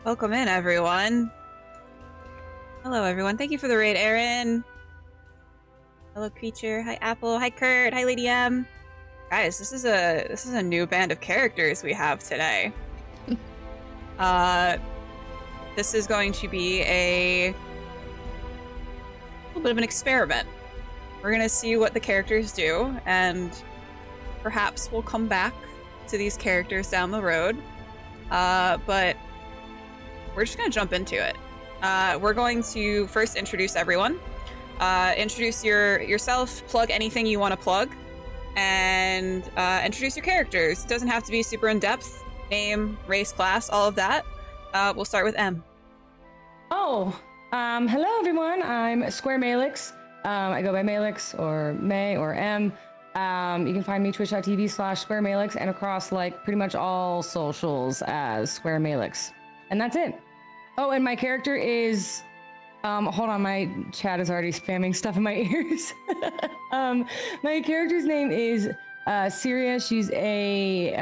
Welcome in, everyone. Hello, everyone. Thank you for the raid, Aaron. Hello, Creature. Hi, Apple. Hi, Kurt. Hi, Lady M. Guys, this is a new band of characters we have today. This is going to be a little bit of an experiment. We're gonna see what the characters do, and perhaps we'll come back to these characters down the road. But we're just gonna jump into it. We're going to first introduce everyone. Introduce yourself, plug anything you want to plug, and introduce your characters. It doesn't have to be super in-depth. Name, race, class, all of that. We'll start with M. Hello everyone. I'm SquareMeylix. I go by Meylix or May or M. You can find me twitch.tv/SquareMeylix and across like pretty much all socials as SquareMeylix. And that's it. Oh, and my character is hold on, my chat is already spamming stuff in my ears. My character's name is Syria. She's a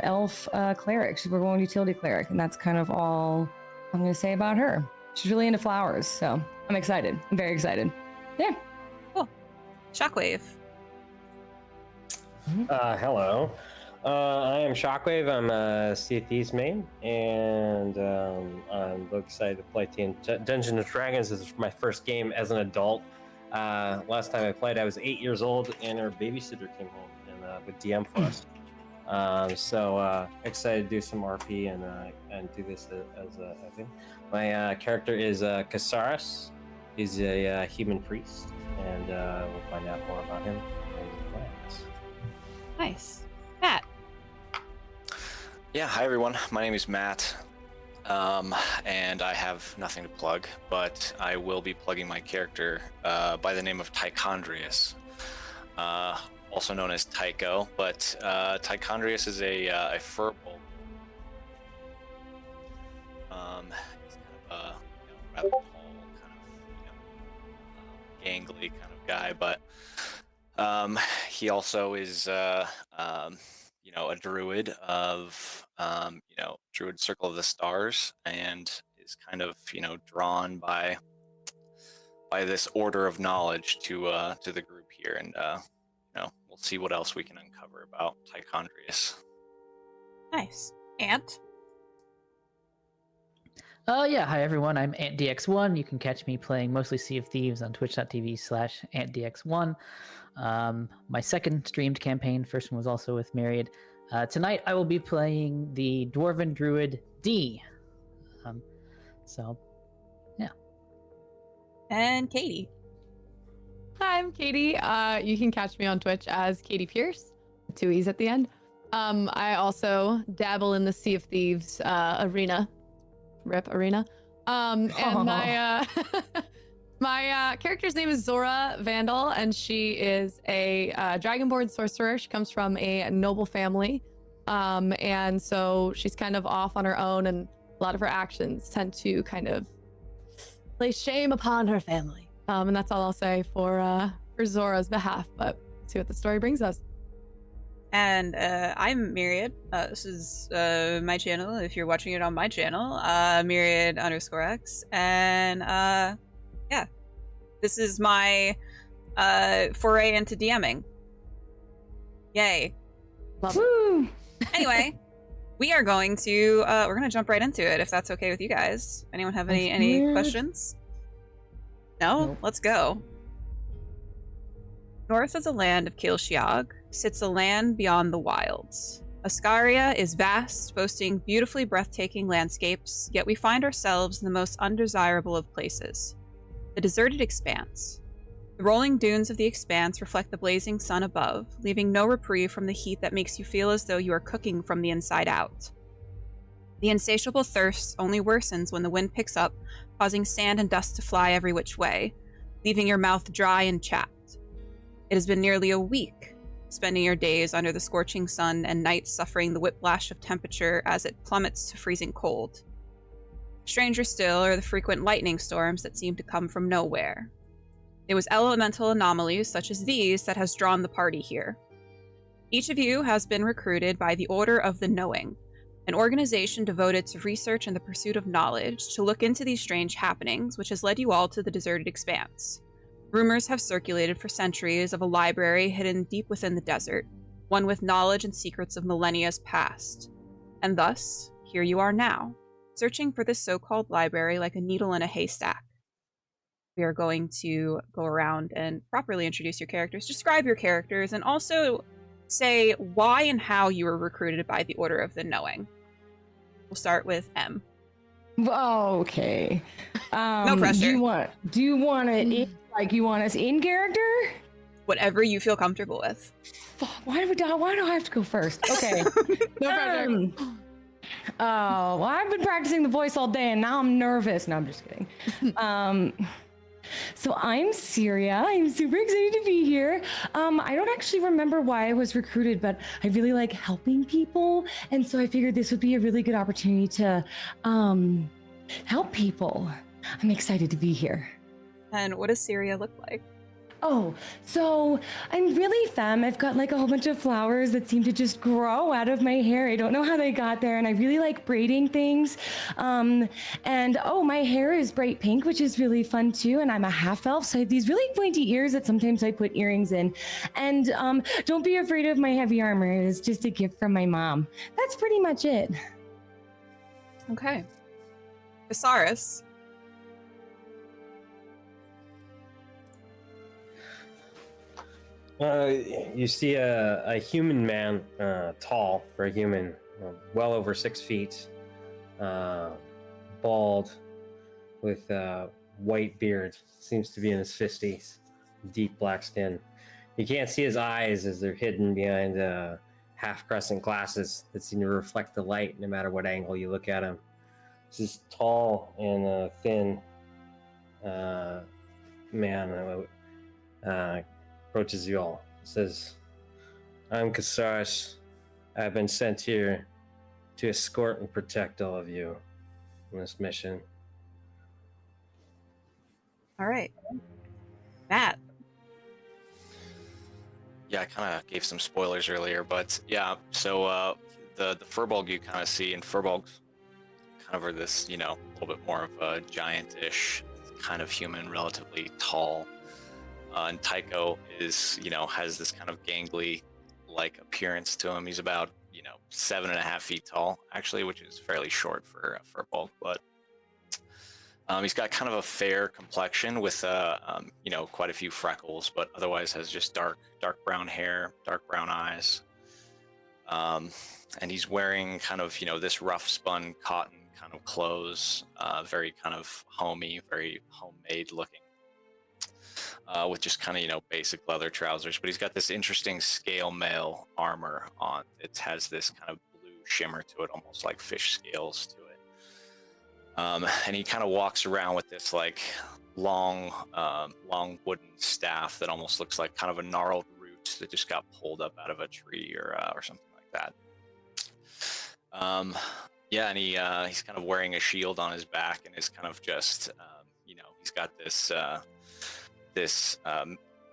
elf cleric. She's a Vermont utility cleric, and that's kind of all I'm gonna say about her. She's really into flowers, so I'm excited. I'm very excited. Yeah. Cool. Shockwave. Hello. I am Shockwave. I'm a Sea of Thieves main, and I'm excited to play Dungeons and Dragons. This is my first game as an adult. Last time I played, I was 8 years old, and our babysitter came home and would DM for us. So excited to do some RP and do this as a thing. My character is Kassarris. He's a human priest, and we'll find out more about him and his plans. Nice. Matt. Yeah, hi everyone. My name is Matt, and I have nothing to plug, but I will be plugging my character by the name of Tychondrius, also known as Tycho. But Tychondrius is a Firbolg. He's kind of a rather tall, kind of gangly kind of guy, but he also is a druid of Druid Circle of the Stars, and is kind of drawn by this order of knowledge to the group here, and we'll see what else we can uncover about Tychondrius. Nice. Ant. Yeah, hi everyone, I'm AntDX1. You can catch me playing mostly Sea of Thieves on twitch.tv/AntDX1. My second streamed campaign, first one was also with Myriad. Tonight I will be playing the Dwarven Druid D. Yeah. And Katie. Hi, I'm Katie. You can catch me on Twitch as Katie Pierce, 2 E's at the end. I also dabble in the Sea of Thieves arena. Rip arena. And my my character's name is Zora Vandal, and she is a Dragonborn sorcerer. She comes from a noble family, and so she's kind of off on her own, and a lot of her actions tend to kind of lay shame upon her family. And that's all I'll say for Zora's behalf. But let's see what the story brings us. And I'm Myriad. This is my channel. If you're watching it on my channel, Myriad_X. And yeah, this is my foray into DMing. Yay! Love Woo! Anyway, we're gonna jump right into it if that's okay with you guys. Anyone have any questions? No? Nope. Let's go. North of the land of Kilshiag sits a land beyond the wilds. Ascaria is vast, boasting beautifully breathtaking landscapes, yet we find ourselves in the most undesirable of places, the Deserted Expanse. The rolling dunes of the expanse reflect the blazing sun above, leaving no reprieve from the heat that makes you feel as though you are cooking from the inside out. The insatiable thirst only worsens when the wind picks up, causing sand and dust to fly every which way, leaving your mouth dry and chapped. It has been nearly a week, spending your days under the scorching sun and nights suffering the whiplash of temperature as it plummets to freezing cold. Stranger still are the frequent lightning storms that seem to come from nowhere. It was elemental anomalies such as these that has drawn the party here. Each of you has been recruited by the Order of the Knowing, an organization devoted to research and the pursuit of knowledge to look into these strange happenings, which has led you all to the Deserted Expanse. Rumors have circulated for centuries of a library hidden deep within the desert, one with knowledge and secrets of millennia's past. And thus, here you are now, searching for this so-called library like a needle in a haystack. We are going to go around and properly introduce your characters, describe your characters, and also say why and how you were recruited by the Order of the Knowing. We'll start with M. Okay. No pressure. Do you want it like you want us in character? Whatever you feel comfortable with. Fuck, why do I have to go first? Okay. No pressure. Oh, well, I've been practicing the voice all day and now I'm nervous. No, I'm just kidding. So I'm Syria. I'm super excited to be here. I don't actually remember why I was recruited, but I really like helping people. And so I figured this would be a really good opportunity to help people. I'm excited to be here. And what does Syria look like? Oh, so I'm really femme. I've got like a whole bunch of flowers that seem to just grow out of my hair. I don't know how they got there, and I really like braiding things. And oh, my hair is bright pink, which is really fun too. And I'm a half elf, so I have these really pointy ears that sometimes I put earrings in. And don't be afraid of my heavy armor. It's just a gift from my mom. That's pretty much it. Okay. Kassarris. You see a human man, tall for a human, well over 6 feet, bald, with white beard, seems to be in his 50s, deep black skin. You can't see his eyes as they're hidden behind half-crescent glasses that seem to reflect the light no matter what angle you look at him. This is tall and thin man. Approaches you all. Says, I'm Kassarris. I've been sent here to escort and protect all of you on this mission. All right. Matt. Yeah, I kind of gave some spoilers earlier, but yeah, so the Firbolg you kind of see, and Firbolg's kind of are this, a little bit more of a giant-ish kind of human, relatively tall. And Tycho is, has this kind of gangly-like appearance to him. He's about, 7.5 feet tall, actually, which is fairly short for Firbolg. But he's got kind of a fair complexion with, quite a few freckles, but otherwise has just dark brown hair, dark brown eyes. And he's wearing kind of, this rough-spun cotton kind of clothes, very kind of homey, very homemade looking. With just kind of, basic leather trousers. But he's got this interesting scale mail armor on. It has this kind of blue shimmer to it, almost like fish scales to it. And he kind of walks around with this like long wooden staff that almost looks like kind of a gnarled root that just got pulled up out of a tree or something like that. And he's kind of wearing a shield on his back and is kind of just, he's got this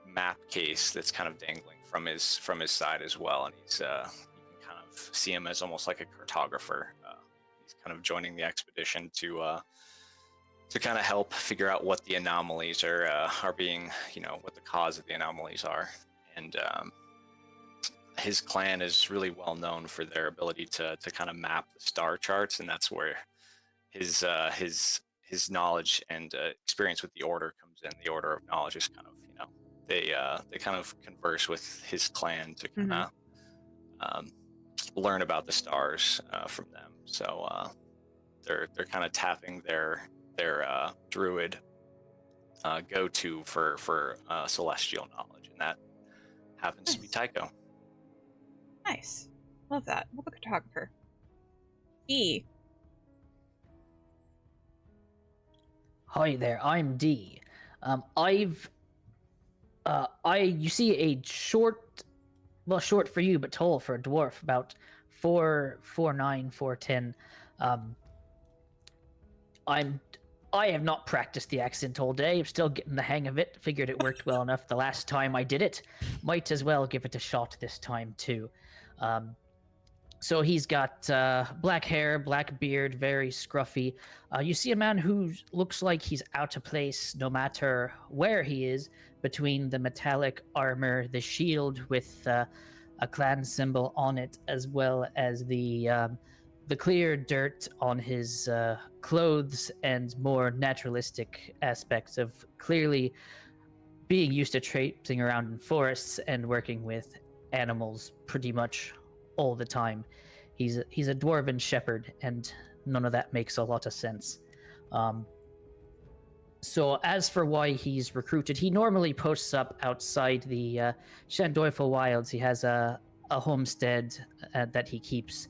map case that's kind of dangling from his side as well, and he's you can kind of see him as almost like a cartographer. He's kind of joining the expedition to kind of help figure out what the anomalies are being, what the cause of the anomalies are, and his clan is really well known for their ability to kind of map the star charts, and that's where his knowledge and experience with the Order comes in. The Order of Knowledge is kind of, they kind of converse with his clan to kind of learn about the stars from them. So they're kind of tapping their Druid go-to for celestial knowledge, and that happens to be Tycho. Nice. Love that. Love a cartographer. E. Hi there, I'm D. You see a short for you, but tall for a dwarf, about 4'9", 4'10". I have not practiced the accent all day. I'm still getting the hang of it. Figured it worked well enough the last time I did it. Might as well give it a shot this time too. So he's got black hair, black beard, very scruffy. You see a man who looks like he's out of place no matter where he is, between the metallic armor, the shield with a clan symbol on it, as well as the clear dirt on his clothes and more naturalistic aspects of clearly being used to traipsing around in forests and working with animals pretty much all the time. He's a dwarven shepherd, and none of that makes a lot of sense. So as for why he's recruited, he normally posts up outside the Shandoifel Wilds. He has a homestead that he keeps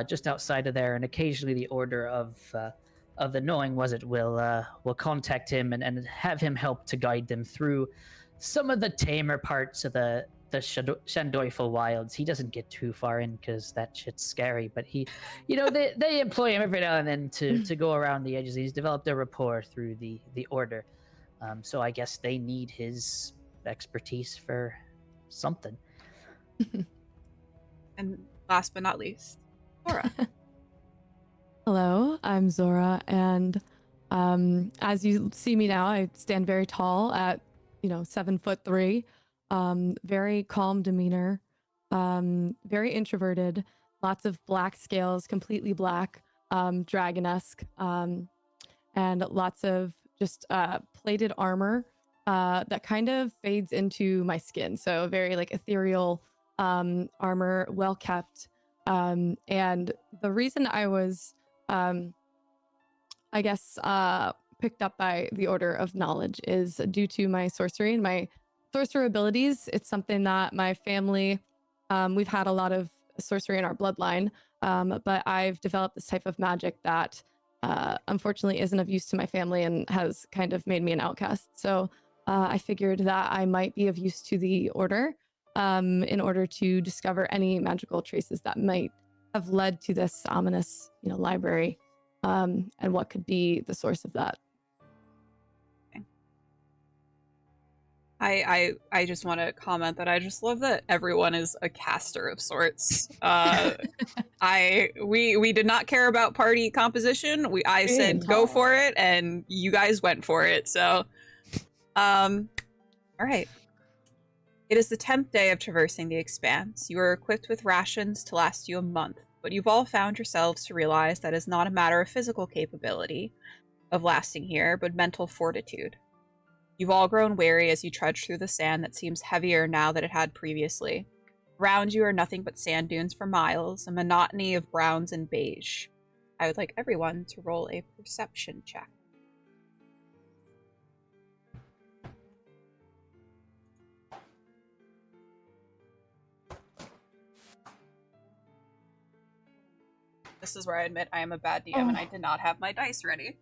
just outside of there, and occasionally the Order of the Knowing Was It will contact him and have him help to guide them through some of the tamer parts of the Shandoifel Wilds. He doesn't get too far in because that shit's scary, but he, they employ him every now and then to go around the edges. He's developed a rapport through the Order, so I guess they need his expertise for something. And last but not least, Zora. Hello, I'm Zora, and as you see me now, I stand very tall at 7'3". Very calm demeanor, very introverted, lots of black scales, completely black, dragon-esque, and lots of just plated armor that kind of fades into my skin. So very like ethereal armor, well kept. And the reason I was, I guess, picked up by the Order of Knowledge is due to my sorcery and my sorcerer abilities. It's something that my family, we've had a lot of sorcery in our bloodline, but I've developed this type of magic that unfortunately isn't of use to my family and has kind of made me an outcast. So I figured that I might be of use to the Order in order to discover any magical traces that might have led to this ominous, library, and what could be the source of that. I just want to comment that I just love that everyone is a caster of sorts. We did not care about party composition. I said go for it, and you guys went for it. So, all right. It is the 10th day of traversing the Expanse. You are equipped with rations to last you a month, but you've all found yourselves to realize that is not a matter of physical capability of lasting here, but mental fortitude. You've all grown wary as you trudge through the sand that seems heavier now than it had previously. Around you are nothing but sand dunes for miles, a monotony of browns and beige. I would like everyone to roll a perception check. This is where I admit I am a bad DM and I did not have my dice ready.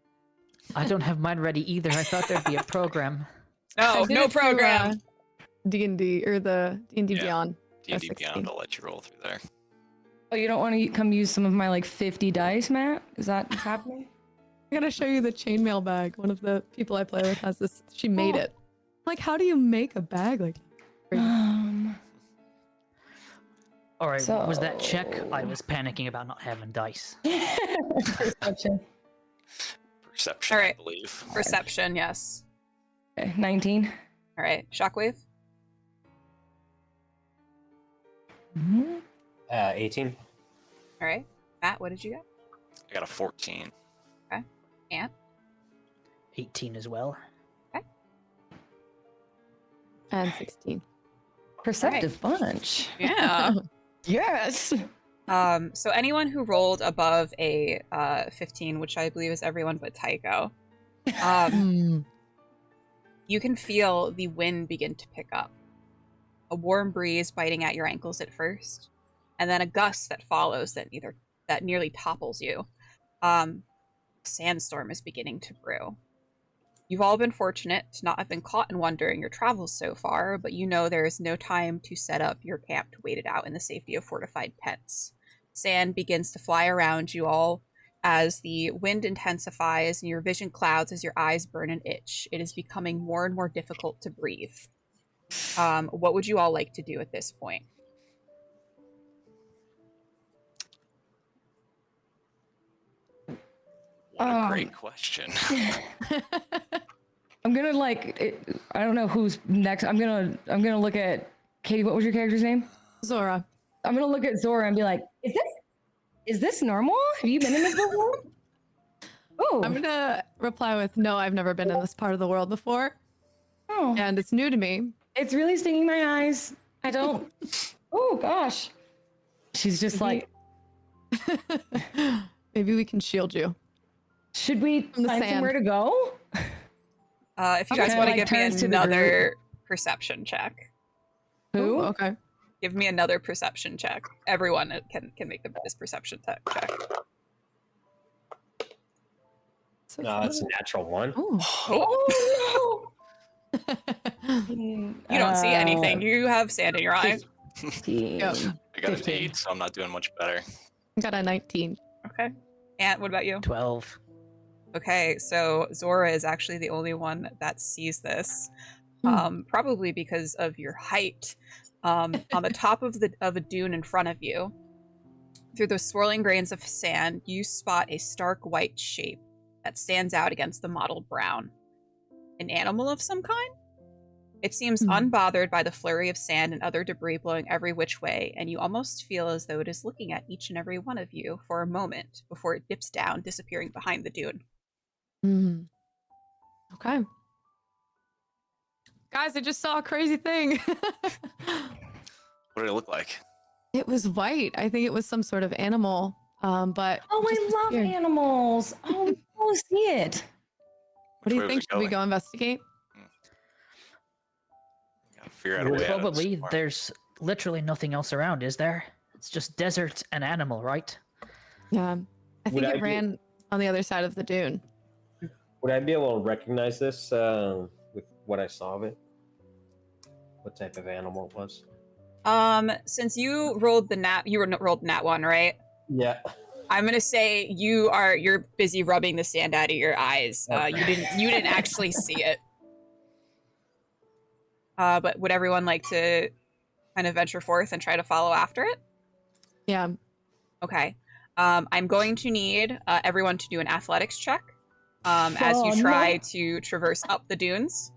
I don't have mine ready either. I thought there'd be a program. Oh, no program. D&D or the D&D Beyond. D&D Beyond, I'll let you roll through there. Oh, you don't want to come use some of my 50 dice, Matt? Is that what's happening? I gotta show you the chainmail bag. One of the people I play with has this. She made it. Like, how do you make a bag like that? All right, what was that check? I was panicking about not having dice. Perception. Perception, All right. I believe. Perception, yes. Okay, 19. All right, Shockwave. 18. All right, Matt, what did you get? I got a 14. Okay, Ant. 18 as well. Okay, And 16. Perceptive bunch. yeah. Yes. So anyone who rolled above a 15, which I believe is everyone but Tycho, you can feel the wind begin to pick up. A warm breeze biting at your ankles at first, and then a gust that follows that nearly topples you. A sandstorm is beginning to brew. You've all been fortunate to not have been caught in one during your travels so far, but you know there is no time to set up your camp to wait it out in the safety of fortified tents. Sand begins to fly around you all as the wind intensifies and your vision clouds as your eyes burn and itch. It is becoming more and more difficult to breathe. What would you all like to do at this point? What a great question. I'm gonna I don't know who's next. I'm gonna look at Katie. What was your character's name? Zora. I'm gonna look at Zora and be like, is this normal? Have you been in this before? Oh, I'm gonna reply with, no, I've never been in this part of the world before. oh, And it's new to me. it's really stinging my eyes. I don't. Oh gosh. She's just like, Maybe we can shield you. should we From the find sand. somewhere to go? If you guys Okay, want to like, give me turns to the another perception check. Who? Ooh, okay. Give me another perception check. Everyone can make this perception check. So No, it's a natural one. Ooh. Oh You don't see anything. You have sand in your eye. no. Yep. I got 15. an 8, so I'm not doing much better. Got a 19. Okay. Ant, what about you? 12. Okay, so Zora is actually the only one that sees this, probably because of your height. On the top of a dune in front of you, through the swirling grains of sand, you spot a stark white shape that stands out against the mottled brown. An animal of some kind? It seems unbothered by the flurry of sand and other debris blowing every which way, and you almost feel as though it is looking at each and every one of you for a moment before it dips down, disappearing behind the dune. Mm. Okay. Guys, I just saw a crazy thing. What did it look like? It was white. I think it was some sort of animal. But Oh, it just I love disappeared. animals. Oh, I see it. What do Which you way was think? it Should we going? go investigate? Gotta figure out a way out of this Probably. farm. There's literally nothing else around, is there? It's just desert and animal, right? Yeah. I think Would I it be- ran on the other side of the dune. Would I be able to recognize this with what I saw of it? What type of animal it was? Since you rolled the nat, rolled nat 1, right? Yeah. I'm gonna say you're busy rubbing the sand out of your eyes. You didn't actually see it. But would everyone like to kind of venture forth and try to follow after it? Yeah. Okay. I'm going to need everyone to do an athletics check as Oh, you no. try to traverse up the dunes.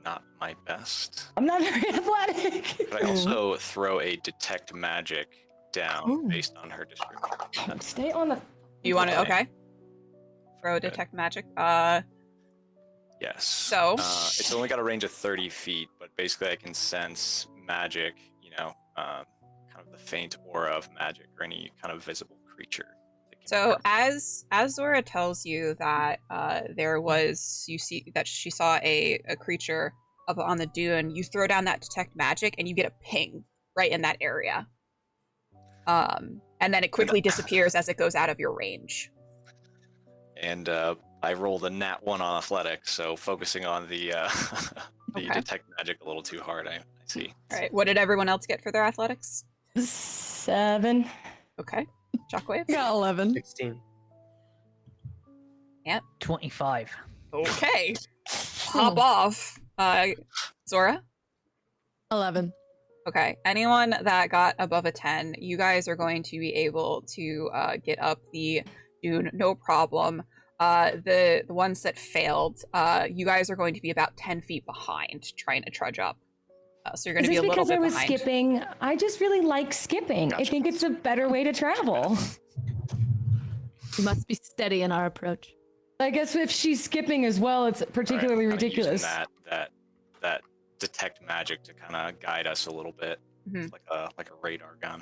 Not my best. I'm not very athletic. But I also throw a detect magic down Ooh. based on her description. Stay on the. You want to? Okay. Okay. Throw Okay. detect magic. Yes. So? It's only got a range of 30 feet, but basically I can sense magic, kind of the faint aura of magic or any kind of visible creature. that can So occur. as Zora tells you that you see that she saw a creature up on the dune, you throw down that detect magic and you get a ping right in that area. And then it quickly disappears as it goes out of your range. And I rolled a nat 1 on athletics, so focusing on the Okay. detect magic a little too hard, I see. All right. What did everyone else get for their athletics? 7. Okay. Shockwave. Got 11. 16. 25. Okay. Hop off. Zora? 11. Okay. Anyone that got above a 10, you guys are going to be able to get up the dune, no problem. The ones that failed, you guys are going to be about 10 feet behind, trying to trudge up. So you're going Is to be this a little because I bit was behind. skipping? I just really like skipping. I Gotcha. think it's a better way to travel. We must be steady in our approach. I guess if she's skipping as well, it's particularly Right, kinda using ridiculous. that detect magic to kind of guide us a little bit, Mhm. like a radar gun.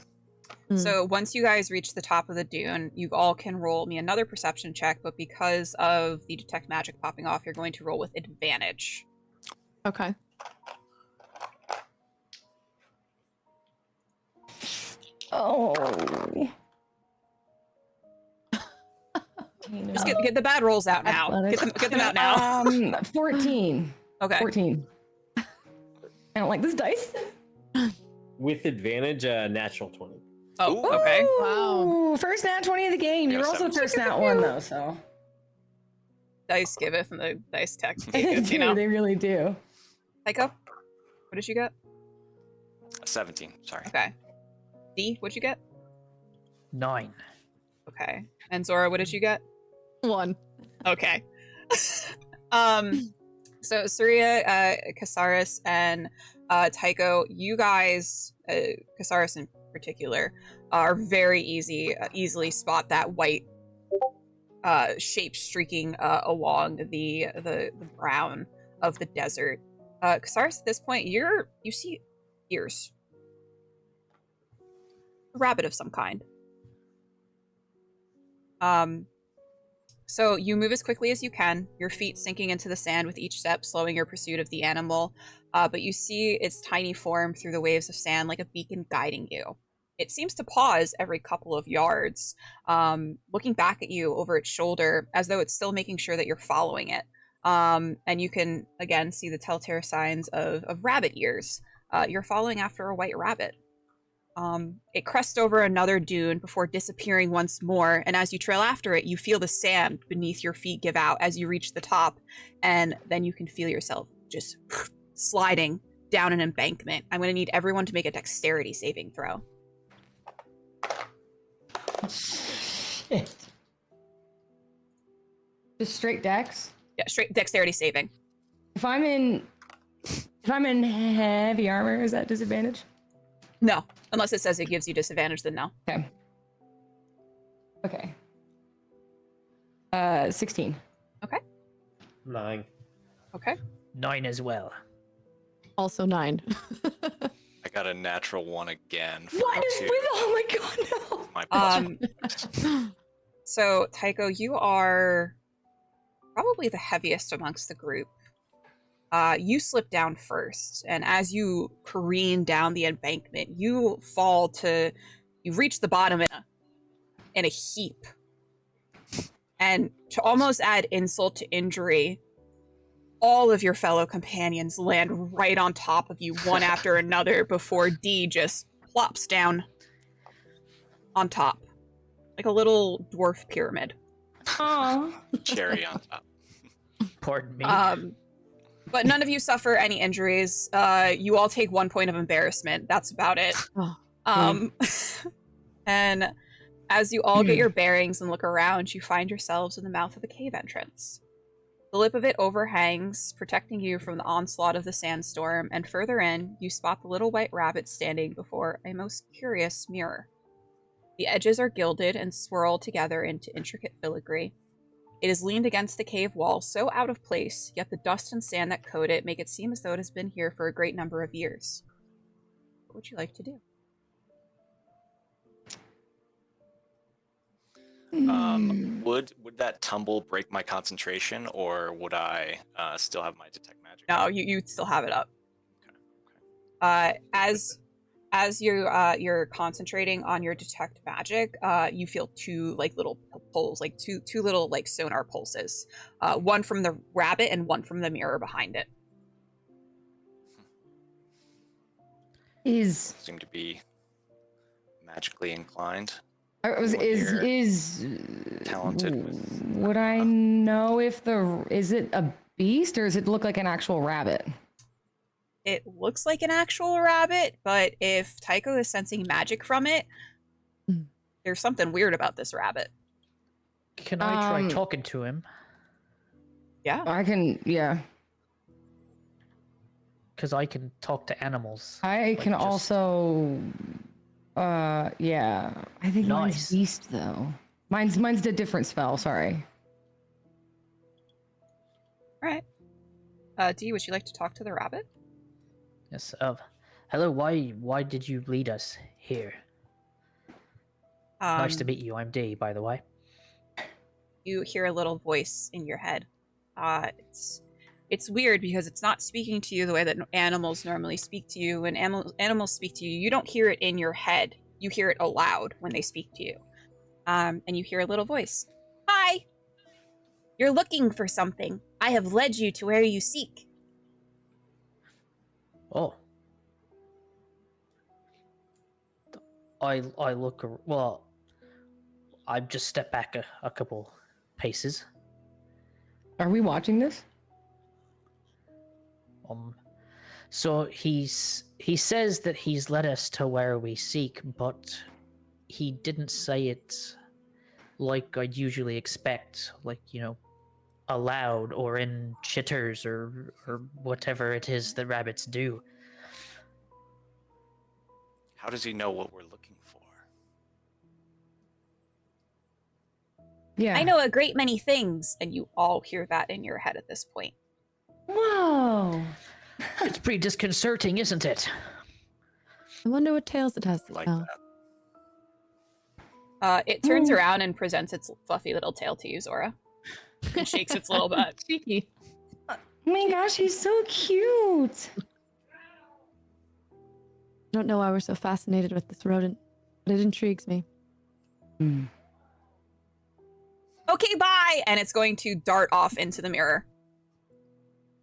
So once you guys reach the top of the dune, you all can roll me another perception check, but because of the detect magic popping off, you're going to roll with advantage. Okay. Oh. Just get the bad rolls out now. Get them out now. 14. Okay. 14. I don't like this dice. With advantage, natural 20. Oh, okay. Wow. Ooh, first nat 20 of the game. You You're got also seven. first nat 1 though, so. Dice giveth and the dice text They taketh, do, you know? they really do. Tycho, what did you get? 17, sorry. Okay. D, what'd you get? 9. Okay. And Zora, what did you get? 1. Okay. So Surya, Kassarris, and Tycho, you guys, Kassarris in particular, are very easily spot that white shape streaking along the brown of the desert. Kassarris, at this point, you see ears. A rabbit of some kind. So you move as quickly as you can, your feet sinking into the sand with each step, slowing your pursuit of the animal. But you see its tiny form through the waves of sand like a beacon guiding you. It seems to pause every couple of yards, looking back at you over its shoulder as though it's still making sure that you're following it. And you can, again, see the telltale signs of rabbit ears. You're following after a white rabbit. It crests over another dune before disappearing once more, and as you trail after it, you feel the sand beneath your feet give out as you reach the top, and then you can feel yourself just sliding down an embankment. I'm going to need everyone to make a dexterity saving throw. Shit. Just straight dex? Yeah, straight dexterity saving. If I'm in heavy armor, is that disadvantage? No, unless it says it gives you disadvantage, then no. Okay. 16. Okay. 9. Okay. 9 as well. Also 9. I got a natural 1 again. For What is two. with? Oh my god, no! My So Tycho, you are probably the heaviest amongst the group. You slip down first, and as you careen down the embankment, you reach the bottom in a heap. And to almost add insult to injury, all of your fellow companions land right on top of you, one after another, before D just plops down on top, like a little dwarf pyramid. Aww. cherry on top. Pardon me. But none of you suffer any injuries. You all take 1 point of embarrassment. That's about it. And as you all get your bearings and look around, you find yourselves in the mouth of a cave entrance. The lip of it overhangs, protecting you from the onslaught of the sandstorm, and further in, you spot the little white rabbit standing before a most curious mirror. The edges are gilded and swirled together into intricate filigree. It is leaned against the cave wall, so out of place, yet the dust and sand that coat it make it seem as though it has been here for a great number of years. What would you like to do? Would that tumble break my concentration, or would I still have my detect magic? No, you still have it up. Okay. As you're concentrating on your detect magic, you feel two like little pulls, like two little like sonar pulses, one from the rabbit and one from the mirror behind it. Seem to be magically inclined. Is talented with, would I know if is it a beast or does it look like an actual rabbit? It looks like an actual rabbit, but if Tycho is sensing magic from it, there's something weird about this rabbit. Can I try talking to him? Yeah. I can, yeah. Because I can talk to animals. I can just- also, yeah. I think mine's Nice. beast though. Mine's a different spell. Sorry. All right. Dee, would you like to talk to the rabbit? Yes. Hello. Why did you lead us here? Nice to meet you. I'm D, by the way. You hear a little voice in your head. It's weird because it's not speaking to you the way that animals normally speak to you. When animals speak to you, you don't hear it in your head. You hear it aloud when they speak to you. And you hear a little voice. Hi! You're looking for something. I have led you to where you seek. Oh. I look. Well, I just step back a couple paces. Are we watching this? So he says that he's led us to where we seek, but he didn't say it like I'd usually expect, like, aloud or in chitters or whatever it is that rabbits do. How does he know what we're looking for? Yeah. I know a great many things, and you all hear that in your head at this point. Whoa. It's pretty disconcerting, isn't it? I wonder what tales it has to Like tell. that. It turns around and presents its fluffy little tail to you, Zora, and shakes its little butt. Cheeky. Oh my gosh, he's so cute. I don't know why we're so fascinated with this rodent, but it intrigues me. Okay, bye! And it's going to dart off into the mirror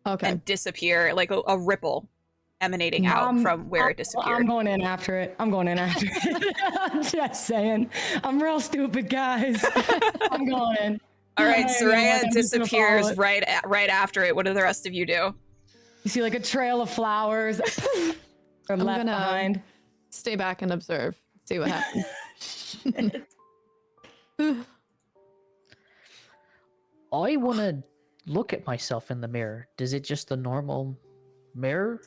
Okay. and disappear, like a ripple emanating out from where it disappeared. I'm going in after it. I'm I'm just saying. I'm real stupid, guys. I'm going in. All right, I'm Soraya just gonna disappears follow it. right after it. What do the rest of you do? You see like a trail of flowers. I'm left gonna- behind. Stay back and observe. See what happens. I want to look at myself in the mirror. Is it just the normal mirror?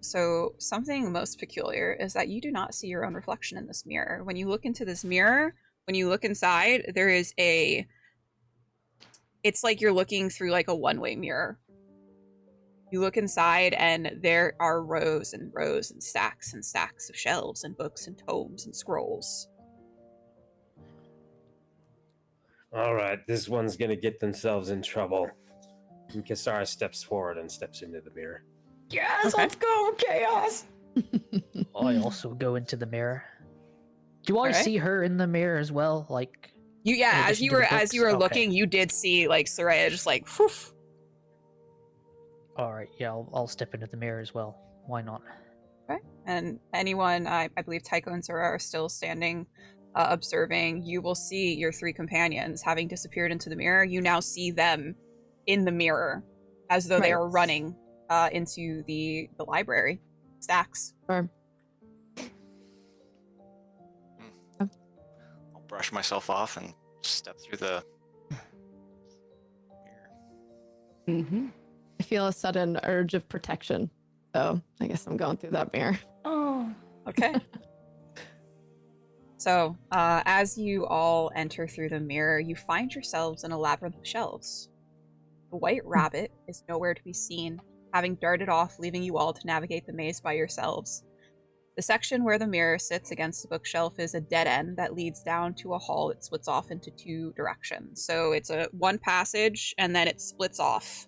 So something most peculiar is that you do not see your own reflection in this mirror. When you look into this mirror, when you look inside, there is it's like you're looking through like a one-way mirror. You look inside and there are rows and rows and stacks of shelves and books and tomes and scrolls. All right, this one's gonna get themselves in trouble. And Kassarris steps forward and steps into the mirror. Yes, Okay. let's go, chaos. I also go into the mirror. Do I Alright. see her in the mirror as well? Like, You In as addition you to the were books? you were Okay. looking, you did see like Soraya just like whew. all right, yeah, I'll step into the mirror as well. Why not? Okay. And anyone, I believe Tycho and Zora are still standing, observing. You will see your three companions having disappeared into the mirror. You now see them in the mirror, as though they Right. are running into the library stacks. Or I'll brush myself off and step through the mirror. Mm-hmm. I feel a sudden urge of protection. So I guess I'm going through that mirror. Oh. Okay. So, as you all enter through the mirror, you find yourselves in a labyrinth of shelves. The white rabbit is nowhere to be seen, having darted off, leaving you all to navigate the maze by yourselves. The section where the mirror sits against the bookshelf is a dead end that leads down to a hall that splits off into two directions. So it's a one passage, and then it splits off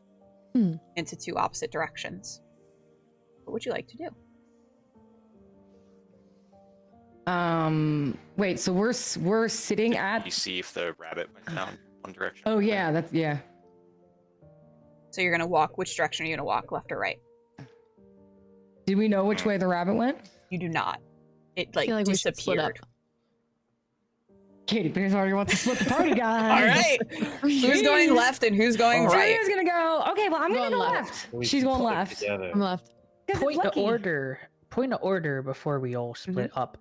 into two opposite directions. What would you like to do? Wait, so we're sitting You at. see if the rabbit went down one direction. Oh yeah, that's yeah. So you're gonna walk. Which direction are you gonna walk, left or right? Do we know which way the rabbit went? You do not. It I like feel like we should split up. disappeared. Katie Pierce already wants to split the party, All guys. right. Who's going left and who's going Oh. right? Soria's gonna go. Okay, well I'm gonna Going go left. left. We She's should going play left. together. I'm left. 'Cause it's Point of lucky. order. Point of order before we all split up.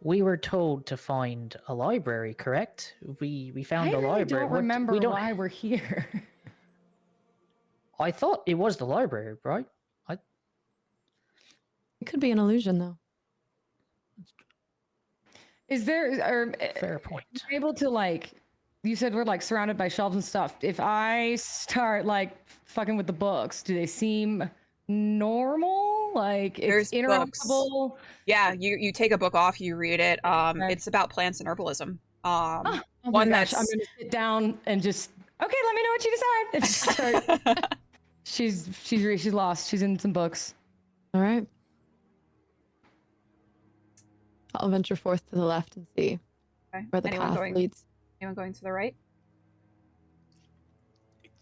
We were told to find a library, correct? We found I a really library. don't What- remember we don't. why we're here. I thought it was the library, right? It could be an illusion, though. Is there or Fair point. able to like? You said we're like surrounded by shelves and stuff. If I start like fucking with the books, do they seem normal? Like it's There's books. interruptible. Yeah, you take a book off, you read it. Okay. It's about plants and herbalism. Oh my One gosh, I'm that's- gonna sit down and just okay. Let me know what you decide. And just start. she's lost. She's in some books. All right. I'll venture forth to the left and see Okay. where the Anyone path going? leads. Anyone going to the right?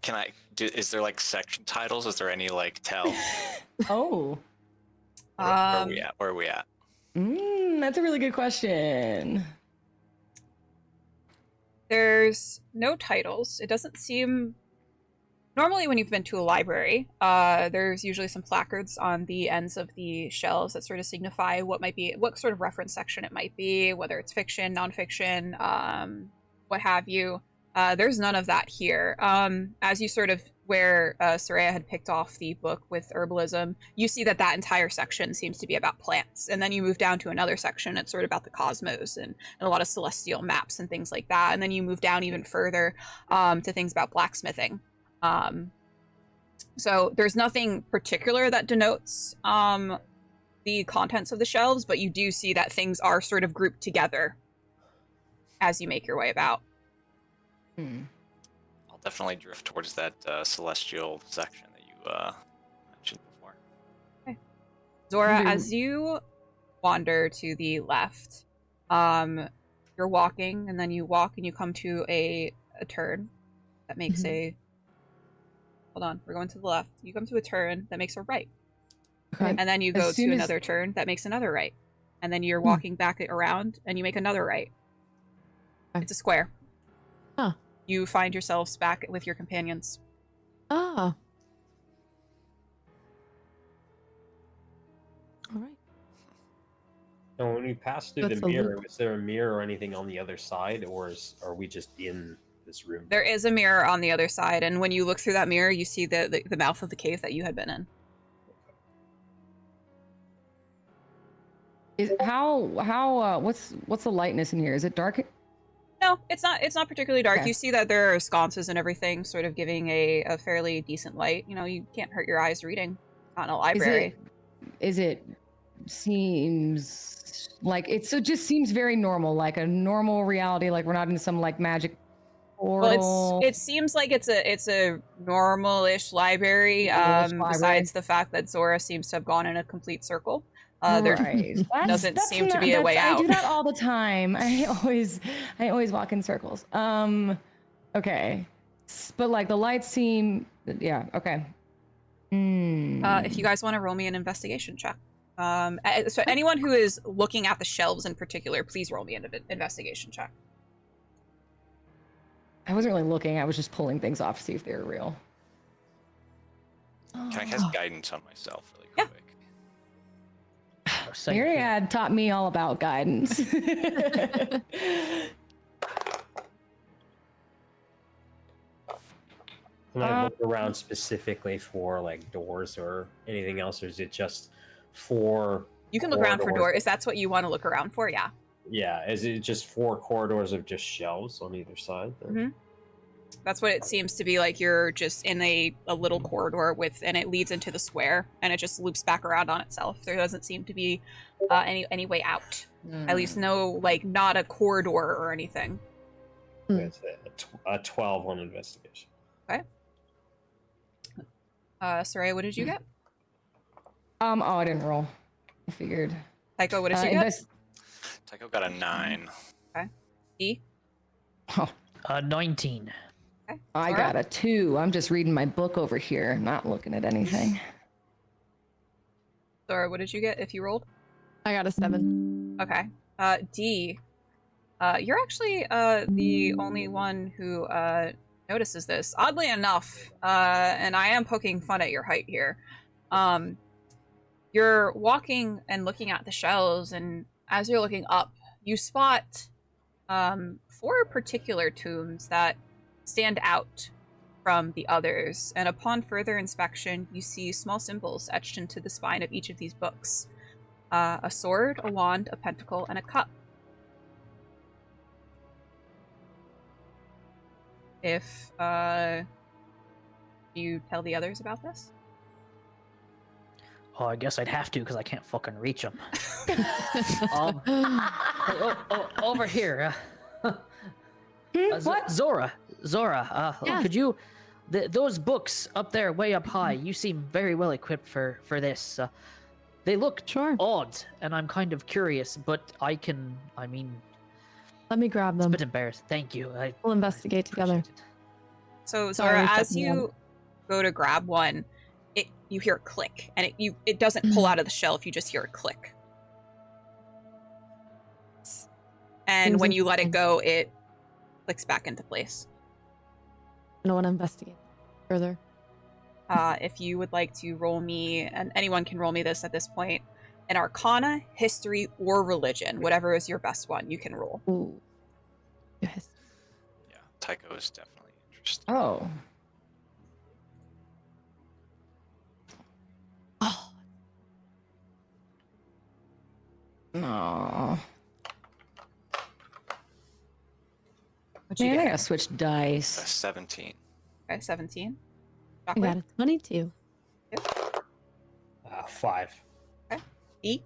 Can I do? Is there like section titles? Is there any like tell? Oh, Where are we at? Where are we at? that's a really good question. There's no titles. It doesn't seem Normally, when you've been to a library, there's usually some placards on the ends of the shelves that sort of signify what sort of reference section it might be, whether it's fiction, nonfiction, what have you. There's none of that here. As you sort of where Soraya had picked off the book with herbalism, you see that entire section seems to be about plants. And then you move down to another section, it's sort of about the cosmos and a lot of celestial maps and things like that. And then you move down even further to things about blacksmithing. So there's nothing particular that denotes the contents of the shelves, but you do see that things are sort of grouped together as you make your way about. I'll definitely drift towards that celestial section that you mentioned before. Okay. Zora, as you wander to the left, you're walking, and then you walk and you come to a turn that makes a... Hold on, we're going to the left. You come to a turn that makes a right. Okay. And then you go to another turn that makes another right. And then you're walking back around and you make another right. Okay. It's a square. Huh. You find yourselves back with your companions. Ah. All right. And when we passed through That's the a mirror, loop. was there a mirror or anything on the other side, or are we just in this room? There is a mirror on the other side, and when you look through that mirror, you see the mouth of the cave that you had been in. What's the lightness in here? Is it dark? No, it's not particularly dark. Okay. You see that there are sconces and everything sort of giving a fairly decent light. You know, you can't hurt your eyes reading. Not in a library. Seems like it just seems very normal, like a normal reality, like we're not in some like magic portal. Well, it seems like it's a normal-ish library, Normal-ish besides the fact that Zora seems to have gone in a complete circle. There Right. doesn't seem to be a way out. I do that all the time. I always walk in circles. Okay. But like the lights seem, yeah, okay. If you guys want to roll me an investigation check. So anyone who is looking at the shelves in particular, please roll me an investigation check. I wasn't really looking. I was just pulling things off to see if they were real. Can I cast guidance on myself really Yeah. quick? Myriad taught me all about guidance. Can I look around specifically for like doors or anything else, or is it just for? You can look around for corridors? doors. If that's what you want to look around for, yeah. Yeah, is it just 4 corridors of just shelves on either side? Then? That's what it seems to be like. You're just in a little corridor and it leads into the square, and it just loops back around on itself. There doesn't seem to be any way out. At least no, like, not a corridor or anything. It's a 12 on investigation. Okay. Soraya, what did you get? Oh, I didn't roll. I figured. Tycho, what did you get? Tycho got a 9. Okay. D? Oh, 19. Okay. I Zora? got a 2. I'm just reading my book over here, not looking at anything. Zora, what did you get if you rolled? I got a 7. Okay. D, you're actually the only one who notices this. Oddly enough, and I am poking fun at your height here, you're walking and looking at the shelves, and as you're looking up, you spot 4 particular tombs that stand out from the others, and upon further inspection, you see small symbols etched into the spine of each of these books. A sword, a wand, a pentacle, and a cup. If you tell the others about this? Oh, I guess I'd have to because I can't fucking reach them. Over here. What? Zora, Yeah. could you... those books up there, way up high, you seem very well equipped for this. They look Sure. odd, and I'm kind of curious, but I mean... Let me grab It's a them. bit embarrassed. Thank you. We'll investigate together. appreciate it. So, Sorry, Zora, I as stepped in you go to grab one, you hear a click, and it doesn't pull out of the shelf. You just hear a click, and Seems when you let it interesting. go, it clicks back into place. I don't want to investigate further. if you would like to roll me, and anyone can roll me this at this point, an Arcana, History, or Religion. Whatever is your best one, you can roll. Ooh. Yes. Yeah, Tycho is definitely interesting. Oh. Oh. No. What'd you Man, I get? gotta switch dice. 17. Okay, 17. I got a 22. 5. E.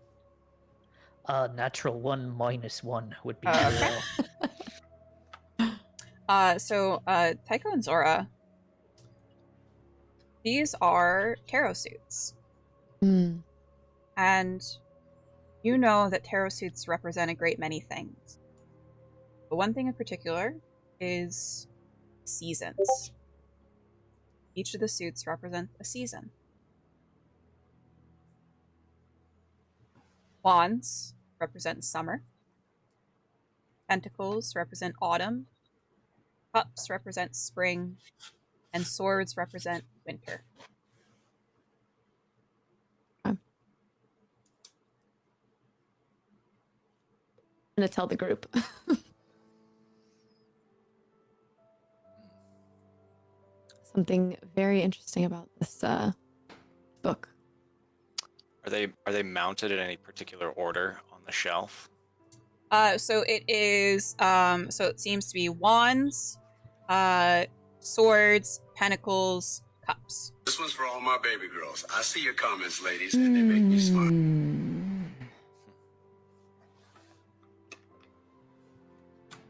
Natural 1 minus 1 would be Okay. 0. So Tycho and Zora, these are tarot suits. Hmm. And you know that tarot suits represent a great many things. But one thing in particular is seasons. Each of the suits represent a season. Wands represent summer. Pentacles represent autumn. Cups represent spring. And swords represent winter. I'm gonna tell the group. Something very interesting about this book. Are they mounted in any particular order on the shelf? So it is, so it seems to be wands, swords, pentacles, cups. This one's for all my baby girls. I see your comments, ladies, and they make me smile.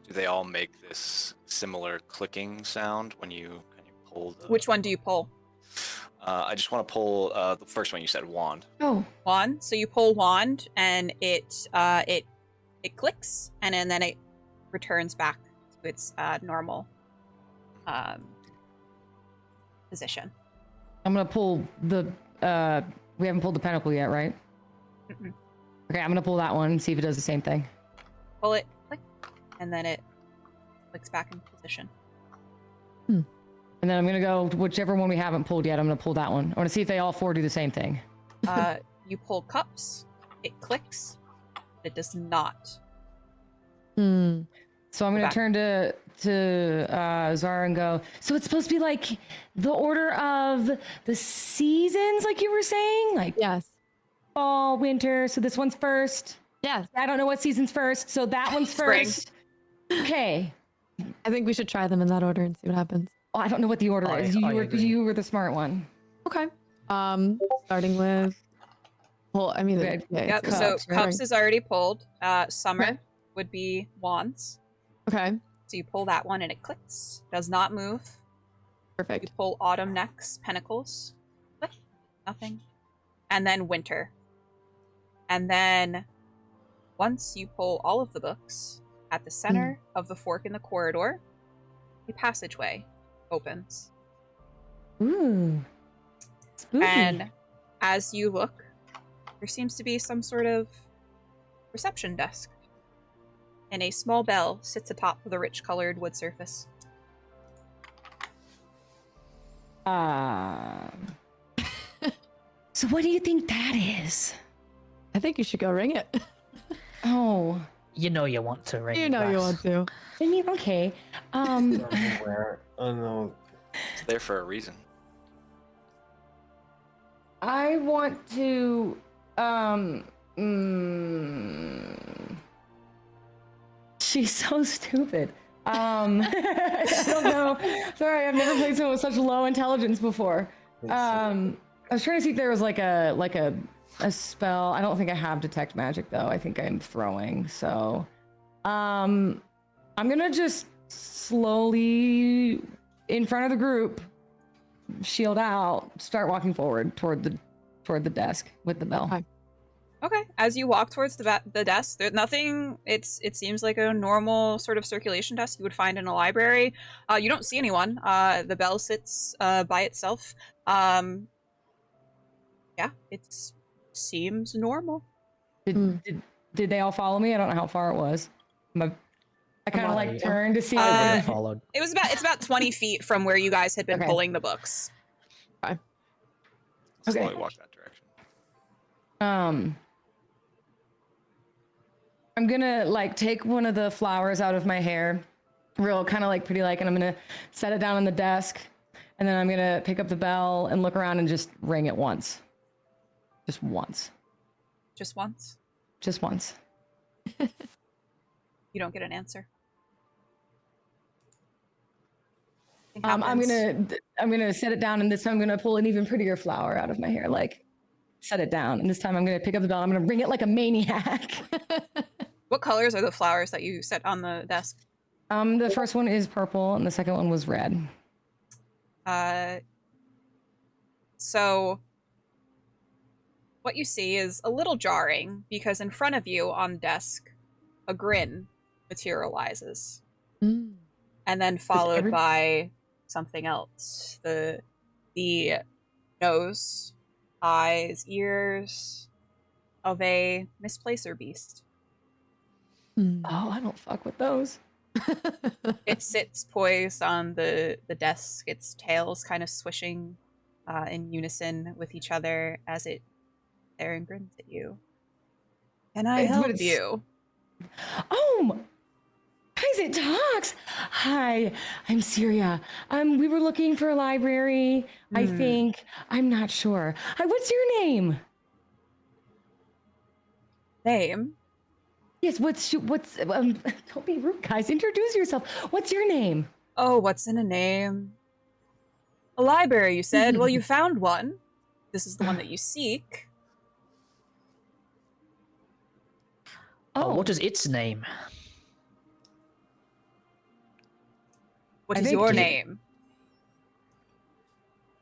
Do they all make this similar clicking sound when you pull the... Which one do you pull? I just want to pull the first one you said, wand. Oh. Wand. So you pull wand, and it clicks, and then it returns back to its normal position. I'm gonna pull the we haven't pulled the pentacle yet, right? Mm-mm. Okay, I'm gonna pull that one and see if it does the same thing. Pull it, click, and then it clicks back in position. And then I'm gonna go whichever one we haven't pulled yet. I'm gonna pull that one. I want to see if they all four do the same thing. You pull cups, it clicks, it does not. Hmm. So I'm gonna Back. turn to Zara and go. So it's supposed to be like the order of the seasons, like you were saying, like Yes. fall, winter. So this one's first. Yes. I don't know what season's first, so that one's Spring. first. Okay. I think we should try them in that order and see what happens. Oh, I don't know what the order is. I agree. You were the smart one. Okay. Starting with. Well, I mean, Okay. Yep. it's So cups, right? cups is already pulled. Summer Okay. would be wands. Okay. So you pull that one and it clicks. Does not move. You Perfect. pull autumn next. Pentacles. Click. Nothing. And then winter. And then once you pull all of the books, at the center of the fork in the corridor, a passageway opens. Ooh. Spooky. And as you look, there seems to be some sort of reception desk. And a small bell sits atop of the rich-colored wood surface. So what do you think that is? I think you should go ring it. Oh. You know you want to ring. You know you want to. I mean, okay. Where? Oh no. It's there for a reason. I want to She's so stupid. I don't know. Sorry, I've never played someone with such low intelligence before. I was trying to see if there was like a spell. I don't think I have detect magic though. I think I'm throwing. So I'm gonna just slowly in front of the group, shield out, start walking forward toward the desk with the bell. Okay. Okay. As you walk towards the desk, there's nothing. It seems like a normal sort of circulation desk you would find in a library. You don't see anyone. The bell sits by itself. Yeah, it seems normal. Did they all follow me? I don't know how far it was. I kind of like turned to see. I followed. It's about 20 feet from where you guys had been Okay. pulling the books. Okay. slowly walk that direction. I'm gonna like take one of the flowers out of my hair, real kind of like pretty like, and I'm gonna set it down on the desk, and then I'm gonna pick up the bell and look around and just ring it once. Just once. Just once. Just once. You don't get an answer. I'm gonna set it down, and this time I'm gonna pull an even prettier flower out of my hair, like set it down, and this time I'm gonna pick up the bell. I'm gonna ring it like a maniac. What colors are the flowers that you set on the desk? The first one is purple, and the second one was red. So what you see is a little jarring because in front of you on the desk, a grin materializes, and then followed by something else. The nose, eyes, ears of a misplacer beast. Oh, I don't fuck with those. It sits poised on the desk, its tails kind of swishing in unison with each other as it stares and grins at you. Can I help you? Oh, guys, it talks. Hi, I'm Syria. We were looking for a library. I think. I'm not sure. Hi, what's your name? Name? Yes, what's don't be rude, guys. Introduce yourself. What's your name? Oh, what's in a name? A library, you said. Well, you found one. This is the one that you seek. Oh, what is its name? What I is think your D- name?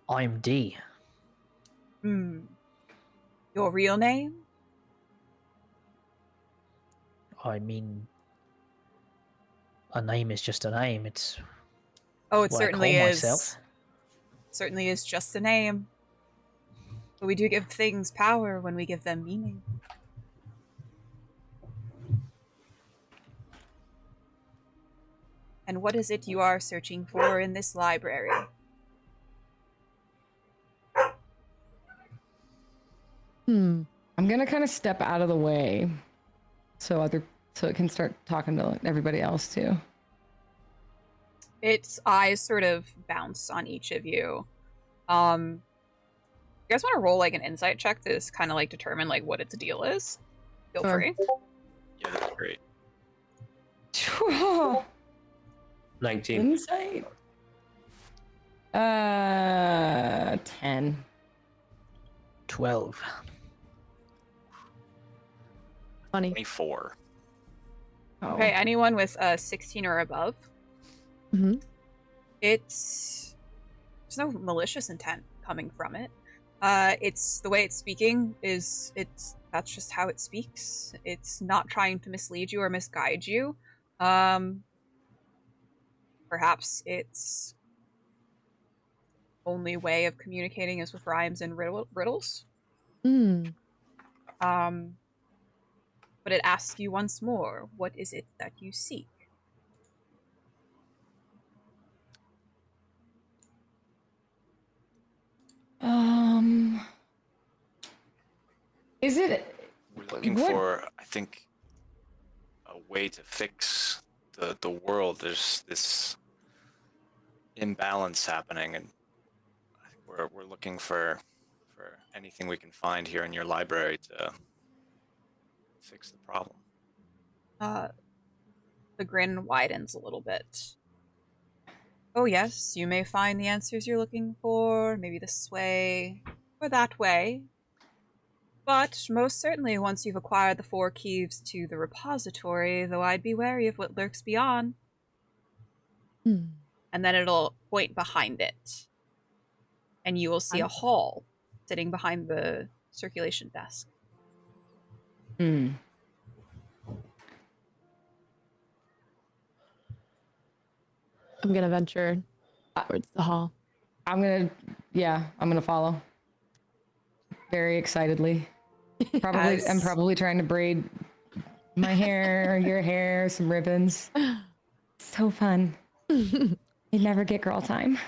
I'm D. Your real name? I mean, a name is just a name. It's Oh, it what I certainly call is. myself. Certainly is just a name. But we do give things power when we give them meaning. And what is it you are searching for in this library? I'm gonna kind of step out of the way so it can start talking to everybody else too. Its eyes sort of bounce on each of you. You guys want to roll like an insight check to just kind of like determine like what its deal is? Feel Sure. free. Yeah, that's great. 19. Insight. 10. 12. 20. 24. Oh. Okay, anyone with 16 or above? Mm-hmm. There's no malicious intent coming from it. It's the way it's speaking that's just how it speaks. It's not trying to mislead you or misguide you. Perhaps its only way of communicating is with rhymes and riddles. But it asks you once more, what is it that you seek? Is it? We're looking What- for, I think, a way to fix the world. There's this imbalance happening, and I think we're looking for anything we can find here in your library to fix the problem. The grin widens a little bit. Oh yes, you may find the answers you're looking for, maybe this way, or that way. But most certainly once you've acquired the 4 keys to the repository, though I'd be wary of what lurks beyond. And then it'll point behind it. And you will see a hall sitting behind the circulation desk. Hmm. I'm gonna venture towards the hall. I'm gonna follow. Very excitedly. I'm probably trying to braid my hair, your hair, some ribbons. So fun. You never get girl time.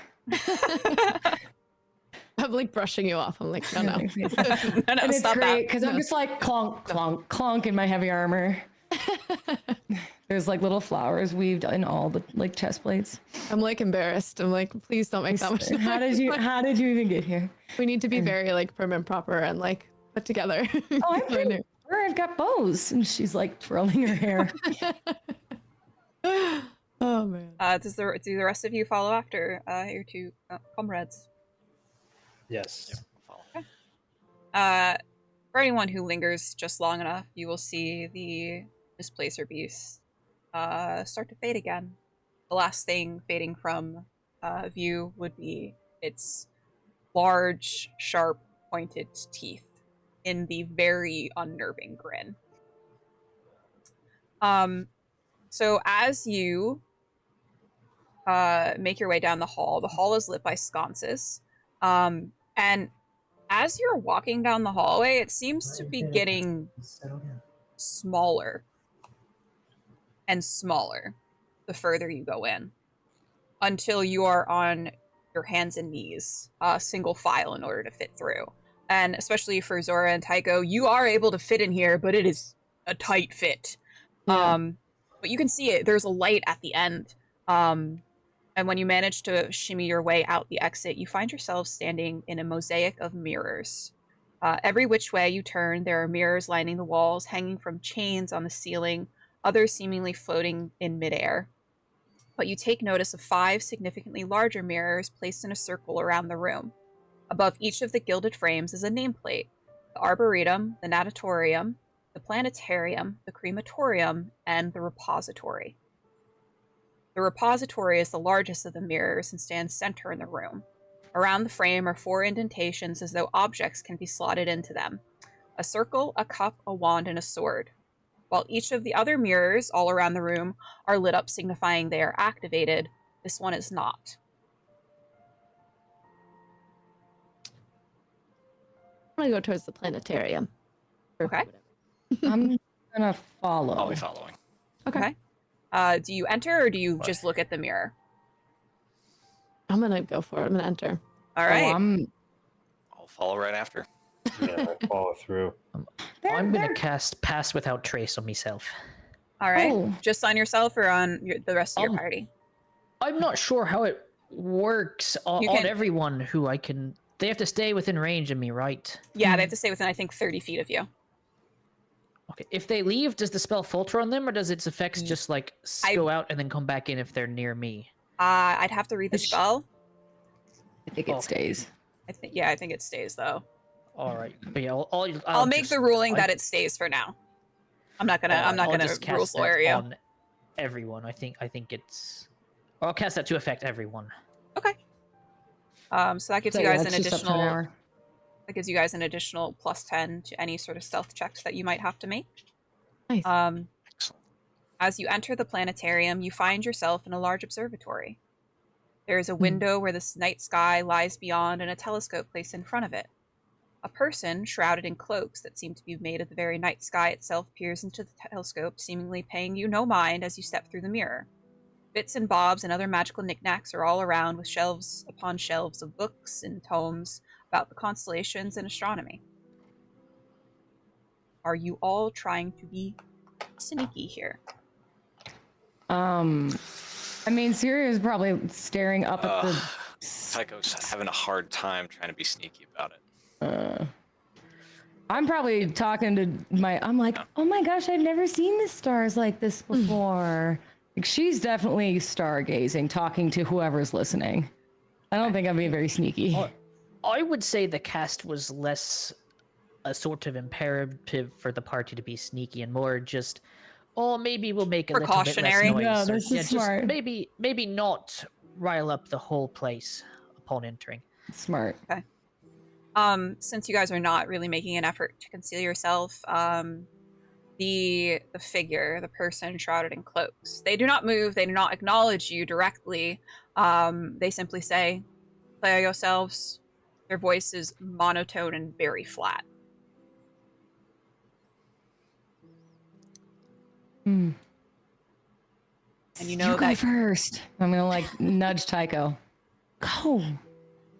I'm like brushing you off. I'm like, no. No, and it's stop great that. because I'm just like clonk, clonk, clonk in my heavy armor. There's like little flowers weaved in all the like chest plates. I'm like embarrassed. I'm like, please don't make that much noise. How did you even get here? We need to be very like prim and proper and like put together. Oh, I'm pretty sure I've got bows. And she's like twirling her hair. Oh man. Do the rest of you follow after your two comrades? Yes. For anyone who lingers just long enough, you will see the Displacer Beast start to fade again. The last thing fading from view would be its large, sharp, pointed teeth in the very unnerving grin. So as you make your way down the hall is lit by sconces. And as you're walking down the hallway, it seems to be getting smaller and smaller the further you go in, until you are on your hands and knees, single file in order to fit through. And especially for Zora and Tycho, you are able to fit in here, but it is a tight fit. Yeah. But you can see it. There's a light at the end. And when you manage to shimmy your way out the exit, you find yourself standing in a mosaic of mirrors. Every which way you turn, there are mirrors lining the walls, hanging from chains on the ceiling, others seemingly floating in midair. But you take notice of 5 significantly larger mirrors placed in a circle around the room. Above each of the gilded frames is a nameplate: the Arboretum, the Natatorium, the Planetarium, the Crematorium, and the Repository. The repository is the largest of the mirrors and stands center in the room. Around the frame are 4 indentations as though objects can be slotted into them: a circle, a cup, a wand, and a sword. While each of the other mirrors all around the room are lit up, signifying they are activated, this one is not. I'm gonna go towards the planetarium. Okay. I'm gonna follow. I'll be following. Okay. Do you enter or do you just look at the mirror? I'm gonna go for it. I'm gonna enter. All right. I'll follow right after. Yeah, I follow through. I'm gonna cast Pass Without Trace on myself. All right. Oh. Just on yourself or on the rest of your party? I'm not sure how it works on everyone who I can. They have to stay within range of me, right? Yeah, they have to stay within, I think, 30 feet of you. Okay. If they leave, does the spell filter on them, or does its effects just like go out and then come back in if they're near me? I'd have to read the spell. I think it stays. I think it stays though. All right, but yeah, I'll make the ruling that it stays for now. I'm not gonna rules lawyer you. On everyone, I think it's. I'll cast that to affect everyone. Okay. So that gives you guys an additional. That gives you guys an additional +10 to any sort of stealth checks that you might have to make. Nice. As you enter the planetarium, you find yourself in a large observatory. There is a window where the night sky lies beyond and a telescope placed in front of it. A person, shrouded in cloaks that seem to be made of the very night sky itself, peers into the telescope, seemingly paying you no mind as you step through the mirror. Bits and bobs and other magical knickknacks are all around, with shelves upon shelves of books and tomes about the constellations and astronomy. Are you all trying to be sneaky here? I mean, Syria is probably staring up at the. Tycho's having a hard time trying to be sneaky about it. I'm probably talking to I'm like, oh my gosh, I've never seen the stars like this before. Like, she's definitely stargazing, talking to whoever's listening. I don't think I'm being very sneaky. I would say the cast was less a sort of imperative for the party to be sneaky and more just, maybe we'll make a precautionary. little bit less noise. No, this is smart. Maybe not rile up the whole place upon entering. Smart. Okay. Since you guys are not really making an effort to conceal yourself, the figure, the person shrouded in cloaks, they do not move, they do not acknowledge you directly. They simply say, "Play yourselves." Their voice is monotone and very flat. Hmm. And you know you go that first. I'm gonna like nudge Tycho. Go.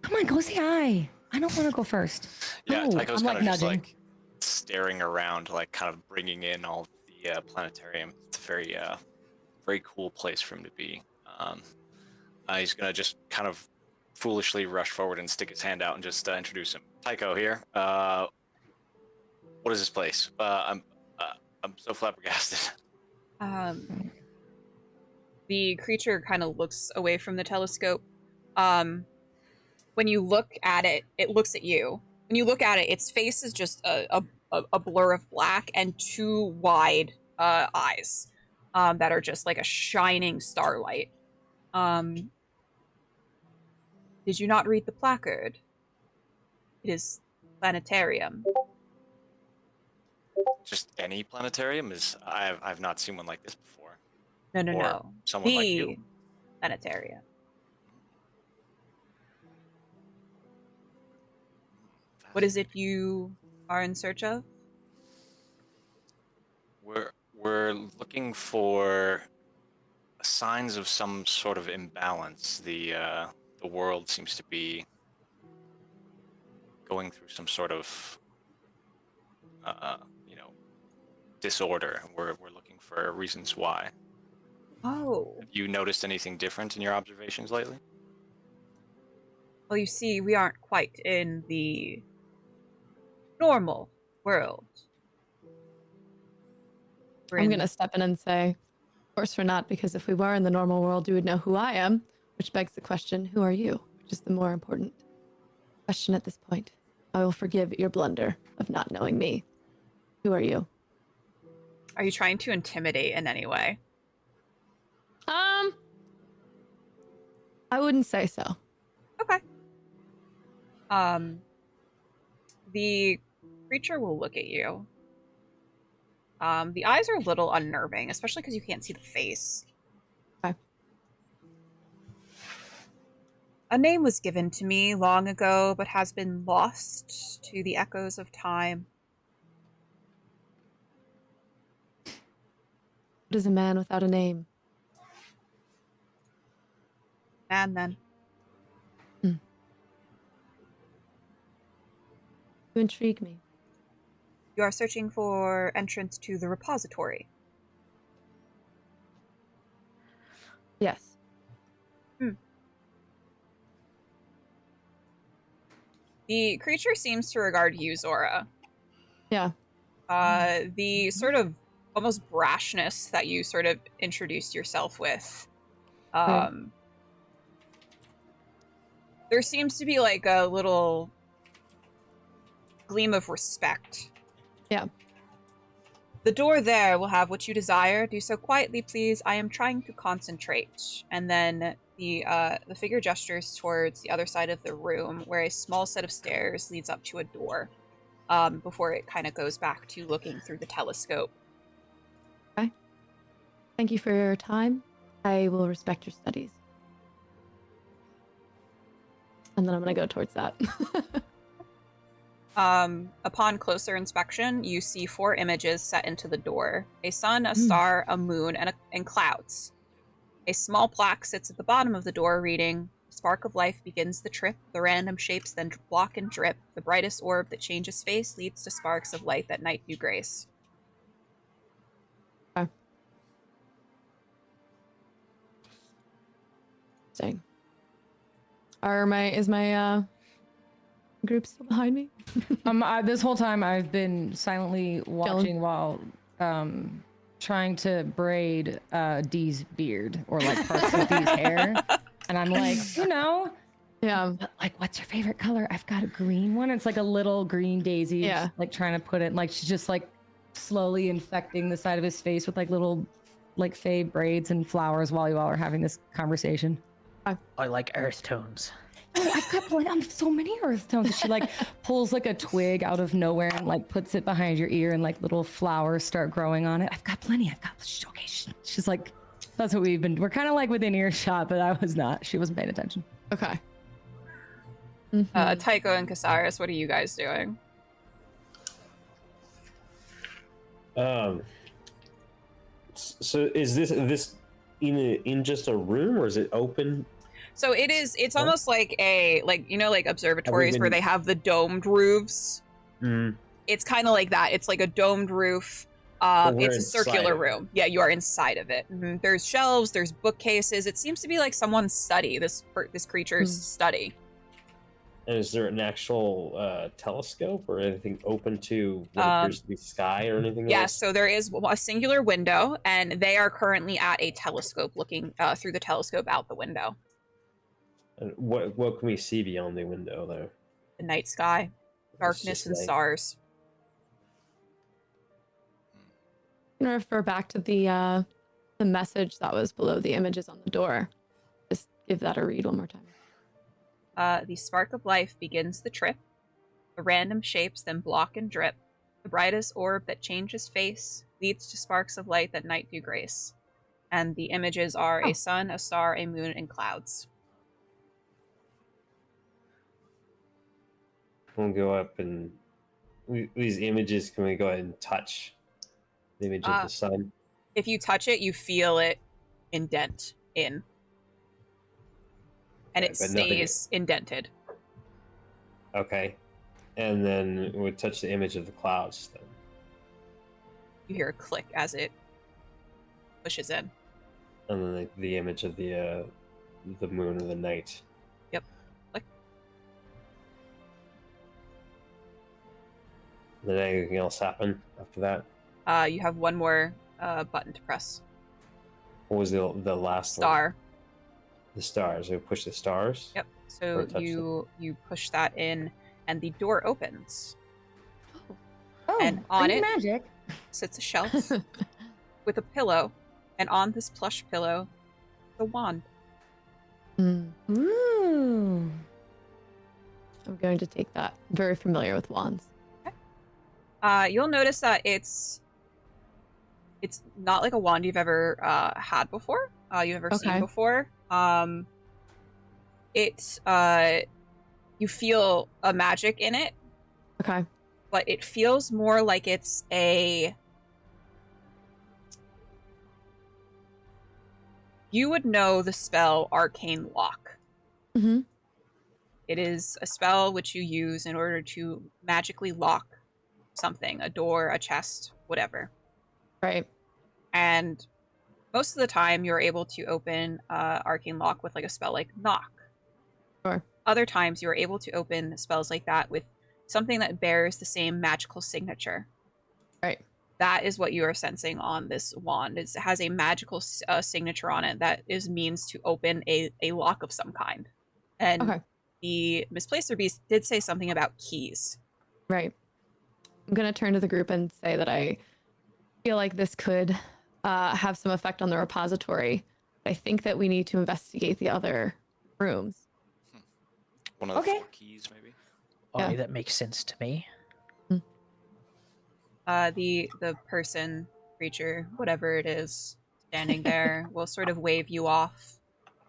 Come on, go say hi. I don't want to go first. Yeah, No, Tycho's I'm kind like of just nudging. like staring around, like kind of bringing in all the planetarium. It's a very, very cool place for him to be. He's gonna just kind of foolishly rush forward and stick his hand out and just introduce him. Tycho here. What is this place? I'm so flabbergasted. The creature kind of looks away from the telescope. When you look at it, it looks at you. When you look at it, its face is just a blur of black and two wide eyes that are just like a shining starlight. Did you not read the placard? It is planetarium. Just any planetarium is. I've not seen one like this before. No, Or no. someone The like you. planetarium. What is it you are in search of? We're looking for signs of some sort of imbalance. The world seems to be going through some sort of disorder. We're looking for reasons why. Oh. Have you noticed anything different in your observations lately? Well, you see, we aren't quite in the normal world. I'm going to step in and say, of course we're not, because if we were in the normal world, you would know who I am, which begs the question, who are you? Which is the more important question at this point. I will forgive your blunder of not knowing me. Who are you? Are you trying to intimidate in any way? I wouldn't say so. Okay. The creature will look at you. The eyes are a little unnerving, especially because you can't see the face. Okay. A name was given to me long ago, but has been lost to the echoes of time. What is a man without a name? Man, then. You intrigue me. You are searching for entrance to the repository. Yes. The creature seems to regard you, Zora. Yeah. The sort of almost brashness that you sort of introduced yourself with. There seems to be like a little gleam of respect. Yeah. The door there will have what you desire. Do so quietly, please. I am trying to concentrate. And then the figure gestures towards the other side of the room, where a small set of stairs leads up to a door. Before it kind of goes back to looking through the telescope. Okay. Thank you for your time. I will respect your studies. And then I'm going to go towards that. Upon closer inspection, you see 4 images set into the door. A sun, a star, a moon, and clouds. A small plaque sits at the bottom of the door reading, "Spark of life begins the trip. The random shapes then block and drip. The brightest orb that changes face leads to sparks of light that night do grace." Okay. Dang. Is my group still behind me? This whole time I've been silently watching while trying to braid Dee's beard or like parts of Dee's hair, and I'm like, Yeah. like, what's your favorite color? I've got a green one. It's like a little green daisy. Yeah. Like trying to put it, like she's just like slowly infecting the side of his face with like little like fade braids and flowers while you all are having this conversation. I like earth tones. Oh, I've got so many earth tones. She like pulls like a twig out of nowhere and like puts it behind your ear, and like little flowers start growing on it. I've got plenty. Okay. She's like, that's what we're kind of like within earshot, but I was not. She wasn't paying attention. Okay. Tycho and Kassarris, what are you guys doing? So is this in just a room, or is it open? So it's almost like like observatories where been- they have the domed roofs. Mm. It's kind of like that. It's like a domed roof. But we're It's a circular inside of it. room. Yeah, you are inside of it. Mhm. There's shelves, there's bookcases. It seems to be like someone's study, this creature's study. And is there an actual telescope or anything open to what appears to be sky or anything Yeah, else? so there is a singular window, and they are currently at a telescope looking through the telescope out the window. And what can we see beyond the window there? The night sky, darkness, just and like- stars. I'm gonna refer back to the message that was below the images on the door. Just give that a read one more time. The spark of life begins the trip. The random shapes then block and drip. The brightest orb that changes face leads to sparks of light that night do grace. And the images are Oh. a sun, a star, a moon, and clouds. We'll go up and these images. Can we go ahead and touch the image of the sun? If you touch it, you feel it indent in. And Okay, it but nothing- stays indented. Okay, and then we touch the image of the clouds. Then You hear a click as it pushes in. and then the image of the moon or the night. Yep. Click. Then anything else happen after that? You have one more button to press. What was the last one? Star. The stars. We push the stars. Yep. Or So touch you push that in, and the door opens. Oh, And on green it- magic. Sits a shelf with a pillow, and on this plush pillow, the wand. Hmm. Ooh. I'm going to take that. I'm very familiar with wands. You'll notice that it's not like a wand you've ever had before. You've ever seen Okay. before. You feel a magic in it, Okay. but it feels more like it's a. You would know the spell Arcane Lock. Mm-hmm. It is a spell which you use in order to magically lock something, a door, a chest, whatever. Right. And most of the time, you're able to open Arcane Lock with like a spell like Knock. Sure. Other times, you're able to open spells like that with something that bears the same magical signature. Right. That is what you are sensing on this wand. It has a magical signature on it that is means to open a lock of some kind. And Okay. the Misplacer Beast did say something about keys. Right. I'm going to turn to the group and say that I feel like this could have some effect on the repository. I think that we need to investigate the other rooms. One of the Okay. 4 keys, maybe. Yeah. Okay, that makes sense to me. The person, creature, whatever it is, standing there will sort of wave you off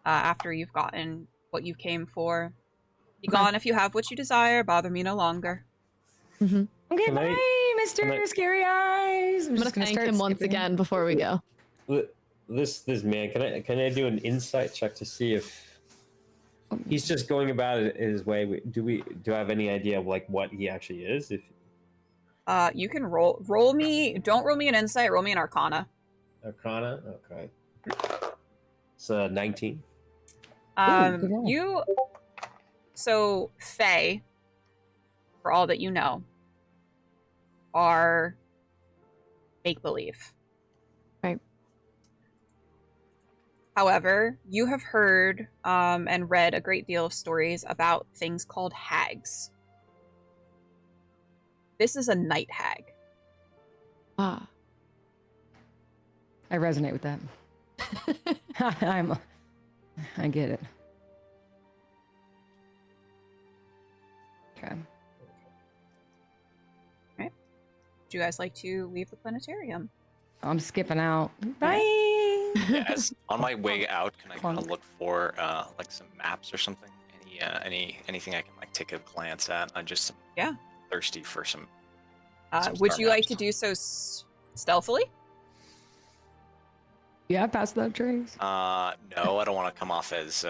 after you've gotten what you came for. Be Okay. gone if you have what you desire. Bother me no longer. Mm-hmm. Okay, Can I- bye, Mr. can I- Scary Eyes. I'm going to thank him once again before we go. This man, can I do an insight check to see if he's just going about it his way? Do I have any idea of like what he actually is? If You can roll me. Don't roll me an insight. Roll me an Arcana. Arcana, okay. It's 19. good roll. You. So Fae, for all that you know, are make believe. Right. However, you have heard and read a great deal of stories about things called hags. This is a night hag. Ah. I resonate with that. I get it. Okay. Would you guys like to leave the planetarium? I'm skipping out. Bye. Yes. On my way out, can I kind of Clunk. look for like some maps or something? Anything I can like take a glance at? I'm just Yeah. thirsty for some. Would star you like maps. to do so stealthily? Yeah, pass that trace. No, I don't want to come off as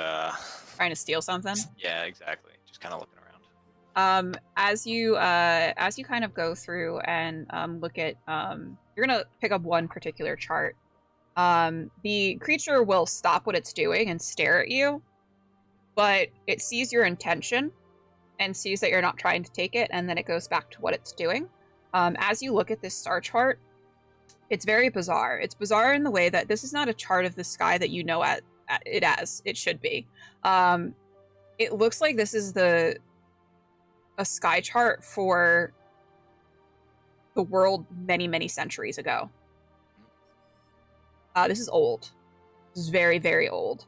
Trying to steal something? Yeah, exactly. Just kind of looking around. As you kind of go through and look at you're gonna pick up one particular chart. The creature will stop what it's doing and stare at you, but it sees your intention and sees that you're not trying to take it, and then it goes back to what it's doing. As you look at this star chart, it's very bizarre. It's bizarre in the way that this is not a chart of the sky that you know it as it should be. It looks like this is a sky chart for the world many, many centuries ago. This is old. This is very, very old.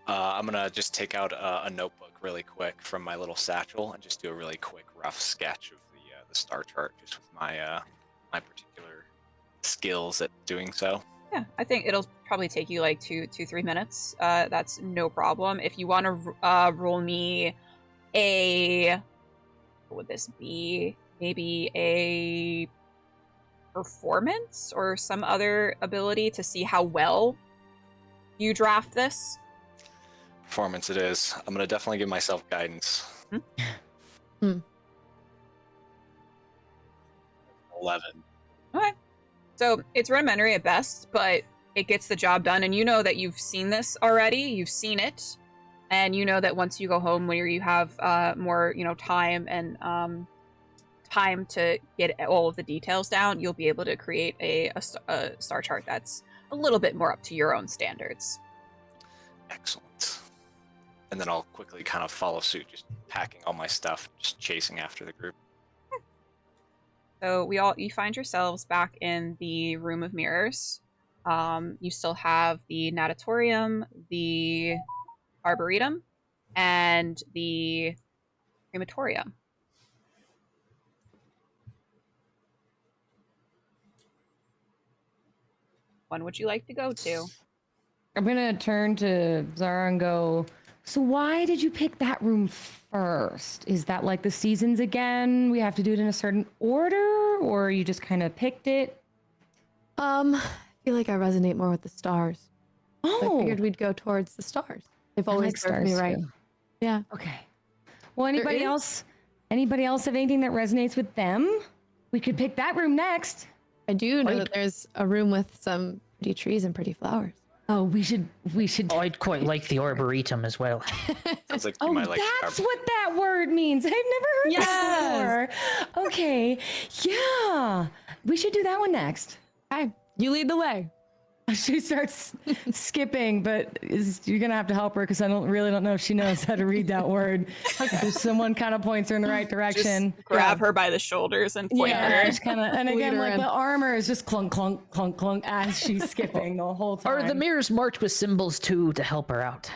I'm gonna just take out a notebook really quick from my little satchel and just do a really quick rough sketch of the star chart, just with my my particular skills at doing so. Yeah, I think it'll probably take you like 3 minutes. That's no problem. If you want to roll me what would this be? Maybe a performance or some other ability to see how well you draft this. Performance it is. I'm gonna definitely give myself guidance. 11. Okay. So it's rudimentary at best, but it gets the job done. And you know that you've seen this already. You've seen it. And you know that once you go home, where you have more, time and time to get all of the details down, you'll be able to create a star chart that's a little bit more up to your own standards. Excellent. And then I'll quickly kind of follow suit, just packing all my stuff, just chasing after the group. So you find yourselves back in the room of mirrors. You still have the natatorium, the arboretum, and the crematorium. One would you like to go to? I'm gonna turn to Zara and go, so why did you pick that room first? Is that like the seasons again? We have to do it in a certain order, or you just kind of picked it? I feel like I resonate more with the stars. Oh, I figured we'd go towards the stars. They've I always like served me stars right. too. Yeah. Okay. Well, anybody is? else? Anybody else have anything that resonates with them? We could pick that room next. I do know that there's a room with some pretty trees and pretty flowers. Oh, we should. Oh, I'd quite like the arboretum as well. Sounds like you Oh, might like that's what that word means. I've never heard that before. Okay, yeah, we should do that one next. Hi, you lead the way. She starts skipping, but you're gonna have to help her because I don't know if she knows how to read that word. If someone kind of points her in the right direction, Just grab her by the shoulders and point her. just kind of, and Lead again, her like in. the armor is just clunk, clunk, clunk, clunk as she's skipping the whole time. Are the mirrors marked with symbols too to help her out?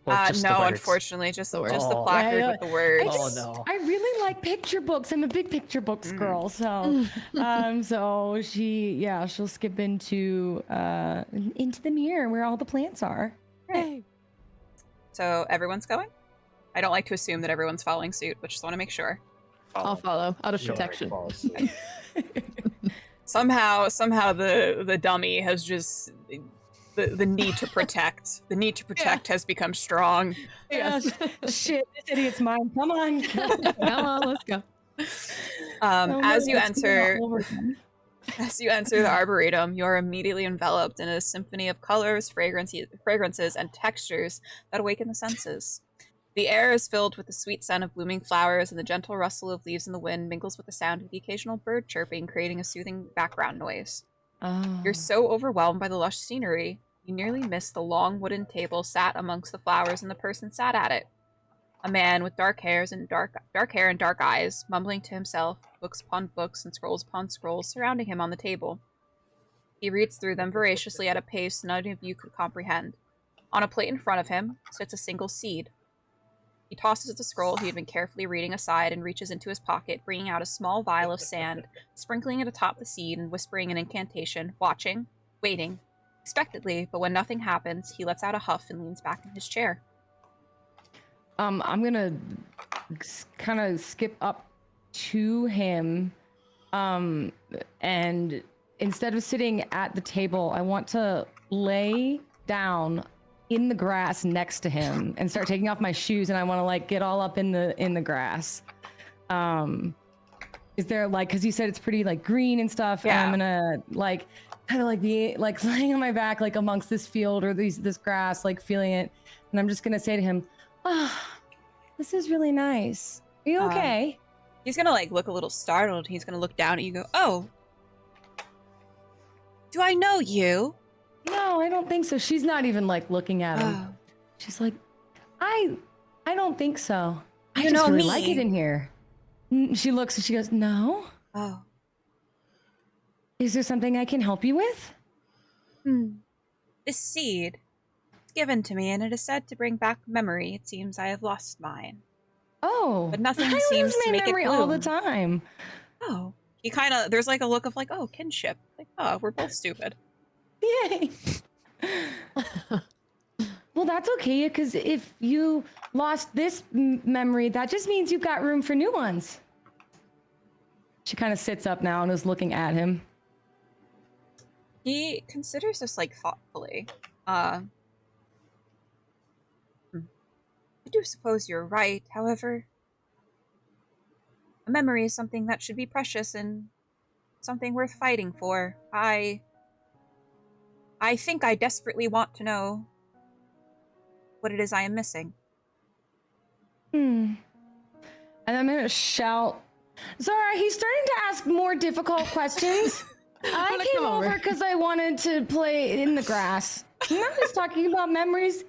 Or just the No, words? unfortunately, just the Oh. placard Yeah, with the words. I really like picture books. I'm a big picture books girl, so so she'll skip into the mirror where all the plants are. Hey. So everyone's going? I don't like to assume that everyone's following suit, but just want to make sure. I'll follow out of Sure, protection. false. Somehow the dummy has just the need to protect. The need to protect has become strong. Yes. Shit, this idiot's mine. Come on. Come on, let's go. As you enter the arboretum, you are immediately enveloped in a symphony of colors, fragrances, and textures that awaken the senses. The air is filled with the sweet scent of blooming flowers, and the gentle rustle of leaves in the wind mingles with the sound of the occasional bird chirping, creating a soothing background noise. You're so overwhelmed by the lush scenery, you nearly miss the long wooden table sat amongst the flowers and the person sat at it. A man with dark hair and dark eyes, mumbling to himself, books upon books and scrolls upon scrolls surrounding him on the table. He reads through them voraciously at a pace none of you could comprehend. On a plate in front of him sits a single seed. He tosses the scroll he had been carefully reading aside and reaches into his pocket, bringing out a small vial of sand, sprinkling it atop the seed and whispering an incantation, watching, waiting, expectantly, but when nothing happens, he lets out a huff and leans back in his chair. I'm gonna kind of skip up to him, and instead of sitting at the table, I want to lay down in the grass next to him and start taking off my shoes, and I want to like get all up in the grass. Is there like, because you said it's pretty like green and stuff, Yeah. and I'm gonna like kind of like be like laying on my back like amongst this field or this grass, like feeling it, and I'm just gonna say to him, this is really nice. Are you okay? He's gonna like look a little startled. He's gonna look down at you and go, oh, do I know you? No, I don't think so. She's not even like looking at him. Oh, She's like, I don't think so. I You just know really me. like it in here. She looks and she goes, no. oh. Is there something I can help you with? This seed is given to me, and it is said to bring back memory. It seems I have lost mine. Oh, But nothing I seems lose to my make it memory all the bloom. time. Oh. He kind of, there's like a look of like, oh, kinship. Like, oh, we're both stupid. Yay. Well, that's okay, because if you lost this memory, that just means you've got room for new ones. She kind of sits up now and is looking at him. He considers this like thoughtfully. I do suppose you're right. However, a memory is something that should be precious and something worth fighting for. I think I desperately want to know what it is I am missing. And I'm gonna shout, Zora, he's starting to ask more difficult questions. I gonna came come over. over because I wanted to play in the grass. I'm not just talking about memories.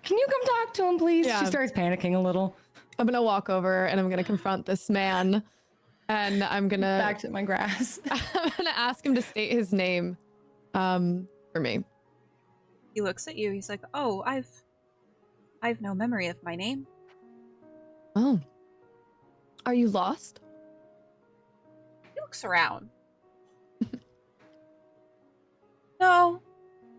Can you come talk to him, please? Yeah. She starts panicking a little. I'm gonna walk over and I'm gonna confront this man, and I'm gonna Back to my grass. I'm gonna ask him to state his name, for me. He looks at you. He's like, "Oh, I've no memory of my name." Oh, are you lost? He looks around.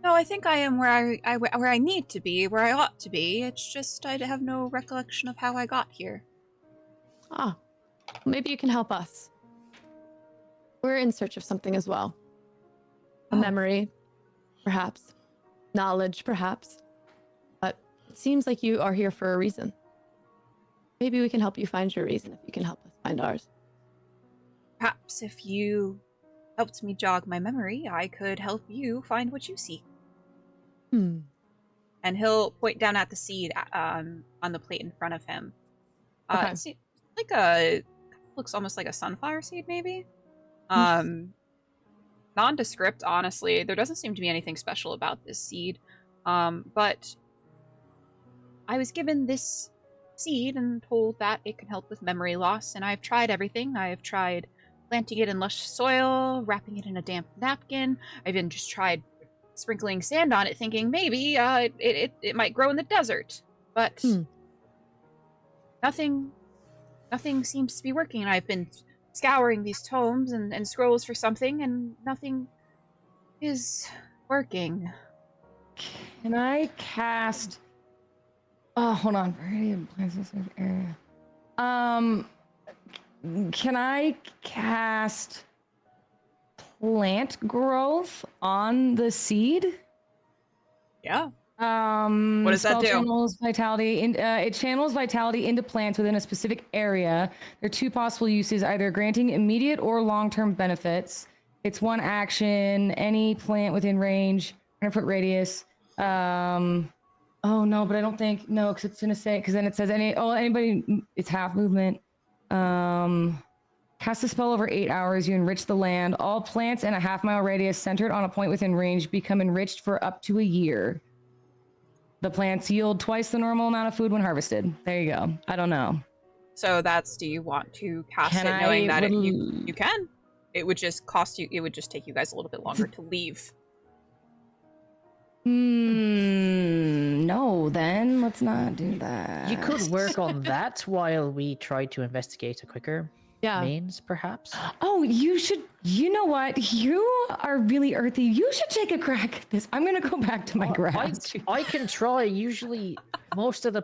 No, I think I am where I need to be, where I ought to be. It's just I have no recollection of how I got here. Ah, maybe you can help us. We're in search of something as well. A memory, perhaps. Knowledge, perhaps. But it seems like you are here for a reason. Maybe we can help you find your reason if you can help us find ours. Perhaps if you helped me jog my memory, I could help you find what you seek. Hmm. And he'll point down at the seed on the plate in front of him. Okay. It's like looks almost like a sunflower seed, maybe. Nondescript, honestly. There doesn't seem to be anything special about this seed. But I was given this seed and told that it can help with memory loss, and I've tried everything. I have tried planting it in lush soil, wrapping it in a damp napkin. I've even just tried sprinkling sand on it, thinking maybe it might grow in the desert. But nothing seems to be working, and I've been scouring these tomes and scrolls for something, and nothing is working. Can I cast... Oh, hold on. Variety of plants in this area. Can I cast plant growth on the seed? Yeah. What does that spell do? Channels vitality. It channels vitality into plants within a specific area. There are two possible uses, either granting immediate or long-term benefits. It's one action. Any plant within range, 100-foot radius. Oh no, but I don't think because it's gonna say because then it says anybody. It's half movement. Cast a spell over 8 hours. You enrich the land. All plants in a half-mile radius centered on a point within range become enriched for up to a year. The plants yield twice the normal amount of food when harvested. There you go. I don't know. So do you want to cast Can it knowing I that rel- you can? It would just cost you, it would just take you guys a little bit longer to leave. No, then let's not do that. You could work on that while we try to investigate a quicker Yeah. means, perhaps. Oh, you should. You know what? You are really earthy. You should take a crack at this. I'm gonna go back to my grass. I can try. Usually, most of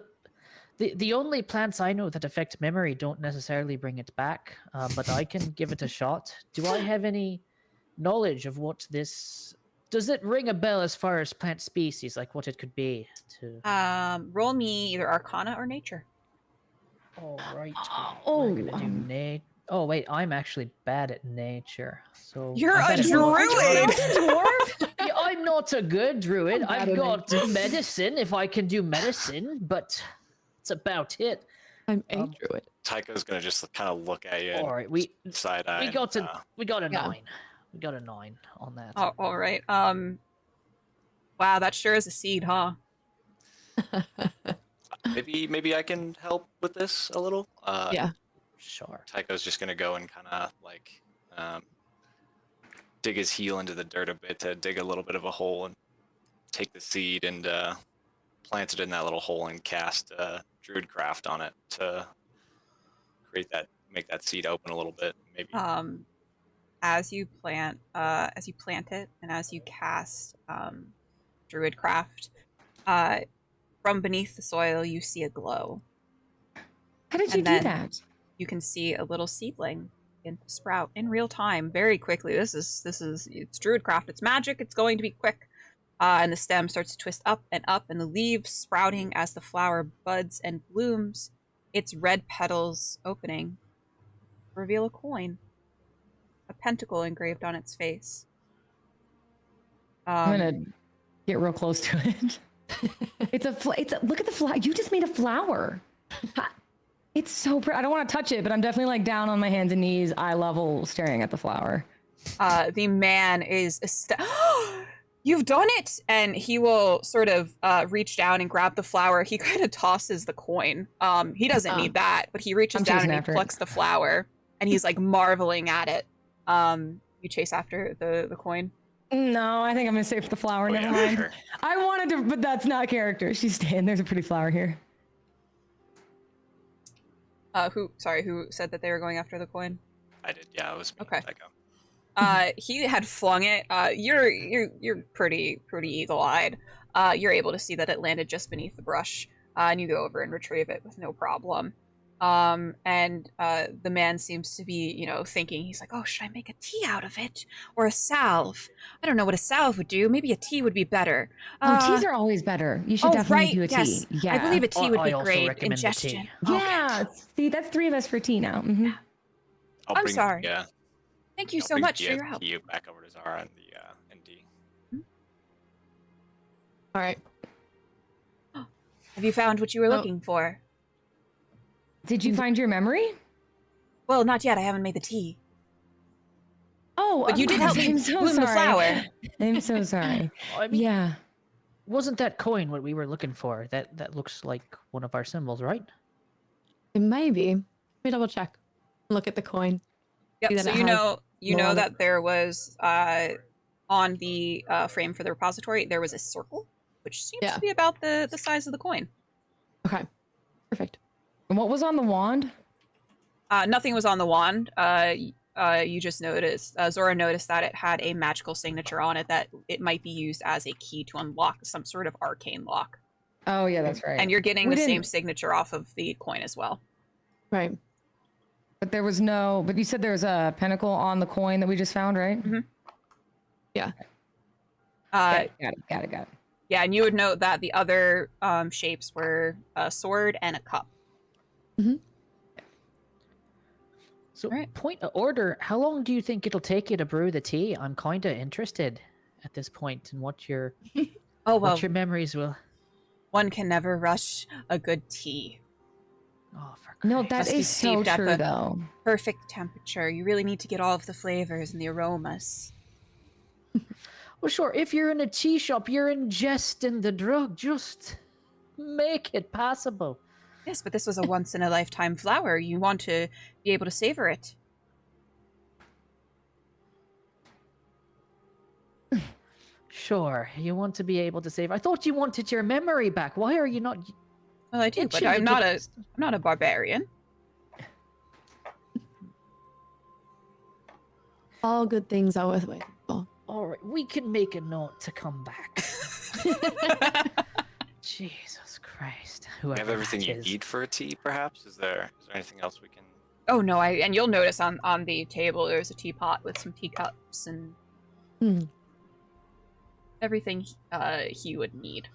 the only plants I know that affect memory don't necessarily bring it back, but I can give it a shot. Do I have any knowledge of what this does it ring a bell as far as plant species, like what it could be? Roll me either Arcana or Nature. All right. Oh, we're gonna do Oh wait, I'm actually bad at nature. So You're I'm a bad at druid! dwarf? Yeah, I'm not a good druid. I'm bad I've at got medicine if I can do medicine, but that's about it. I'm a druid. Tycho's gonna just kind of look at you. All right, we side eye. got a we got a Yeah. 9. We got a 9 on that. Oh, all right. Wow, that sure is a seed, huh? Maybe I can help with this a little. Yeah. Sure. Tycho's just gonna go and kind of like dig his heel into the dirt a bit to dig a little bit of a hole and take the seed and plant it in that little hole and cast Druidcraft on it to make that seed open a little bit. Maybe. As you plant it and as you cast Druidcraft, from beneath the soil you see a glow. How did you And do then that? You can see a little seedling begin to sprout in real time, very quickly. It's Druidcraft. It's magic. It's going to be quick. And the stem starts to twist up, and the leaves sprouting as the flower buds and blooms. Its red petals opening reveal a coin, a pentacle engraved on its face. I'm gonna get real close to it. It's a look at the flower. You just made a flower. It's so pretty. I don't want to touch it, but I'm definitely like down on my hands and knees, eye level, staring at the flower. The man is you've done it, and he will sort of reach down and grab the flower. He kind of tosses the coin. He doesn't need that, but he reaches down and he plucks the flower, and he's like marveling at it. You chase after the coin. No, I think I'm gonna save the flower. Never mind. Sure. I wanted to, but that's not character. She's staying. There's a pretty flower here. Who said that they were going after the coin? I did. Yeah, it was me. Okay. Tycho. He had flung it. You're pretty eagle-eyed. You're able to see that it landed just beneath the brush, and you go over and retrieve it with no problem. And the man seems to be, thinking. He's like, "Oh, should I make a tea out of it, or a salve? I don't know what a salve would do. Maybe a tea would be better." Teas are always better. You should definitely do a yes. tea. Yeah, I believe a tea would I be also great. recommend the tea. Ingestion. Yeah, see, that's 3 of us for tea now. Mm-hmm. I'll I'm bring sorry. The, Thank you I'll so bring much the, for your help. tea back over to Zara and the ND. All right. Have you found what you were looking for? Did you find your memory? Well, not yet. I haven't made the tea. Oh, But you did help me I'm so bloom the sorry. flower. I'm so sorry. I mean, Yeah. wasn't that coin what we were looking for? That looks like one of our symbols, right? It may be. Let me double check. Look at the coin. Yep. See that So it you has know more- that there was on the frame for the repository there was a circle, which seems to be about the size of the coin. Okay. Perfect. And what was on the wand? Nothing was on the wand. You just noticed. Zora noticed that it had a magical signature on it that it might be used as a key to unlock some sort of arcane lock. Oh, yeah, that's right. And you're getting We the same didn't- signature off of the coin as well. Right. But there was no. But you said there was a pentacle on the coin that we just found, right? Mm-hmm. Yeah. Got it. Yeah, and you would note that the other shapes were a sword and a cup. So, Right. point of order, how long do you think it'll take you to brew the tea? I'm kind of interested at this point in what your Oh, well, what your memories will. one can never rush a good tea. Oh, for No, Christ. that Must be is so steeped at true, the- though. Perfect temperature. You really need to get all of the flavors and the aromas. Well, sure. If you're in a tea shop, you're ingesting the drug. Just make it passable. Yes, but this was a once-in-a-lifetime flower. You want to be able to savor it. Sure, you want to be able to save. I thought you wanted your memory back. Why are you not? Well, I do, but itching to I'm not get- a barbarian. All good things are worth waiting for. All right, we can make a note to come back. Jesus Christ! You Whoever have everything that you is. need for a tea, perhaps? Is there anything else we can? Oh no, and you'll notice on the table there's a teapot with some teacups and everything he would need.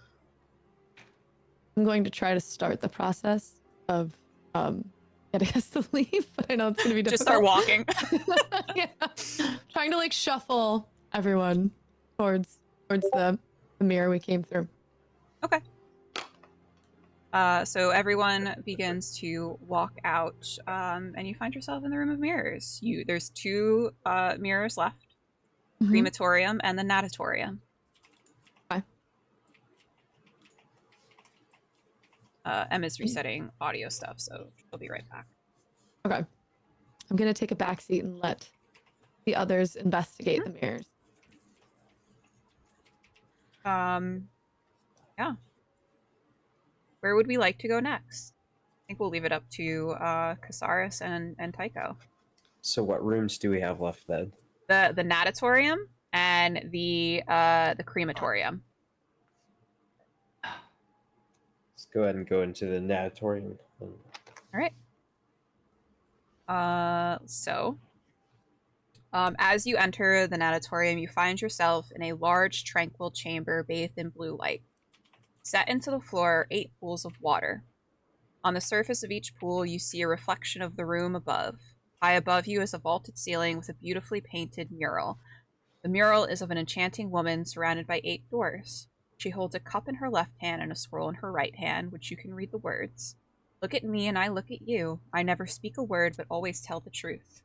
I'm going to try to start the process of getting us to leave, but I know it's going to be difficult. Just start walking. Yeah. Trying to like shuffle everyone towards the mirror we came through. Okay. So everyone begins to walk out, and you find yourself in the room of mirrors. There's 2 mirrors left, crematorium and the natatorium. Okay. Emma's resetting audio stuff, so she'll be right back. Okay. I'm going to take a back seat and let the others investigate the mirrors. Yeah. Where would we like to go next? I think we'll leave it up to Kassarris and Tycho. So what rooms do we have left then? The natatorium and the crematorium. Let's go ahead and go into the natatorium. All right. So, as you enter the natatorium, you find yourself in a large, tranquil chamber bathed in blue light. Set into the floor are 8 pools of water. On the surface of each pool, you see a reflection of the room above. High above you is a vaulted ceiling with a beautifully painted mural. The mural is of an enchanting woman surrounded by 8 doors. She holds a cup in her left hand and a scroll in her right hand, which you can read the words. Look at me and I look at you. I never speak a word, but always tell the truth.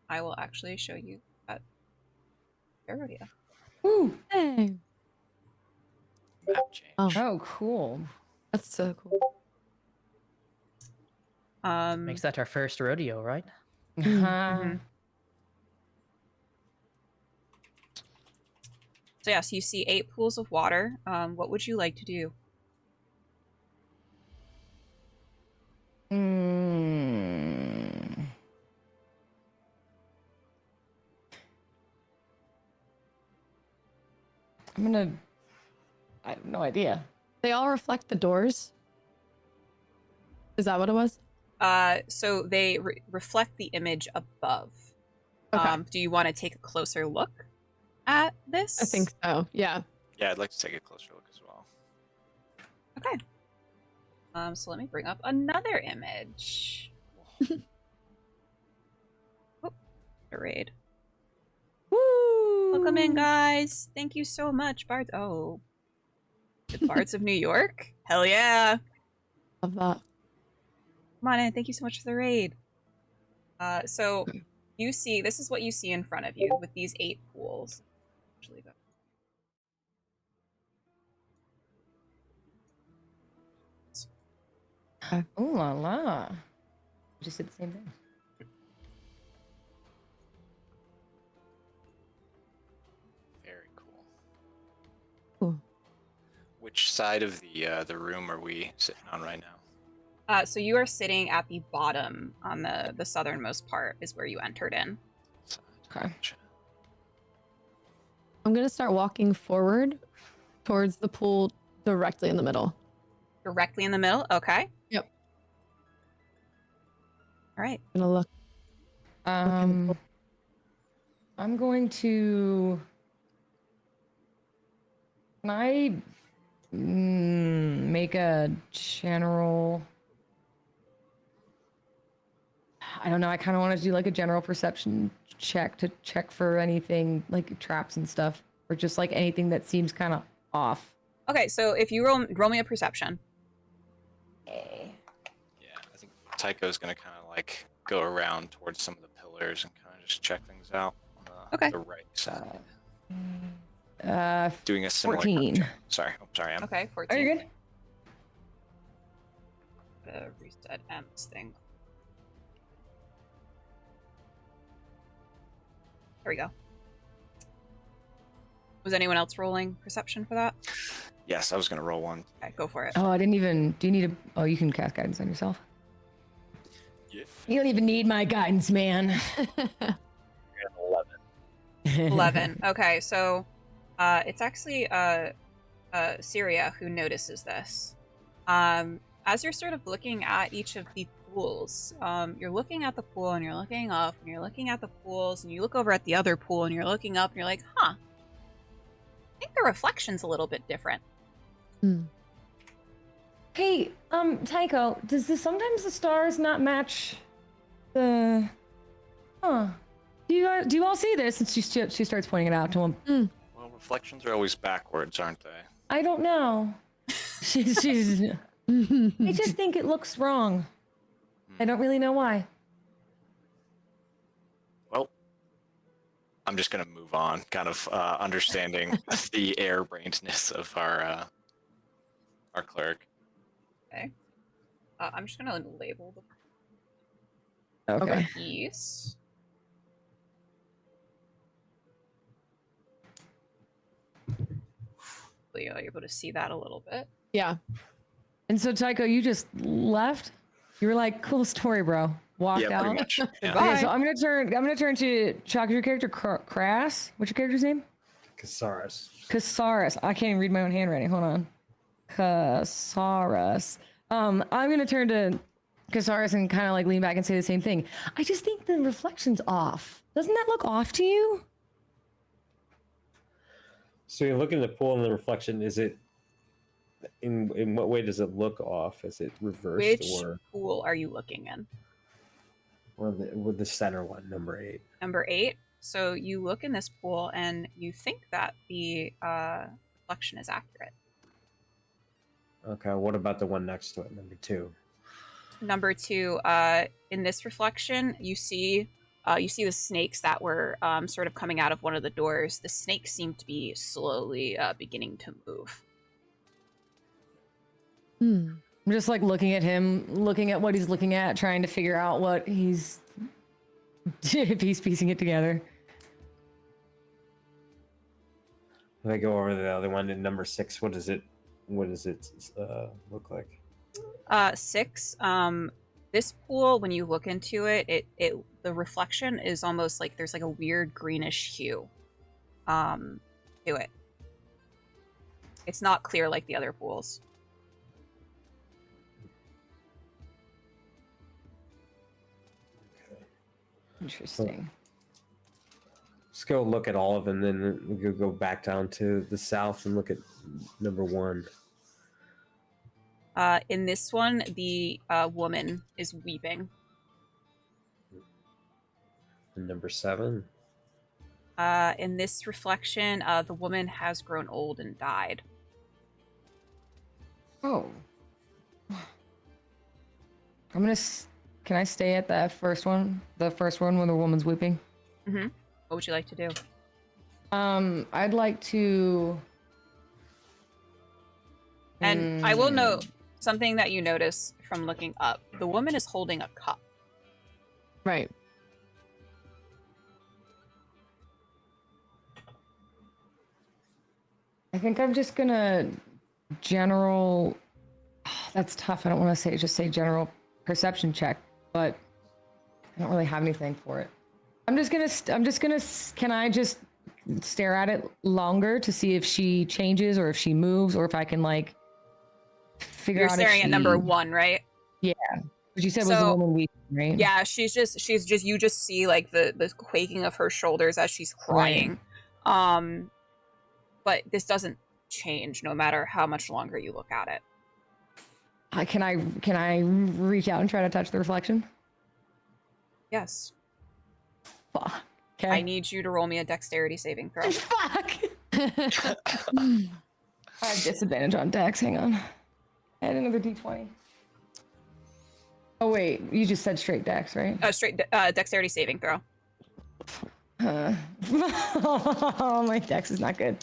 I will actually show you that area. Ooh. Hey. Map change. Oh, cool. That's so cool. Makes that our first rodeo, right? Uh-huh. So yes, you see 8 pools of water. What would you like to do? I have no idea. They all reflect the doors. Is that what it was? So they reflect the image above. Okay. Do you want to take a closer look at this? I think so. Yeah. Yeah, I'd like to take a closer look as well. Okay. So let me bring up another image. Oh, a raid. Woo! Welcome in, guys. Thank you so much, Bards. Oh, the Bards of New York. Hell yeah! Love that. Come on in. Thank you so much for the raid. So you see, this is what you see in front of you with these 8 pools. Actually, go. Ooh la la. Just did the same thing. Very cool. Cool. Which side of the room are we sitting on right now? So you are sitting at the bottom on the southernmost part is where you entered in. Okay. Gotcha. I'm going to start walking forward towards the pool directly in the middle. Directly in the middle? Okay. Yep. All right. I'm going to look. I'm going to. Can I make a general? I don't know. I kind of want to do like a general perception check to check for anything like traps and stuff, or just like anything that seems kind of off. Okay, so if you roll me a perception. Okay. Yeah, I think Tycho's gonna kind of like go around towards some of the pillars and kind of just check things out on the right side. Doing a similar 14. check. Sorry, Em. Okay, 14. Are you good? Reset M's thing. There we go. Was anyone else rolling perception for that? Yes, I was gonna roll one. Okay, go for it. Oh, I didn't even. Do you need a? Oh, you can cast guidance on yourself. Yeah. You don't even need my guidance, man. 11. Okay, so it's actually Syria who notices this. As you're sort of looking at each of the pools, you're looking at the pool and you're looking up and you're looking at the pools and you look over at the other pool and you're looking up and you're like, huh, think the reflection's a little bit different. Hey, Tycho, sometimes the stars not match the... Huh. Do you all see this? And she starts pointing it out to him. Well, reflections are always backwards, aren't they? I don't know. she's I just think it looks wrong. I don't really know why. Well, I'm just gonna move on, kind of understanding the airbrainedness of our cleric. Okay. I'm just gonna label Okay. the piece. Hopefully you're able to see that a little bit. Yeah. And so Tycho, you just left? You were like, cool story, bro. Walked Yeah, out. pretty much. Yeah. Okay, so I'm gonna turn to Chuck. Is your character Crass? What's your character's name? Kassarris. I can't even read my own handwriting. Hold on. Kassarris. I'm gonna turn to Kassarris and kind of like lean back and say the same thing. I just think the reflection's off. Doesn't that look off to you? So you look in the pool and the reflection, is it in what way does it look off? Is it reversed Which or pool are you looking in? with the center one, number 8? Number 8. So you look in this pool and you think that the reflection is accurate. Okay, what about the one next to it, number 2? Number 2, in this reflection, you see the snakes that were sort of coming out of one of the doors. The snakes seem to be slowly beginning to move. I'm just like looking at him, looking at what he's looking at, trying to figure out what he's if he's piecing it together. If I go over to the other one in number 6, what does it look like? 6. This pool, when you look into it, the reflection is almost like there's like a weird greenish hue to it. It's not clear like the other pools. Interesting. Let's go look at all of them, then we could go back down to the south and look at number 1. In this one, the woman is weeping. And number 7. In this reflection, the woman has grown old and died. Oh. Can I stay at that first one? The first one when the woman's weeping? Mm-hmm. What would you like to do? I'd like to... And I will note something that you notice from looking up. The woman is holding a cup. Right. I think I'm just gonna general... that's tough. I don't want to say general perception check, but I don't really have anything for it. Can I just stare at it longer to see if she changes or if she moves or if I can like figure out? You're staring at number 1, right? Yeah. What you said was a woman weeping, right? Yeah, she's just you just see like the quaking of her shoulders as she's crying. Right. But this doesn't change no matter how much longer you look at it. Can I reach out and try to touch the reflection? Yes. Fuck. Okay. I need you to roll me a dexterity saving throw. Fuck. I have disadvantage on dex. Hang on. Add another d20. Oh wait, you just said straight dex, right? Straight dexterity saving throw. Oh, my dex is not good.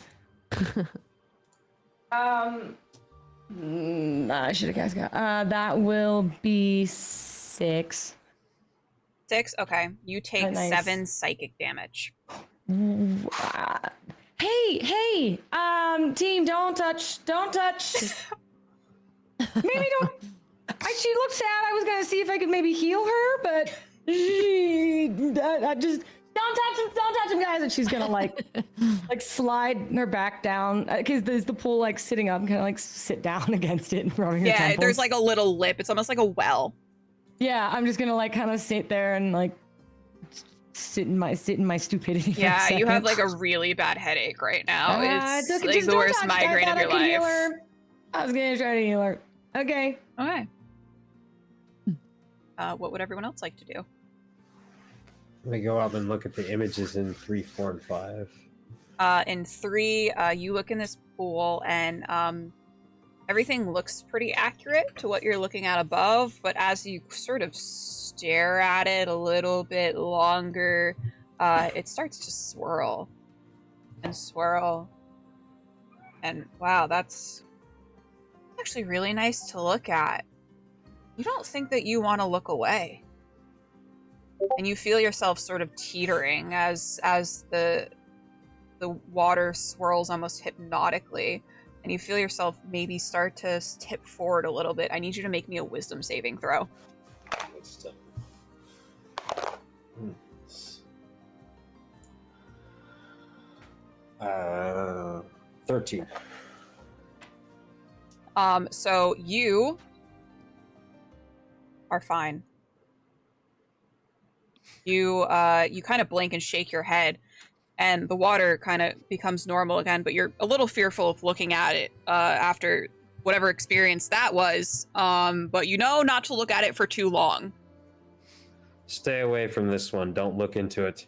I should have guessed. That will be 6. 6. Okay, you take Nice. 7 psychic damage. Hey, team, don't touch. Maybe don't. She looked sad. I was gonna see if I could maybe heal her, but I just don't touch him, guys. And she's gonna like slide her back down because there's the pool like sitting up and kind of like sit down against it and rubbing her temples. There's like a little lip. It's almost like a well. Yeah, I'm just gonna like kind of sit there and like sit in my stupidity. for a Yeah, you have second. like a really bad headache right now. It's It's okay, like just the don't worst touch. I migraine of thought I your could heal life. her. I was gonna try to heal her. Okay. Okay. What would everyone else like to do? Let me go up and look at the images in 3, 4, and 5. In 3, you look in this pool and everything looks pretty accurate to what you're looking at above, but as you sort of stare at it a little bit longer, it starts to swirl and swirl. And wow, that's actually really nice to look at. You don't think that you want to look away. And you feel yourself sort of teetering as the water swirls almost hypnotically, and you feel yourself maybe start to tip forward a little bit. I need you to make me a wisdom saving throw. 13. So you are fine. You kind of blink and shake your head, and the water kind of becomes normal again, but you're a little fearful of looking at it after whatever experience that was. But you know not to look at it for too long. Stay away from this one. Don't look into it.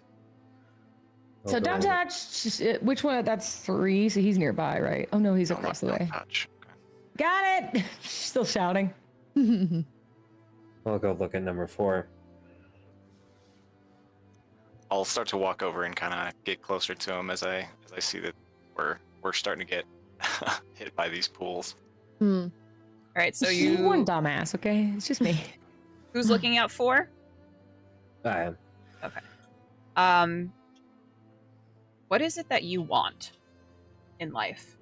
So Okay. don't touch. Which one? That's 3. So he's nearby, right? Oh no, he's across the way. Touch. Okay. Got it. Still shouting. I'll go look at number 4. I'll start to walk over and kind of get closer to him as I see that we're starting to get hit by these pools. All right, so you one dumbass. Okay, it's just me. who's looking out for? I am. Okay. What is it that you want in life?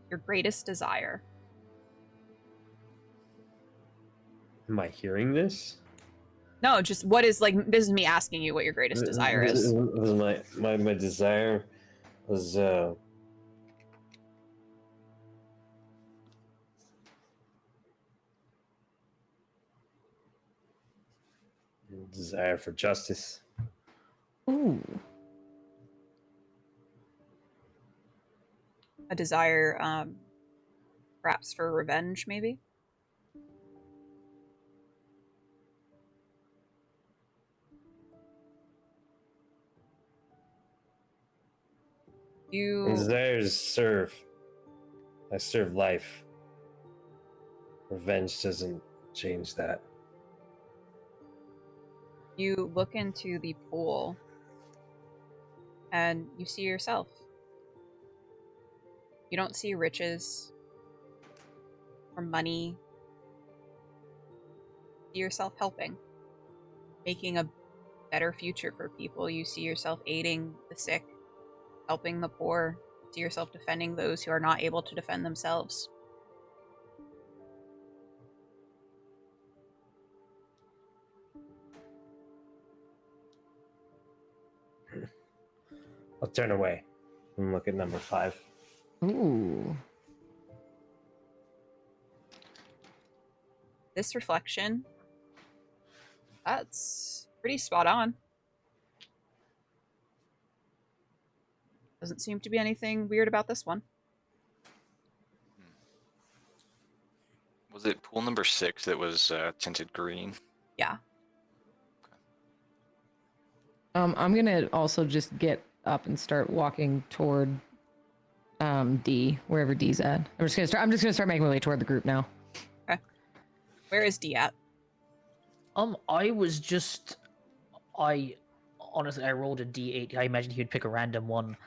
Your greatest desire. Am I hearing this? No, just what is, like, this is me asking you what your greatest desire is. My desire was desire for justice. Ooh. A desire, perhaps for revenge, maybe? My desire is serve. I serve life. Revenge doesn't change that. You look into the pool and you see yourself. You don't see riches or money. You see yourself helping, making a better future for people. You see yourself aiding the sick, helping the poor. You see yourself defending those who are not able to defend themselves. I'll turn away and look at number 5. Ooh. This reflection, that's pretty spot on. Doesn't seem to be anything weird about this one. Was it pool number 6 that was tinted green? Yeah. I'm gonna also just get up and start walking toward D, wherever D's at. I'm just gonna start making my way toward the group now. Okay. Where is D at? I honestly rolled a D8. I imagine he would pick a random one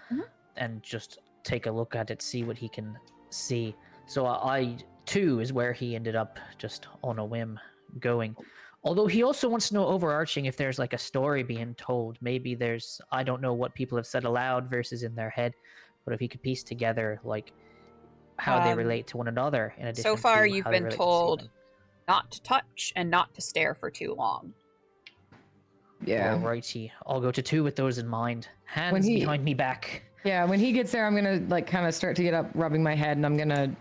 and just take a look at it, see what he can see. So I too is where he ended up, just on a whim going. Although he also wants to know overarching if there's like a story being told. Maybe there's, I don't know what people have said aloud versus in their head, but if he could piece together like how they relate to one another in addition So far, to you've how they been relate to told Stephen. not to touch and not to stare for too long. Yeah. Alrighty, I'll go to 2 with those in mind. Hands behind me back. Yeah, when he gets there, I'm gonna like kind of start to get up, rubbing my head, and I'm gonna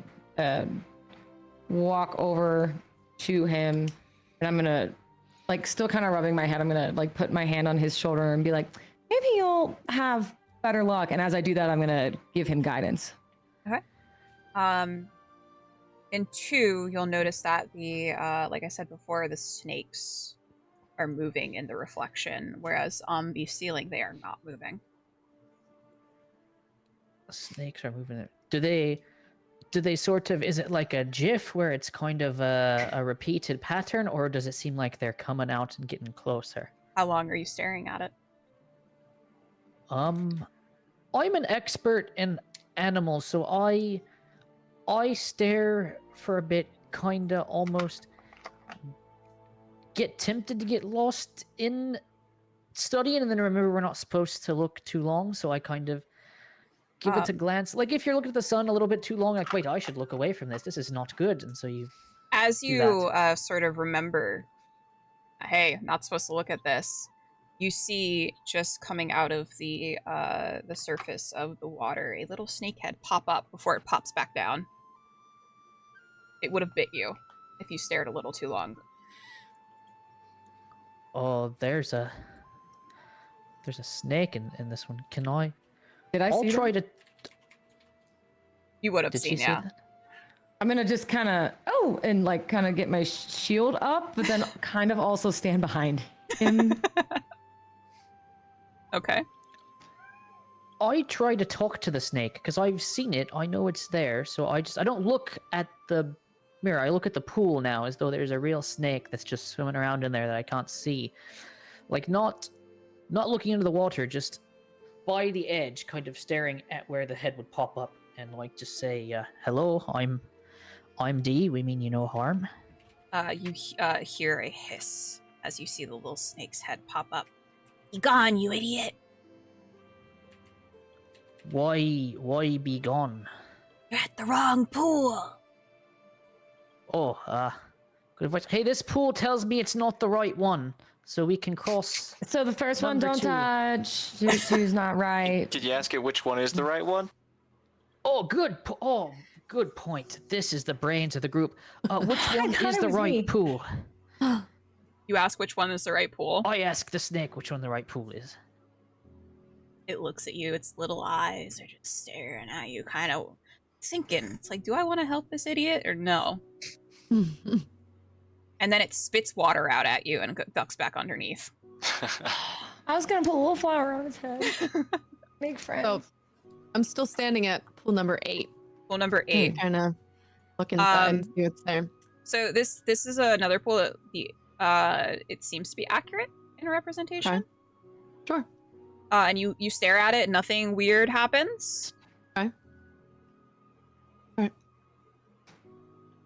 walk over to him, and I'm gonna, like, still kind of rubbing my head. I'm gonna like put my hand on his shoulder and be like, maybe you'll have better luck. And as I do that, I'm gonna give him guidance. Okay. In 2, you'll notice that the, like I said before, the snakes are moving in the reflection, whereas on the ceiling they are not moving. The snakes are moving it. Do they sort of, is it like a GIF where it's kind of a repeated pattern, or does it seem like they're coming out and getting closer? How long are you staring at it? I'm an expert in animals, so I stare for a bit, kinda almost get tempted to get lost in studying, and then remember we're not supposed to look too long, so I kind of give it a glance. Like if you're looking at the sun a little bit too long, like, wait, I should look away from this. This is not good. And so you As you sort of remember, hey, not supposed to look at this, you see just coming out of the surface of the water, a little snake head pop up before it pops back down. It would have bit you if you stared a little too long. Oh, there's a snake in this one. Can I? Did I I'll see try that? to. You would have Did she seen, see yeah. that? I'm gonna just kind of and like kind of get my shield up, but then kind of also stand behind him. Okay. I try to talk to the snake because I've seen it. I know it's there, so I don't look at the mirror. I look at the pool now as though there's a real snake that's just swimming around in there that I can't see. Like not looking into the water, just by the edge, kind of staring at where the head would pop up, and like just say, "Hello, I'm D. We mean you no harm." You hear a hiss as you see the little snake's head pop up. Be gone, you idiot! Why be gone? You're at the wrong pool. Oh, good advice. Hey, this pool tells me it's not the right one, so we can cross. So the first one, Number don't 2. touch. Two's not right. Did you ask it which one is the right one? Oh, good point. This is the brains of the group. Which one thought is it the was right me. pool? You ask which one is the right pool. I ask the snake which one the right pool is. It looks at you. Its little eyes are just staring at you, kind of thinking. It's like, do I want to help this idiot or no? And then it spits water out at you and ducks back underneath. I was gonna put a little flower on his head. Make friends. So I'm still standing at pool number 8. Pool number 8. Kind of look inside and see what's there. So this is another pool that it seems to be accurate in a representation. Okay. Sure. And you stare at it, nothing weird happens. Okay. All right.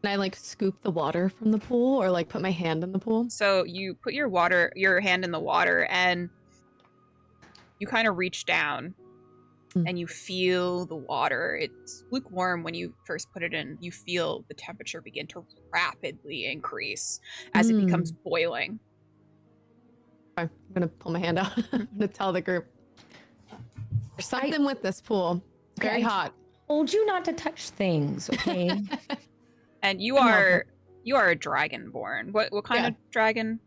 Can I like scoop the water from the pool or like put my hand in the pool? So you put your hand in the water and you kind of reach down and you feel the water. It's lukewarm when you first put it in. You feel the temperature begin to rapidly increase as it becomes boiling. Okay. I'm going to pull my hand out. I'm going to tell the group. There's something with this pool. It's very hot. Told you not to touch things, okay? And you are a dragonborn. What kind of dragon?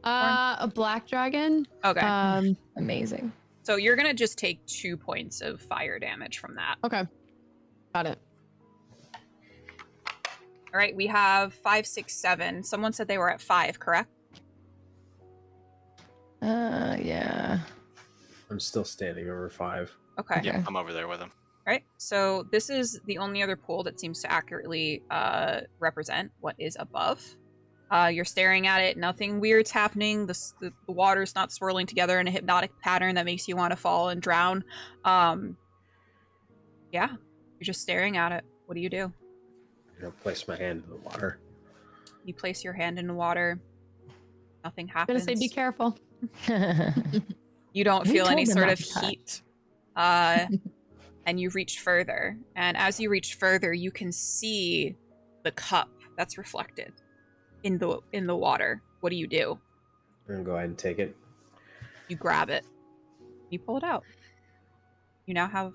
A black dragon. Okay. Amazing. So you're gonna just take 2 points of fire damage from that. Okay. Got it. All right, we have 5, 6, 7. Someone said they were at 5, correct? Yeah. I'm still standing over 5. Okay. Yep, I'm over there with him. All right. So this is the only other pool that seems to accurately represent what is above. You're staring at it. Nothing weird's happening. The water's not swirling together in a hypnotic pattern that makes you want to fall and drown. Yeah, you're just staring at it. What do you do? I'm gonna place my hand in the water. You place your hand in the water. Nothing I'm going happens. to say be careful. You don't We feel told any them sort not of to touch. heat. And you reach further. And as you reach further, you can see the cup that's reflected in the water. What do? I'm gonna go ahead and take it. You grab it. You pull it out. You now have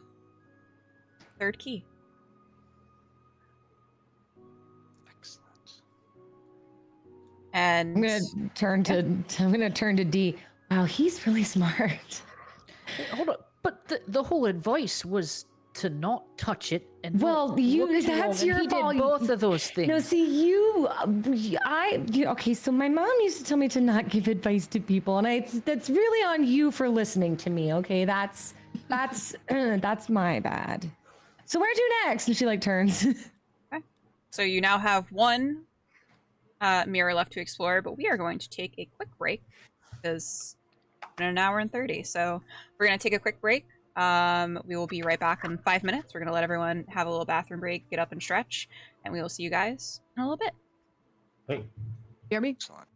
3rd key. And I'm gonna turn to D. Wow, he's really smart. Wait, hold on. But the whole advice was to not touch it and Well, not you- look too that's long, your and he fault. did both of those things. No, see, okay, so my mom used to tell me to not give advice to people, and that's really on you for listening to me, okay? That's my bad. So where to next? And she like turns. okay. So you now have one mirror left to explore, but we are going to take a quick break because in an hour and 30. So we're going to take a quick break. We will be right back in 5 minutes. We're going to let everyone have a little bathroom break, get up and stretch, and we will see you guys in a little bit. Wait. Hear me? Excellent.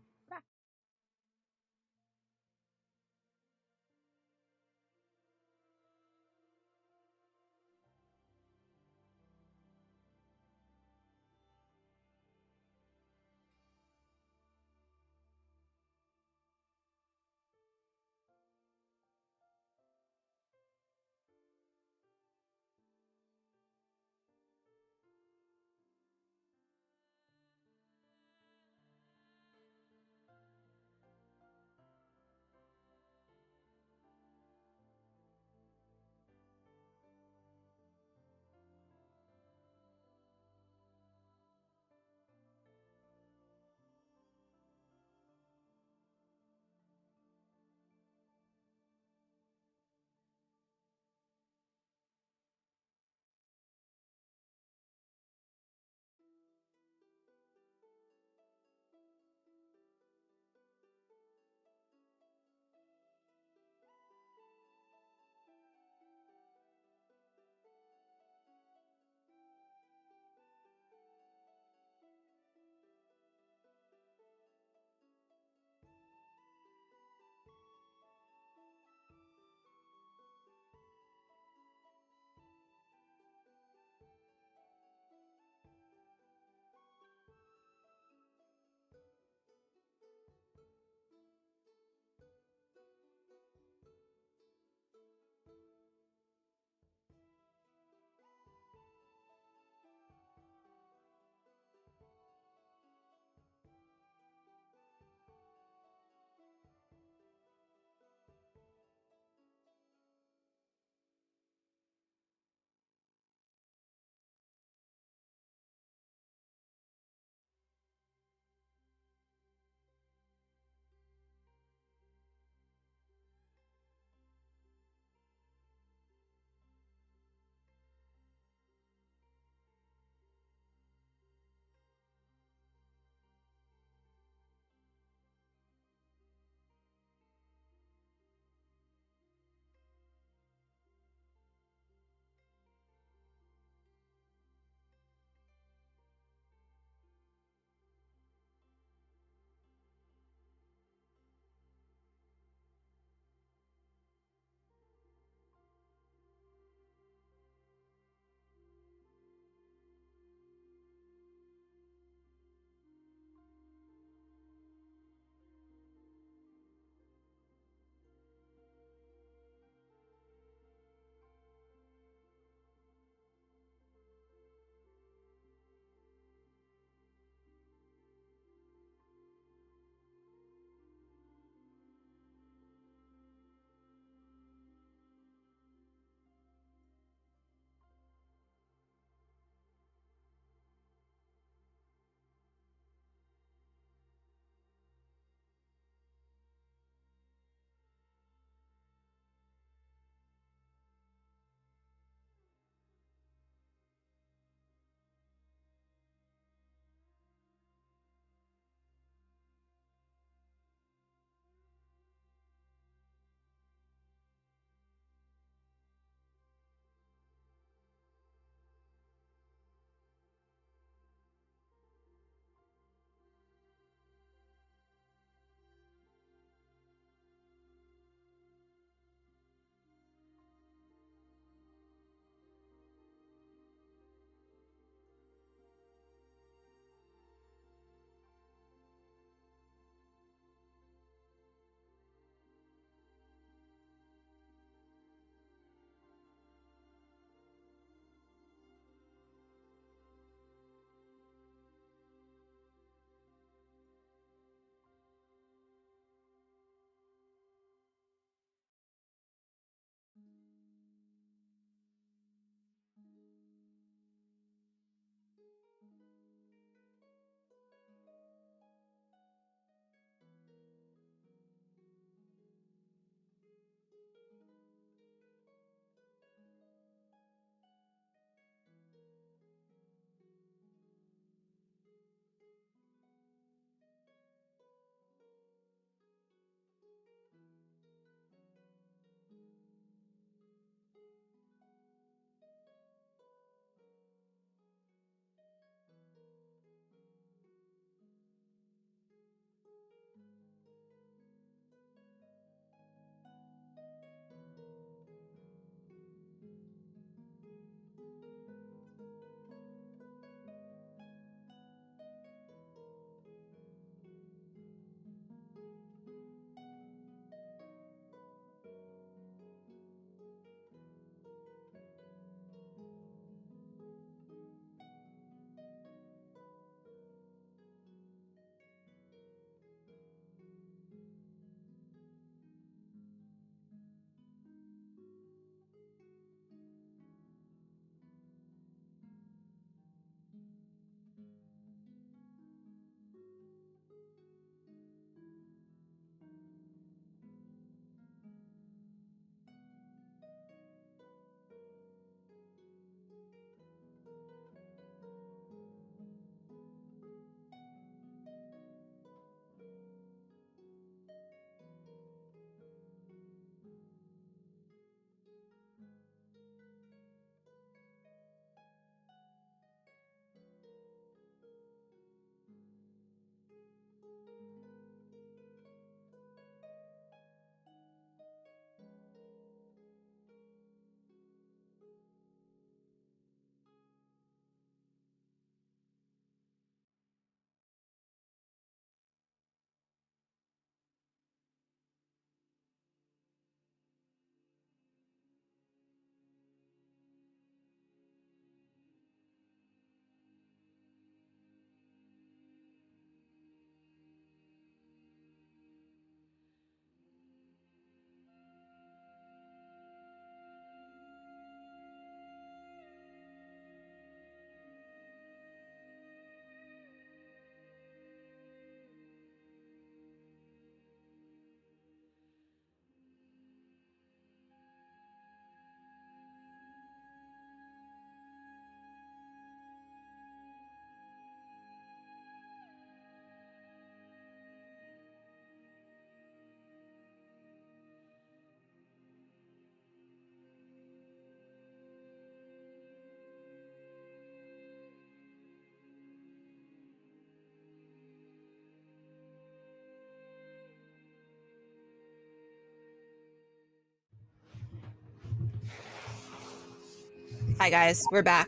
Hi guys, we're back.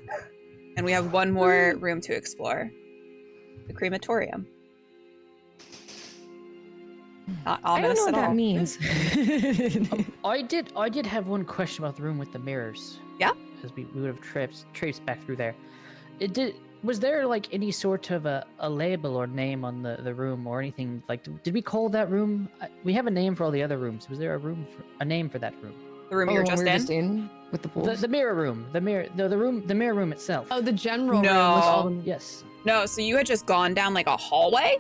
And we have one more room to explore. The crematorium. Not I don't ominous know what at that all. means. I did have one question about the room with the mirrors. Yeah? Because we would have traced back through there. Was there like any sort of a label or name on the room or anything? Like, did we call that room? We have a name for all the other rooms. Was there a name for that room? The room Oh, you were the one just we were in? just in with the pools. The mirror room. The mirror room itself. Oh, the general No. room with all the Yes. No, so you had just gone down like a hallway,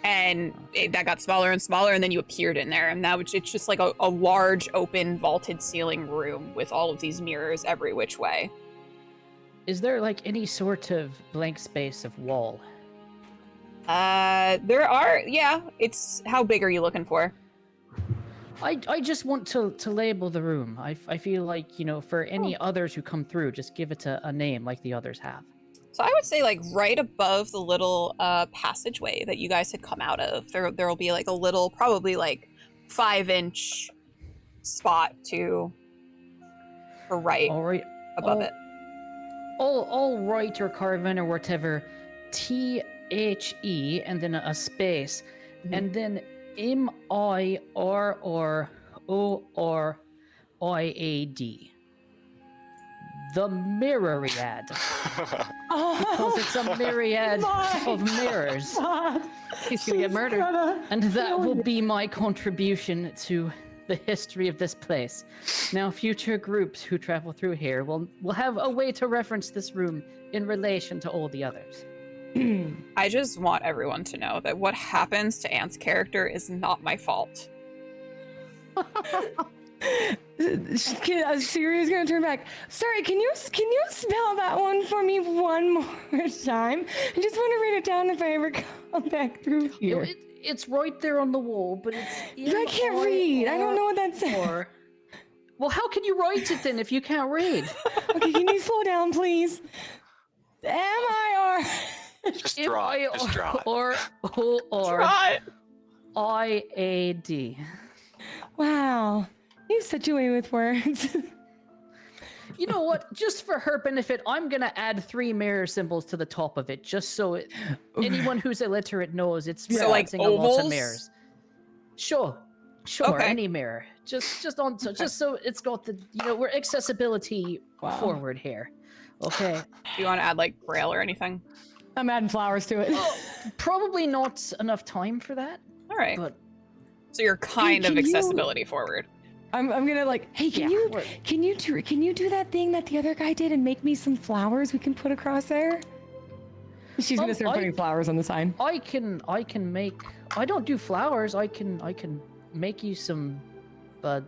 and that got smaller and smaller, and then you appeared in there, and it's just like a large, open, vaulted ceiling room with all of these mirrors every which way. Is there like any sort of blank space of wall? There are, yeah. It's, how big are you looking for? I just want to label the room. I feel like, you know, for any others who come through, just give it a name like the others have. So I would say like right above the little passageway that you guys had come out of, there will be like a little, probably like 5-inch spot to the right All right. above it. All right, or Carvin or whatever. THE and then a space, and then MIRRORIAD. The myriad. Because it's a myriad of mirrors. He's gonna get murdered. And that will be my contribution to the history of this place. Now, future groups who travel through here will have a way to reference this room in relation to all the others. I just want everyone to know that what happens to Ant's character is not my fault. Siri's gonna turn back. Sorry, can you spell that one for me one more time? I just want to write it down if I ever come back through here. It's right there on the wall, but it's... I can't read. I don't know what that says. Well, how can you write it then if you can't read? Okay, can you slow down, please? MIR. Just draw it. Just draw it. Or IAD. Wow, you have such a way with words. You know what? Just for her benefit, I'm gonna add 3 mirror symbols to the top of it, just so anyone who's illiterate knows it's So, like, referencing a lot ovals? of mirrors. Sure, Okay. any mirror. Just so it's got the, you know, we're accessibility forward here. Okay. Do you want to add like Braille or anything? I'm adding flowers to it. Probably not enough time for that. All right. But So you're kind of can you- accessibility forward. I'm gonna like, hey, can you do that thing that the other guy did and make me some flowers we can put across there? She's gonna start putting flowers on the sign. I can make. I don't do flowers. I can make you some. I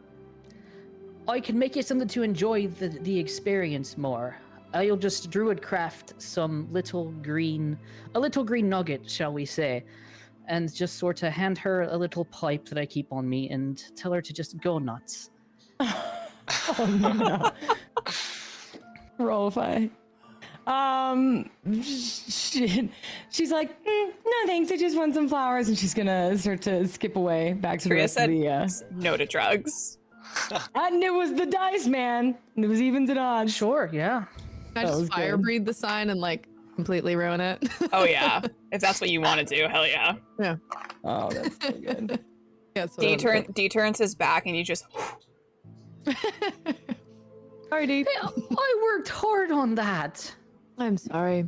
can make you something to enjoy the experience more. I'll just druid craft some little green nugget, shall we say, and just sort of hand her a little pipe that I keep on me and tell her to just go nuts. Oh no. Rollify. She's like, no thanks, I just want some flowers, and she's gonna start to skip away back to the Tria rest of said the no to drugs. and it was the dice, man. It was evens and odds. Sure, yeah. I That was just fire good. breathe the sign and like completely ruin it. Oh yeah, if that's what you want to do, hell yeah. Oh, that's so good. Yes. D turns his back and you just. Sorry, D. Hey, I worked hard on that. I'm sorry.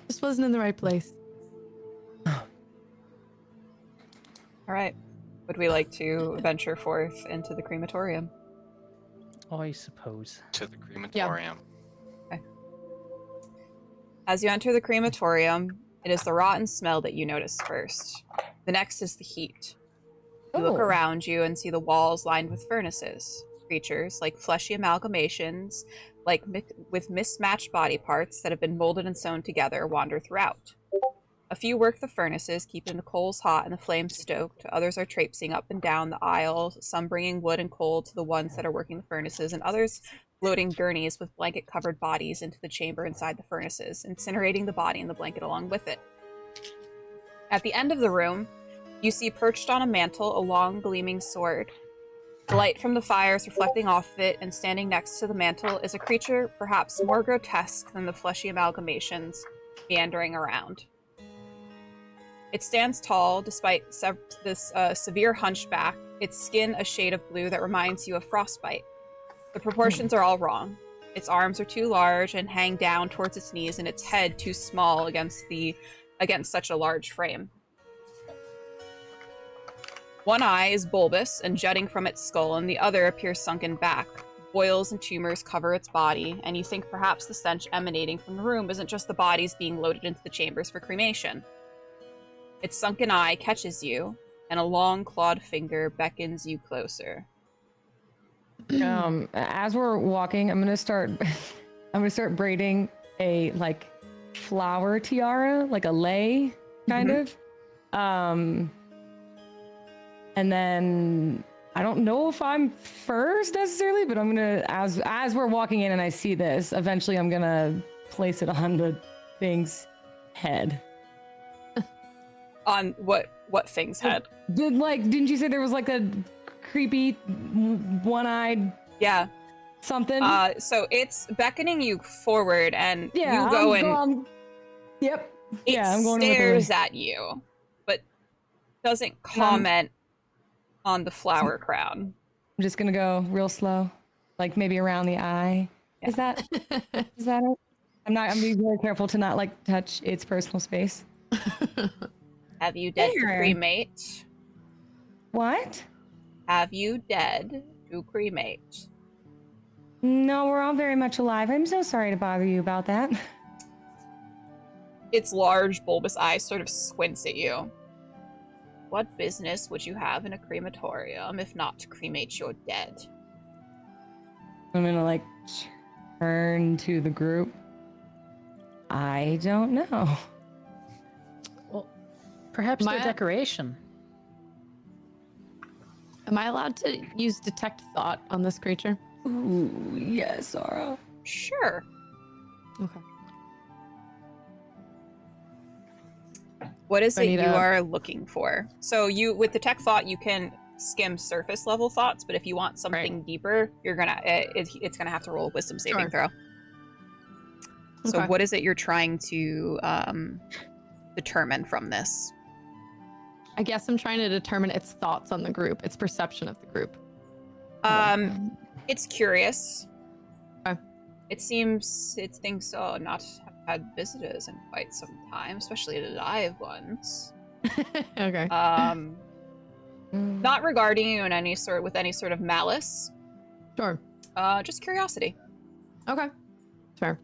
Just wasn't in the right place. All right. Would we like to venture forth into the crematorium? I suppose. To the crematorium. As you enter the crematorium, it is the rotten smell that you notice first. The next is the heat. You look around you and see the walls lined with furnaces. Creatures, like fleshy amalgamations, with mismatched body parts that have been molded and sewn together, wander throughout. A few work the furnaces, keeping the coals hot and the flames stoked. Others are traipsing up and down the aisle, some bringing wood and coal to the ones that are working the furnaces, and others loading gurneys with blanket-covered bodies into the chamber inside the furnaces, incinerating the body and the blanket along with it. At the end of the room, you see perched on a mantle a long, gleaming sword. The light from the fire is reflecting off of it, and standing next to the mantle is a creature perhaps more grotesque than the fleshy amalgamations meandering around. It stands tall, despite this severe hunchback, its skin a shade of blue that reminds you of frostbite. The proportions are all wrong. Its arms are too large and hang down towards its knees, and its head too small against such a large frame. One eye is bulbous and jutting from its skull, and the other appears sunken back. Boils and tumors cover its body, and you think perhaps the stench emanating from the room isn't just the bodies being loaded into the chambers for cremation. Its sunken eye catches you, and a long clawed finger beckons you closer. As we're walking, I'm gonna start braiding a like flower tiara, like a lei, kind of. And then I don't know if I'm first necessarily, but I'm gonna, as we're walking in and I see this, eventually I'm gonna place it on the thing's head. On what thing's head? Didn't you say there was like a creepy one-eyed something? So it's beckoning you forward, and yeah, you go Yep. It I'm going stares at you, but doesn't comment on the flower crown. I'm just gonna go real slow, like maybe around the eye. Yeah. Is that it? I'm being very careful to not like touch its personal space. Have you dead to cremate? What? Have you dead to cremate? No, we're all very much alive. I'm so sorry to bother you about that. Its large, bulbous eye sort of squints at you. What business would you have in a crematorium if not to cremate your dead? I'm gonna like turn to the group. I don't know. Well, perhaps they're decoration. Am I allowed to use detect thought on this creature? Ooh, yes, Zora. Sure. Okay. What is it you are looking for? So with detect thought, you can skim surface level thoughts, but if you want something deeper, you're gonna it's gonna have to roll a wisdom saving throw. So what is it you're trying to determine from this? I guess I'm trying to determine its thoughts on the group, its perception of the group. It's curious. Okay. It seems it thinks not have had visitors in quite some time, especially live ones. Okay. Not regarding you in any sort of malice. Sure. Just curiosity. Okay. Fair.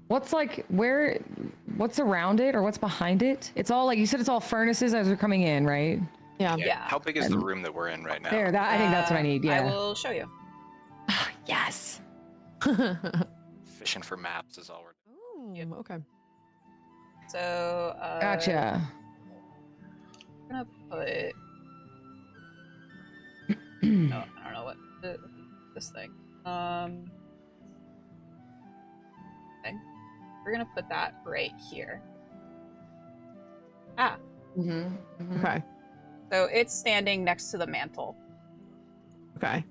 What's around it or what's behind it? It's all like you said, it's all furnaces as we're coming in, right? Yeah. How big is the room that we're in right now? There, I think that's what I need. Yeah. I will show you. Yes. Fishing for maps is all we're doing. Okay. So Gotcha. I'm gonna put no, I don't know what this thing. Okay. We're gonna put that right here. Okay. So it's standing next to the mantle. Okay.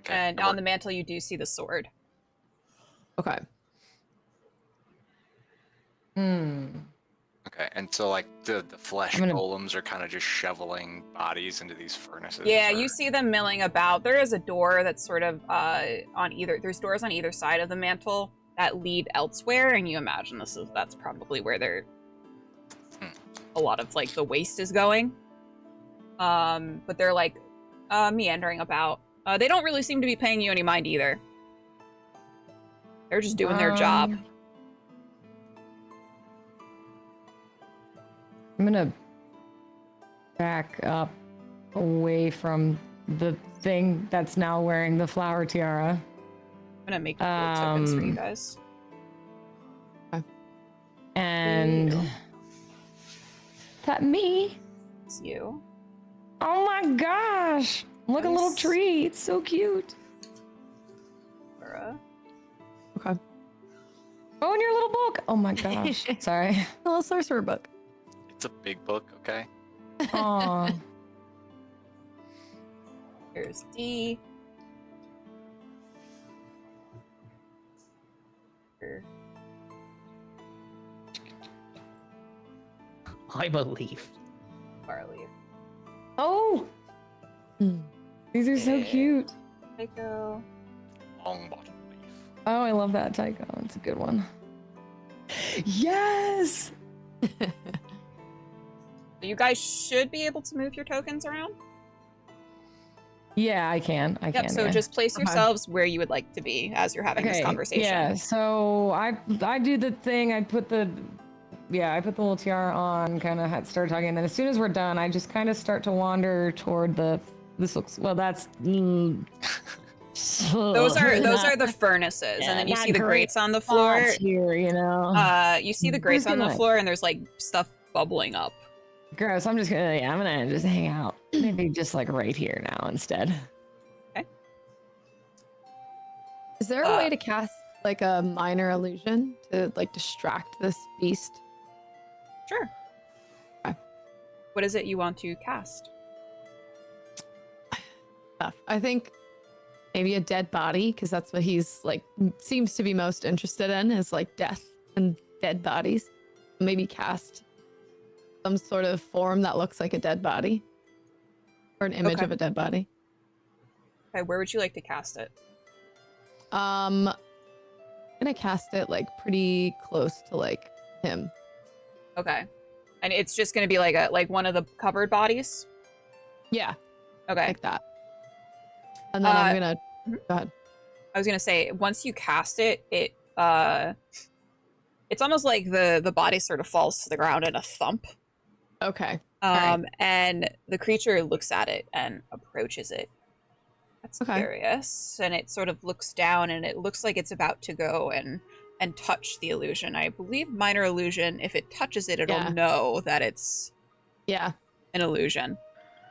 And on the mantle, you do see the sword. Okay. Okay, and so like the flesh golems are kind of just shoveling bodies into these furnaces. Yeah, you see them milling about. There is a door that's sort of there's doors on either side of the mantle that lead elsewhere, and you imagine that's probably where a lot of like the waste is going. But they're like meandering about. They don't really seem to be paying you any mind either. They're just doing their job. I'm gonna back up away from the thing that's now wearing the flower tiara. I'm gonna make tokens for you guys. And that me? It's you. Oh my gosh! Look, a little tree. It's so cute. Oh, in your little book. Oh my gosh. Sorry. A little sorcerer book. It's a big book, okay? Aw. Here's D. Here. I believe. Barley. Oh, these are so Yeah. cute. Tycho. Long bottom leaf. Oh, I love that Tycho. It's a good one. Yes. You guys should be able to move your tokens around. Yeah, I can. I Yep. can. So yeah. just place Okay. yourselves where you would like to be as you're having this conversation. Yeah. So I do the thing. I put the little tiara on. Kind of start talking. And then as soon as we're done, I just kind of start to wander toward the. This looks well. That's. Those are the furnaces, and then you not see the great grates on the floor. spots here, you know. You see the grates on the gonna- floor, and there's like stuff bubbling up. Gross. I'm gonna just hang out. Maybe just like right here now instead. Is there a way to cast like a minor illusion to like distract this beast? Sure. Okay. What is it you want to cast? I think maybe a dead body, because that's what he's like seems to be most interested in, is like death and dead bodies. Maybe cast some sort of form that looks like a dead body, or an image Okay. of a dead body. Okay, where would you like to cast it? I'm gonna cast it like pretty close to like him. Okay, and it's just gonna be like one of the covered bodies. Yeah, Okay. like that. And then I'm gonna mhm. go ahead. I was gonna say once you cast it, it's almost like the body sort of falls to the ground in a thump. Okay. Alright. And the creature looks at it and approaches it. That's Okay. curious, and it sort of looks down, and it looks like it's about to go and touch the illusion. I believe minor illusion. If it touches it, it'll Yeah. know that it's Yeah. an illusion.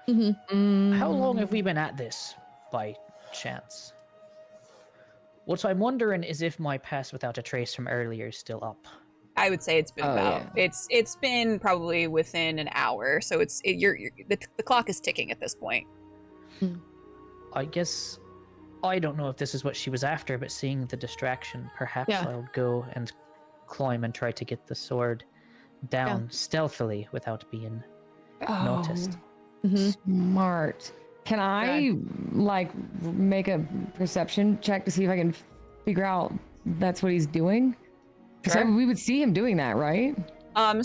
How long have we been at this, by chance? What I'm wondering is if my pass without a trace from earlier is still up. I would say it's been Oh, about yeah. it's been probably within an hour, so the clock is ticking at this point. I guess I don't know if this is what she was after, but seeing the distraction, perhaps Yeah. I'll go and climb and try to get the sword down stealthily without being noticed. Mhm. Smart. Can I like make a perception check to see if I can figure out that's what he's doing? Because Sure. we would see him doing that, right?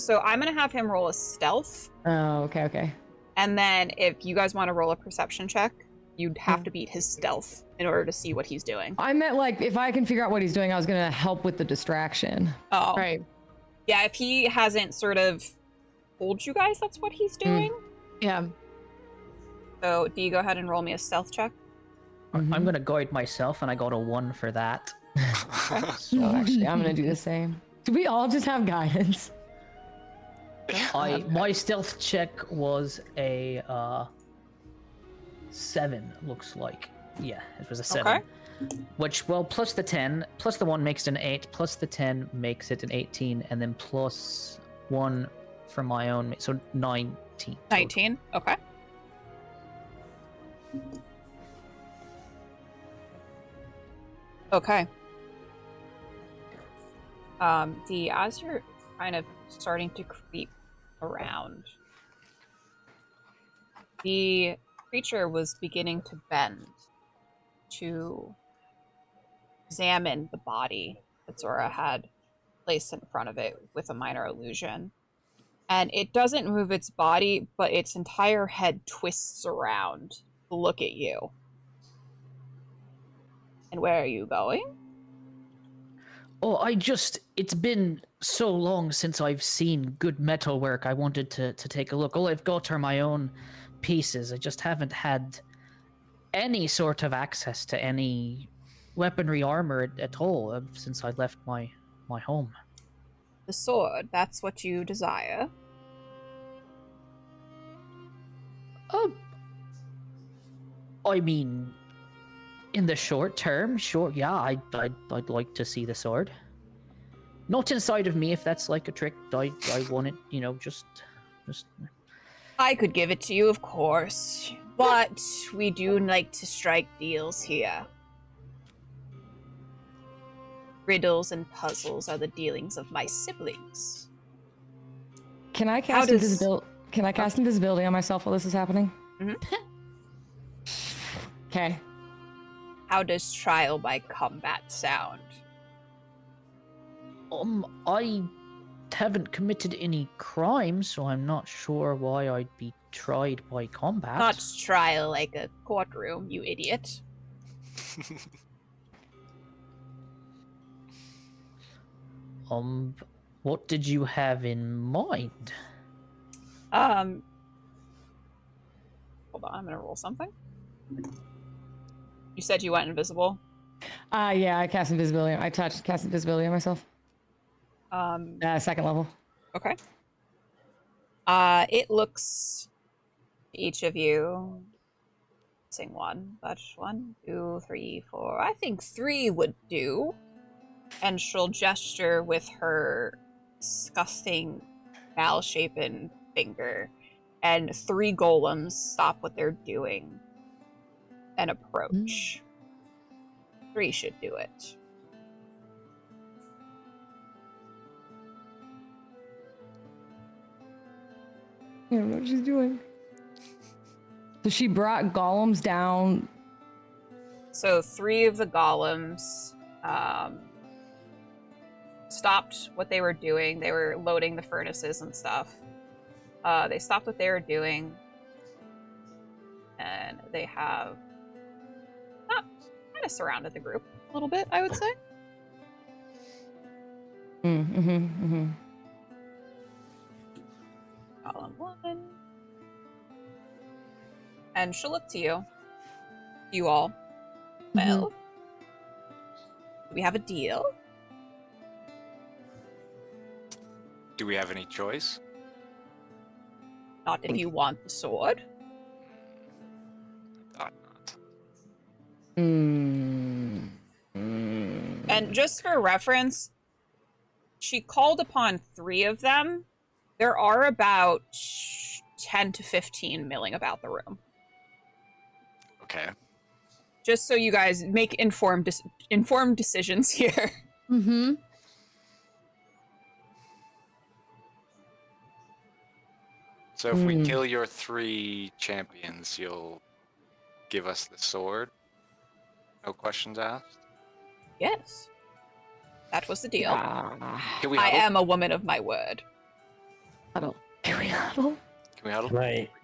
So I'm gonna have him roll a stealth, Oh, okay. and then if you guys want to roll a perception check, you'd have to beat his stealth in order to see what he's doing. I meant like if I can figure out what he's doing, I was gonna help with the distraction. Oh, Right. yeah. If he hasn't sort of told you guys that's what he's doing, Yeah. so do you go ahead and roll me a stealth check? Mm-hmm. I'm gonna guide myself, and I got a 1 for that. So actually, I'm gonna do the same. Do we all just have guidance? My stealth check was a 7, looks like. Yeah, it was a 7. Okay. Which, well, plus the 10, plus the 1 makes it an 8, plus the 10 makes it an 18, and then plus 1 from my own, so 19. total. 19. Okay. Okay. D, as you're kind of starting to creep around, the creature was beginning to bend to examine the body that Zora had placed in front of it with a minor illusion. And it doesn't move its body, but its entire head twists around to look at you. And where are you going? Oh, it's been so long since I've seen good metalwork. I wanted to take a look. All I've got are my own pieces. I just haven't had any sort of access to any weaponry armor at all since I left my home. The sword, that's what you desire. I mean, in the short term, sure, yeah, I'd like to see the sword. Not inside of me, if that's like a trick. I want it, just. I could give it to you, of course, but we do like to strike deals here. Riddles and puzzles are the dealings of my siblings. Can I cast invisibility on myself while this is happening? Okay. How does trial by combat sound? I haven't committed any crimes, so I'm not sure why I'd be tried by combat. Not trial like a courtroom, you idiot. What did you have in mind? Hold on, I'm gonna roll something. You said you went invisible? Yeah, I cast invisibility. Cast invisibility on myself. Second level. Okay. It looks each of you missing one, but 1, 2, 3, 4. I think 3 would do. And she'll gesture with her disgusting mal-shapen finger, and 3 golems stop what they're doing and approach. 3 should do it. I don't know what she's doing. So she brought golems down. So 3 of the golems stopped what they were doing. They were loading the furnaces and stuff. They stopped what they were doing, and they have kind of surrounded the group a little bit, I would say. Column 1. And she'll look to you. You all. Well, do we have a deal? Do we have any choice? Not if you want the sword. I thought not. And just for reference, she called upon 3 of them. There are about 10 to 15 milling about the room. Okay. Just so you guys make informed decisions here. So if we kill your 3 champions, you'll give us the sword? No questions asked? Yes. That was the deal. Can we I huddle? am a woman of my word. Huddle. Can we huddle? Can we huddle?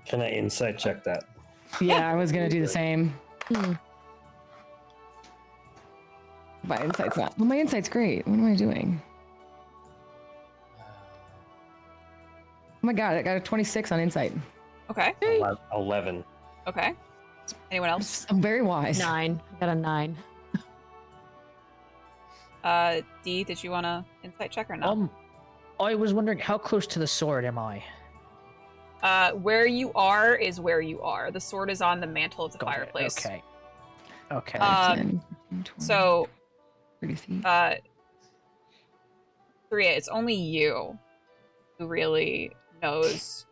Can I insight check that? Yeah, I was gonna do the same. My insight's not. Well, my insight's great. What am I doing? Oh my god, I got a 26 on insight. Okay. 11. Okay. Anyone else? I'm very wise. 9. I got a 9. D, did you want to insight check or not? I was wondering, how close to the sword am I? Where you are is where you are. The sword is on the mantle of the Got it. fireplace. Okay. 10, 20, So, 30 feet. 3, it's only you who really knows.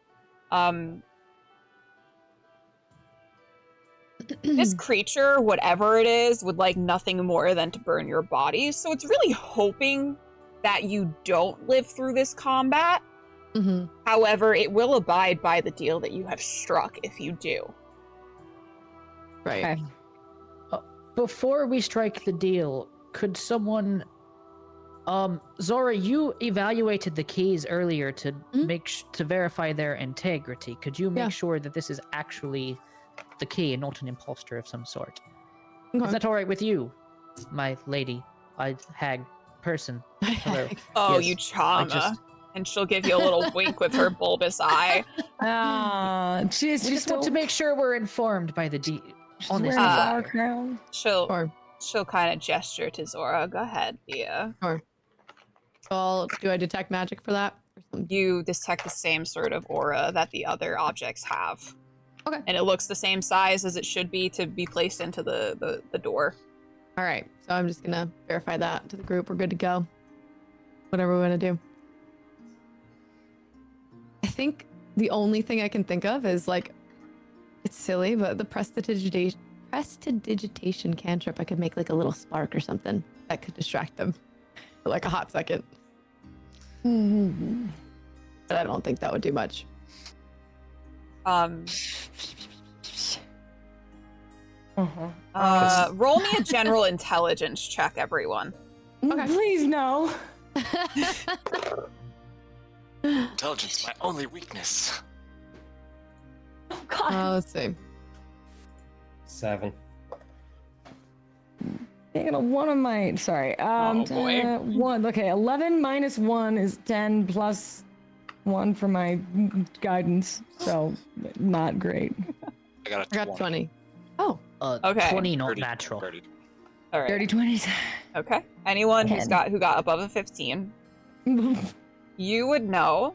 This creature, whatever it is, would like nothing more than to burn your body. So it's really hoping that you don't live through this combat. However, it will abide by the deal that you have struck if you do. Right. Okay. Before we strike the deal, could someone... Zora, you evaluated the keys earlier to to verify their integrity. Could you make sure that this is actually the key and not an imposter of some sort? Is that all right with you, my lady, hag person? Hello. Oh, Yes, you charmer. just- And she'll give you a little wink with her bulbous eye. We just want to make sure we're informed by the on this. Flower crown. She'll kind of gesture to Zora. Go ahead, Thea. Do I detect magic for that? You detect the same sort of aura that the other objects have. Okay. And it looks the same size as it should be to be placed into the door. All right. So I'm just going to verify that to the group. We're good to go. whatever we want to do. I think the only thing I can think of is like, it's silly, but the prestidigitation cantrip, I could make like a little spark or something that could distract them for like a hot second. But I don't think that would do much. Roll me a general intelligence check, everyone. Okay. Please no. Intelligence, my only weakness. Oh God. Let's see. 7. Taking a 1 on my. Sorry. Oh, boy. 1. Okay, 11 minus 1 is 10 plus 1 for my guidance. So not great. I got a I got 20. Oh. Okay. 20 not 30, natural. 30. All right. Dirty 20s. Okay. Anyone who 10. got above a 15, you would know.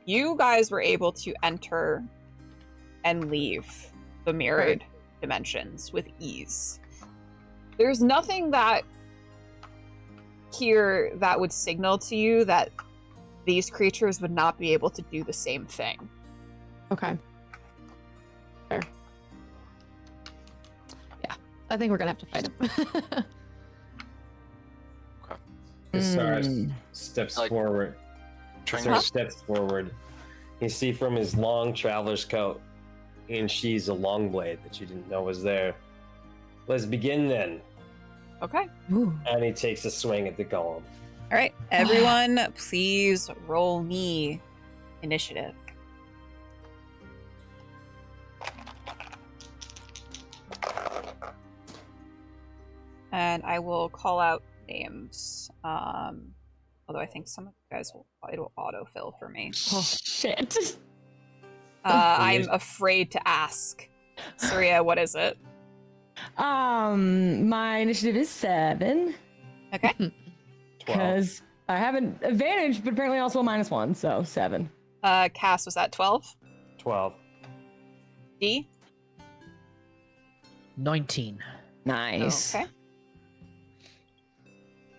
You guys were able to enter and leave the mirrored dimensions with ease. There's nothing that here that would signal to you that these creatures would not be able to do the same thing. Okay. Fair. Yeah. I think we're gonna have to fight him. Kassarris steps Like- forward. Trying Kassarris to steps forward. You see from his long traveler's coat, and she's a long blade that you didn't know was there. Let's begin then. Okay. And he takes a swing at the golem. All right. Everyone, please roll me initiative. And I will call out names. Although I think some of you guys it'll autofill for me. Oh shit. I'm afraid to ask. Saria, what is it? My initiative is 7 Okay. 12. because I have an advantage, but apparently also a -1, so 7. Cass, was that 12? 12. D? 19. Nice. Okay.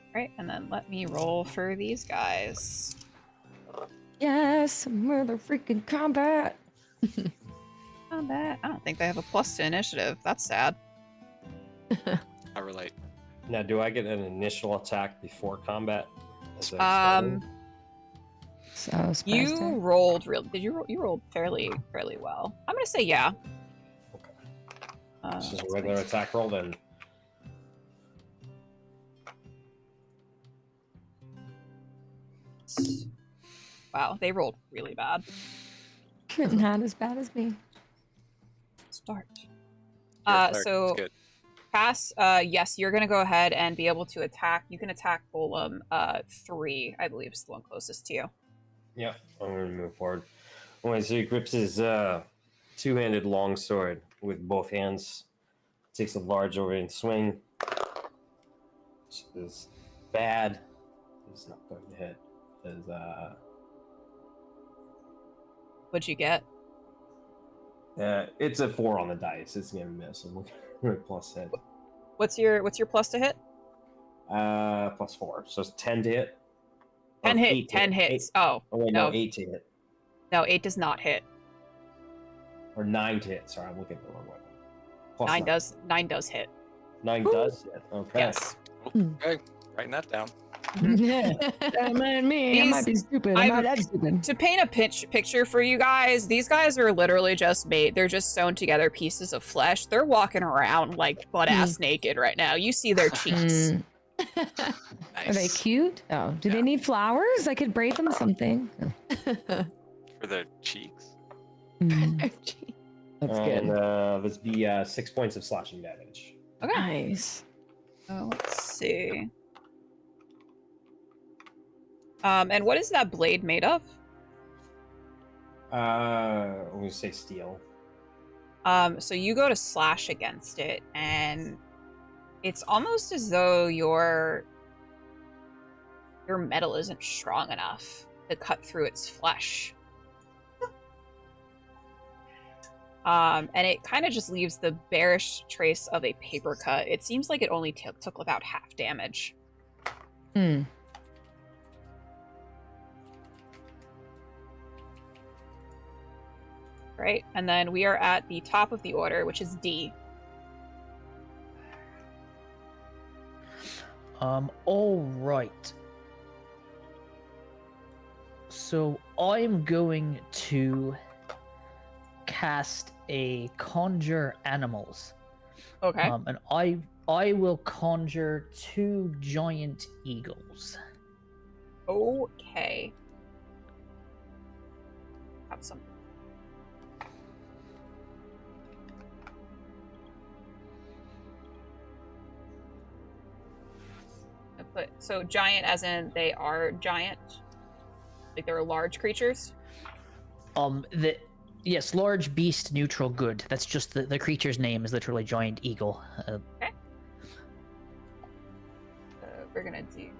Alright, and then let me roll for these guys. Yes, mother freaking combat. Combat. I don't think they have a plus to initiative. That's sad. I relate. Now, do I get an initial attack before combat? As I So You rolled you rolled fairly well. I'm gonna say yeah. Okay. This is a regular attack roll then. Wow, they rolled really bad. Not as bad as me. Start. Cleric, So that's good. Cass, yes, you're gonna go ahead and be able to attack. You can attack Golem 3, I believe, is the one closest to you. Yeah, I'm gonna move forward. When he grips his two-handed longsword with both hands, takes a large overhand swing. Which is bad. It's not going to hit. What'd you get? It's a 4 on the dice. It's gonna miss. I'm looking for a plus hit. What's your plus to hit? Plus 4, so it's 10 to hit. 10 Or hit. 8 to 10 hit. hits. 8. Oh Oh wait, no. no, 8 to hit. No, 8 does not hit. Or 9 to hit. Sorry, I'm looking at the wrong one. Plus 9 does hit. 9 does hit. Okay. Yes. Okay, writing that down. Yeah. Man, me. I might be stupid. I'm not that stupid. To paint a picture for you guys, these guys are literally just made. They're just sewn together pieces of flesh. They're walking around like butt ass naked right now. You see their cheeks. Are they cute? Oh, do they need flowers? I could braid them something. For their cheeks. That's And good. this be 6 points of slashing damage. Okay. Nice. So let's see. And what is that blade made of? I'm gonna say steel. So you go to slash against it, and it's almost as though your metal isn't strong enough to cut through its flesh. And it kind of just leaves the bearish trace of a paper cut. It seems like it only took about half damage. Right, and then we are at the top of the order, which is D. All right. So I'm going to cast a Conjure Animals. Okay. And I will conjure 2 giant eagles. Okay. Have some. So giant as in they are giant? Like they're large creatures? Yes, large beast, neutral, good. That's just the creature's name is literally giant eagle. Okay. We're gonna do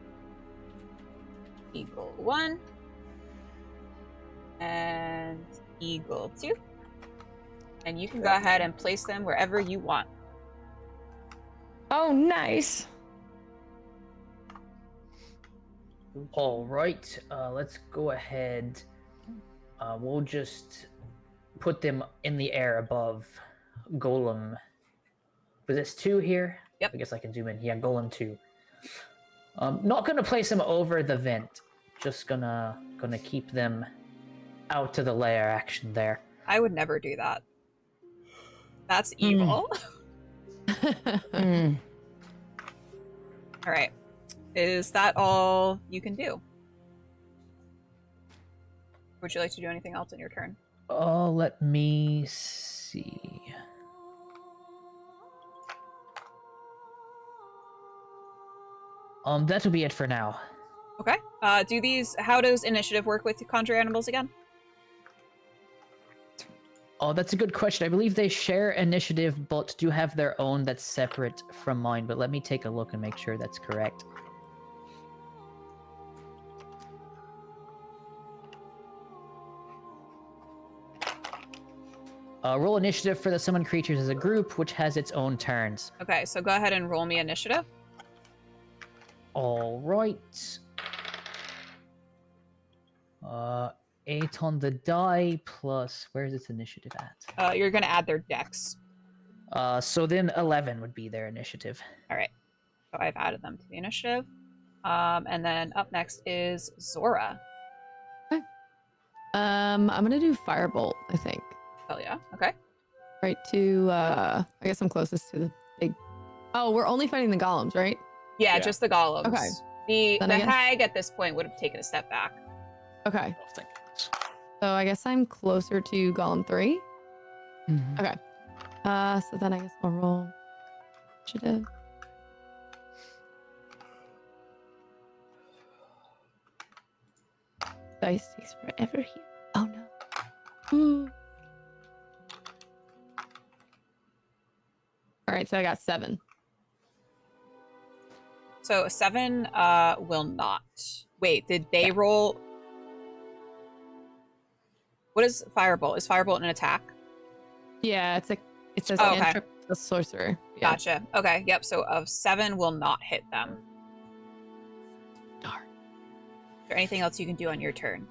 Eagle 1 and Eagle 2. And you can go ahead and place them wherever you want. Oh, nice. All right, let's go ahead. We'll just put them in the air above Golem. Was this 2 here? Yep. I guess I can zoom in. Yeah, Golem 2. Not gonna place them over the vent. Just gonna keep them out to the lair action there. I would never do that. That's evil. Mm. All right. Is that all you can do? Would you like to do anything else in your turn? Let me see. That'll be it for now. Okay. How does initiative work with conjure animals again? Oh, that's a good question. I believe they share initiative, but do have their own that's separate from mine. But let me take a look and make sure that's correct. Roll initiative for the summoned creatures as a group, which has its own turns. Okay, so go ahead and roll me initiative. All right. 8 on the die plus, where's its initiative at? You're going to add their dex. So then 11 would be their initiative. All right. So I've added them to the initiative. And then up next is Zora. Okay. I'm going to do Firebolt, I think. Hell yeah. Okay. Right to, I guess I'm closest to the big... Oh, we're only fighting the golems, right? Yeah, just the golems. Okay. The Then I guess- hag at this point would have taken a step back. Okay. Oh, thank goodness. So I guess I'm closer to Golem 3. Mhm. Okay. So then I guess I'll roll initiative. Dice takes forever here. Oh no. Ooh. All right, so I got 7. So a 7 will not. Wait, did they roll? What is Firebolt? Is Firebolt an attack? Yeah, it says Oh, okay. cantrip, a sorcerer. Yeah. Gotcha. Okay, yep. So a 7 will not hit them. Darn. Is there anything else you can do on your turn?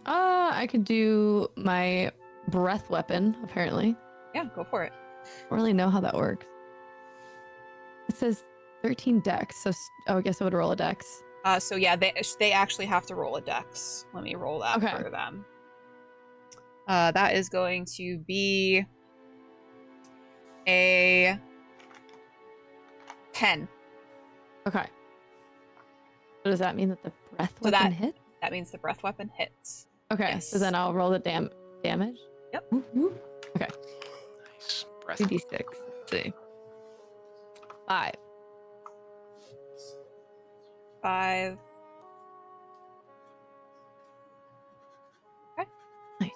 I could do my breath weapon, apparently. Yeah, go for it. I don't really know how that works. It says 13 dex, so I guess I would roll a dex. So yeah, they actually have to roll a dex. Let me roll that Okay. for them. That is going to be a 10. Okay. So does that mean that the breath So weapon that- hit? That means the breath weapon hits. Okay, yes. so then I'll roll the damage. Yep. Okay, Nice. Breath. 2d6. Let's see. 5. 5. Okay. Nice.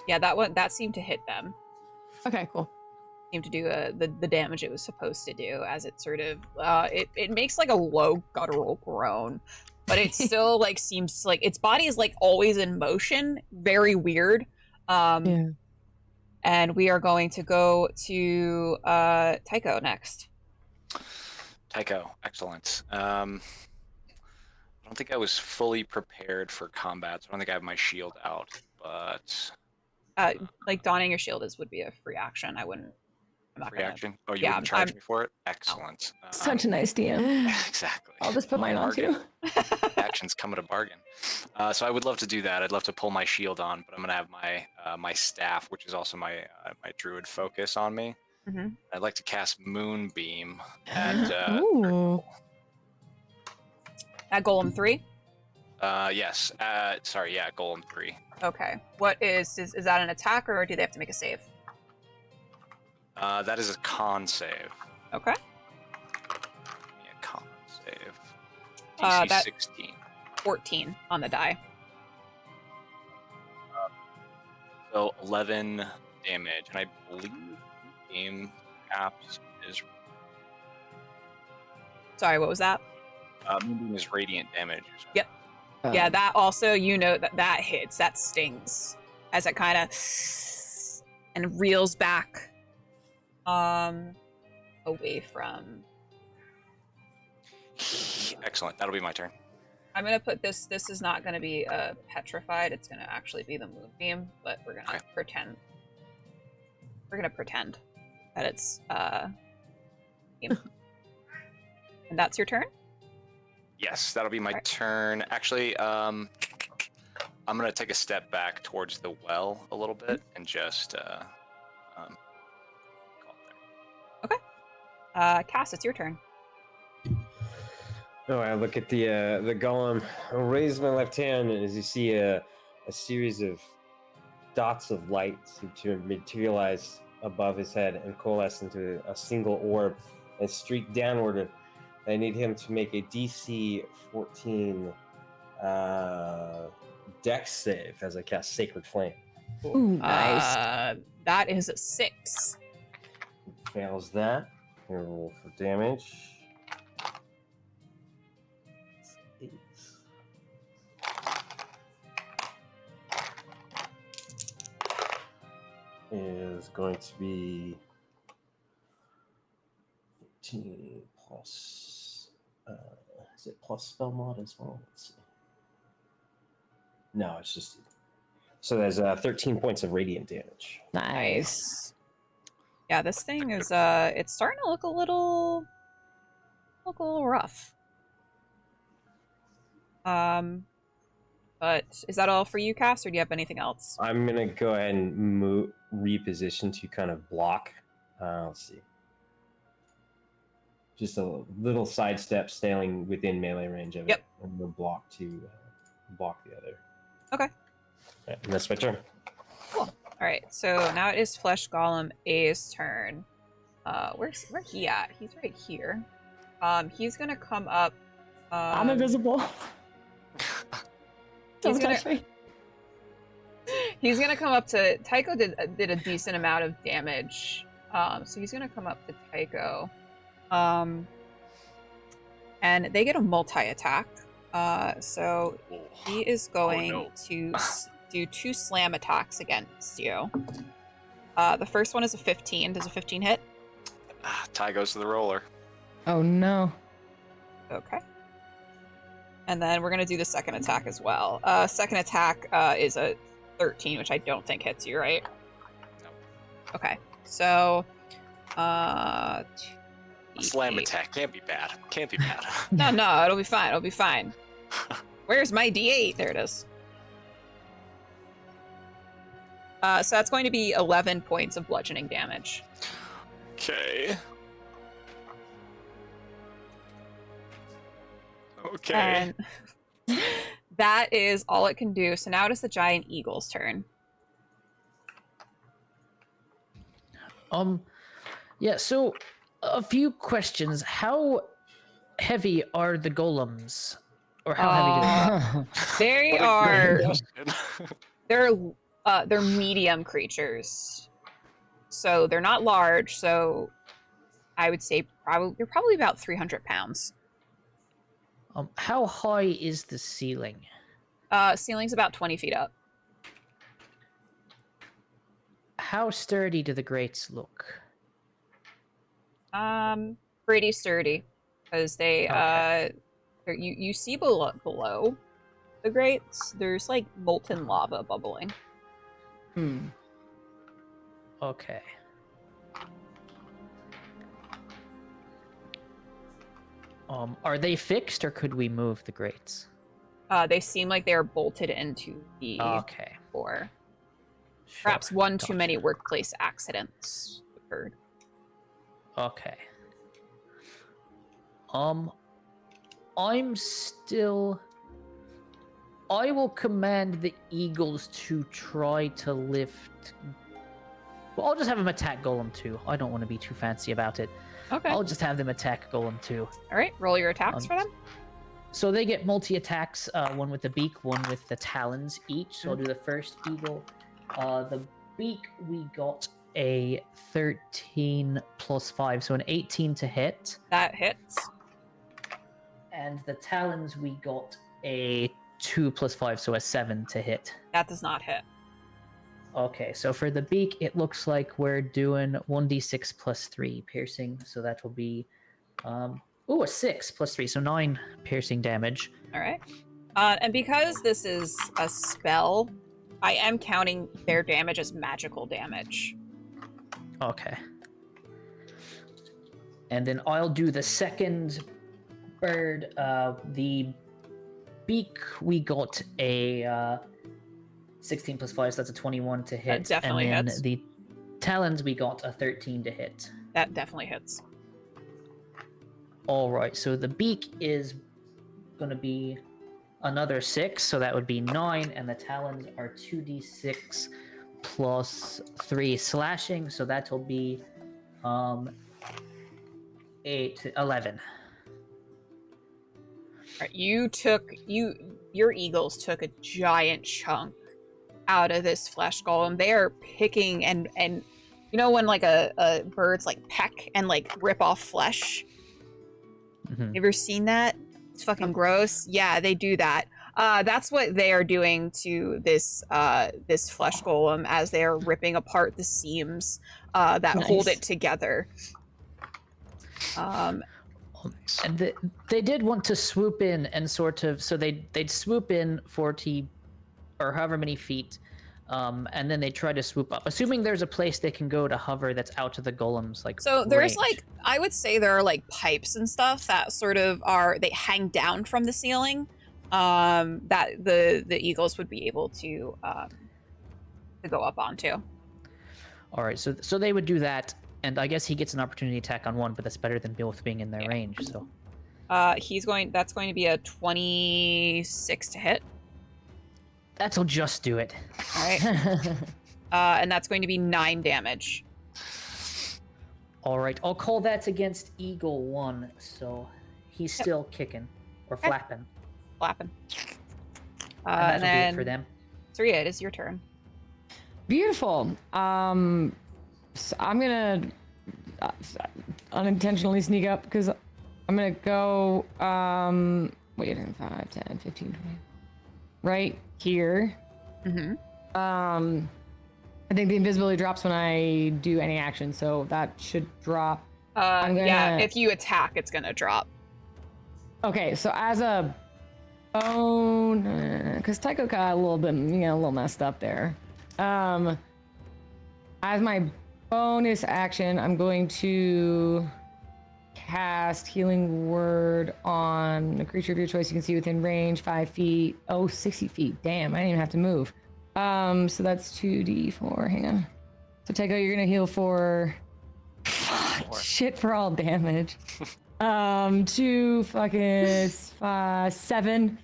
Yeah, that seemed to hit them. Okay, cool. Seemed to do the damage it was supposed to do, as it sort of it makes like a low guttural groan, but it still like seems like its body is like always in motion. Very weird. Yeah. And we are going to go to Tycho next. Tycho, excellent. I don't think I was fully prepared for combat, so I don't think I have my shield out, but Like donning your shield would be a free action. I'm not Free gonna. action. Oh, you Yeah, wouldn't charge me for it? Excellent. Such a nice DM. Exactly. I'll just put mine on Bargain. too. Actions come at a bargain. So I would love to do that. I'd love to pull my shield on, but I'm gonna have my my staff, which is also my my druid focus, on me. Mm-hmm. I'd like to cast Moonbeam at Ooh. At Golem 3. yes. Sorry, yeah, Golem 3. Okay. What is that an attack or do they have to make a save? That is a con save. Okay. Yeah, con save. Uh, DC that- 16. 14 on the die. So 11 damage, and I believe game caps is Sorry, what was that? Moonbeam is radiant damage. Yep. Yeah, that also, that hits, that stings as it kind of and reels back away from. Excellent. That'll be my turn. I'm gonna put this is not gonna be petrified, it's gonna actually be the Moonbeam, but we're gonna pretend that it's and that's your turn? Yes, that'll be my turn. Actually, I'm gonna take a step back towards the well a little bit and just call it there. Cass, it's your turn. Oh, I look at the golem. I'll raise my left hand, and as you see a series of dots of light seem to materialize above his head and coalesce into a single orb and streak downward. I need him to make a DC 14 Dex save as I cast Sacred Flame. Ooh, nice. That is a 6. Fails that. Here, roll for damage. Is going to be 15 plus. Is it plus spell mod as well? Let's see. No, it's just. So there's 13 points of radiant damage. Nice. Yeah, this thing is it's starting to look a little rough. But is that all for you, Cass, or do you have anything else? I'm gonna go ahead and reposition to kind of block. Let's see. Just a little sidestep, staying within melee range of it, and we'll block to block the other. Okay. Right, and that's my turn. Cool. All right. So now it is Flesh Golem A's turn. Where he at? He's right here. He's gonna come up. I'm invisible. Don't touch me. He's gonna come up to Tycho. Did a decent amount of damage, so he's gonna come up to Tycho, and they get a multi-attack. So he is going to do 2 slam attacks against you. The first one is a 15. Does a 15 hit? Tie goes to the roller. Oh no. Okay. And then we're gonna do the second attack as well. Second attack is a 13, which I don't think hits you, right? No. Okay. So, Slam attack can't be bad. Can't be bad. No, it'll be fine. It'll be fine. Where's my D8? There it is. So that's going to be 11 points of bludgeoning damage. Okay. Okay. And that is all it can do. So now it is the giant eagle's turn. Yeah, so a few questions. How heavy are the golems? Or how heavy do They are they're medium creatures. So they're not large, so I would say they're probably about 300 pounds. How high is the ceiling? Ceiling's about 20 feet up. How sturdy do the grates look? Pretty sturdy, because they you see below the grates. There's like molten lava bubbling. Okay. Are they fixed or could we move the grates? They seem like they are bolted into the Okay. floor. Sure. Perhaps one too Gotcha. many workplace accidents occurred. Okay. I will command the eagles to try to lift. Well, I'll just have them attack Golem 2. I don't want to be too fancy about it. Okay. I'll just have them attack Golem 2. All right. Roll your attacks for them. So they get multi-attacks, one with the beak, one with the talons each. So I'll do the first eagle. The beak, we got a 13 plus 5, so an 18 to hit. That hits. And the talons, we got a 2 plus 5, so a 7 to hit. That does not hit. Okay, so for the beak, it looks like we're doing 1d6 plus 3 piercing, so that will be, a 6 plus 3, so 9 piercing damage. All right. And because this is a spell, I am counting their damage as magical damage. Okay. And then I'll do the second bird. The beak, we got a 16 plus 5, so that's a 21 to hit. That definitely and then hits. The talons, we got a 13 to hit. That definitely hits. All right, so the beak is going to be another 6, so that would be 9, and the talons are 2d6 plus 3 slashing, so that will be 11. All right, your eagles took a giant chunk out of this flesh golem. They are picking and you know when like a bird's like peck and like rip off flesh? Mm-hmm. You ever seen that? It's fucking gross. Yeah, they do that. That's what they are doing to this this flesh golem as they are ripping apart the seams that hold it together. And they did want to swoop in and sort of, so they'd swoop in 40 or however many feet, and then they try to swoop up, assuming there's a place they can go to hover that's out of the golem's like So there's range. like, I would say there are like pipes and stuff that sort of they hang down from the ceiling, that the eagles would be able to go up onto. All right, so they would do that, and I guess he gets an opportunity attack on one, but that's better than both being in their range. So That's going to be a 26 to hit. that'll just do it. All right. And that's going to be 9 damage. All right, I'll call that against Eagle 1, so he's still kicking or flapping. Flapping. And that'll and then be it for them. Saria, it is your turn. Beautiful. So I'm gonna unintentionally sneak up because I'm gonna go wait, 5, 10, 15, 20. Right here. Mm-hmm. I think the invisibility drops when I do any action, so that should drop. Yeah, if you attack, it's gonna drop. Okay, so as a bone, because Tycho got a little bit, a little messed up there. As my bonus action, I'm going to cast Healing Word on a creature of your choice you can see within range, 5 feet. Oh, 60 feet. Damn, I didn't even have to move. So that's 2d4. Hang on. So Tycho, you're gonna heal for shit for all damage. 2 fucking 7.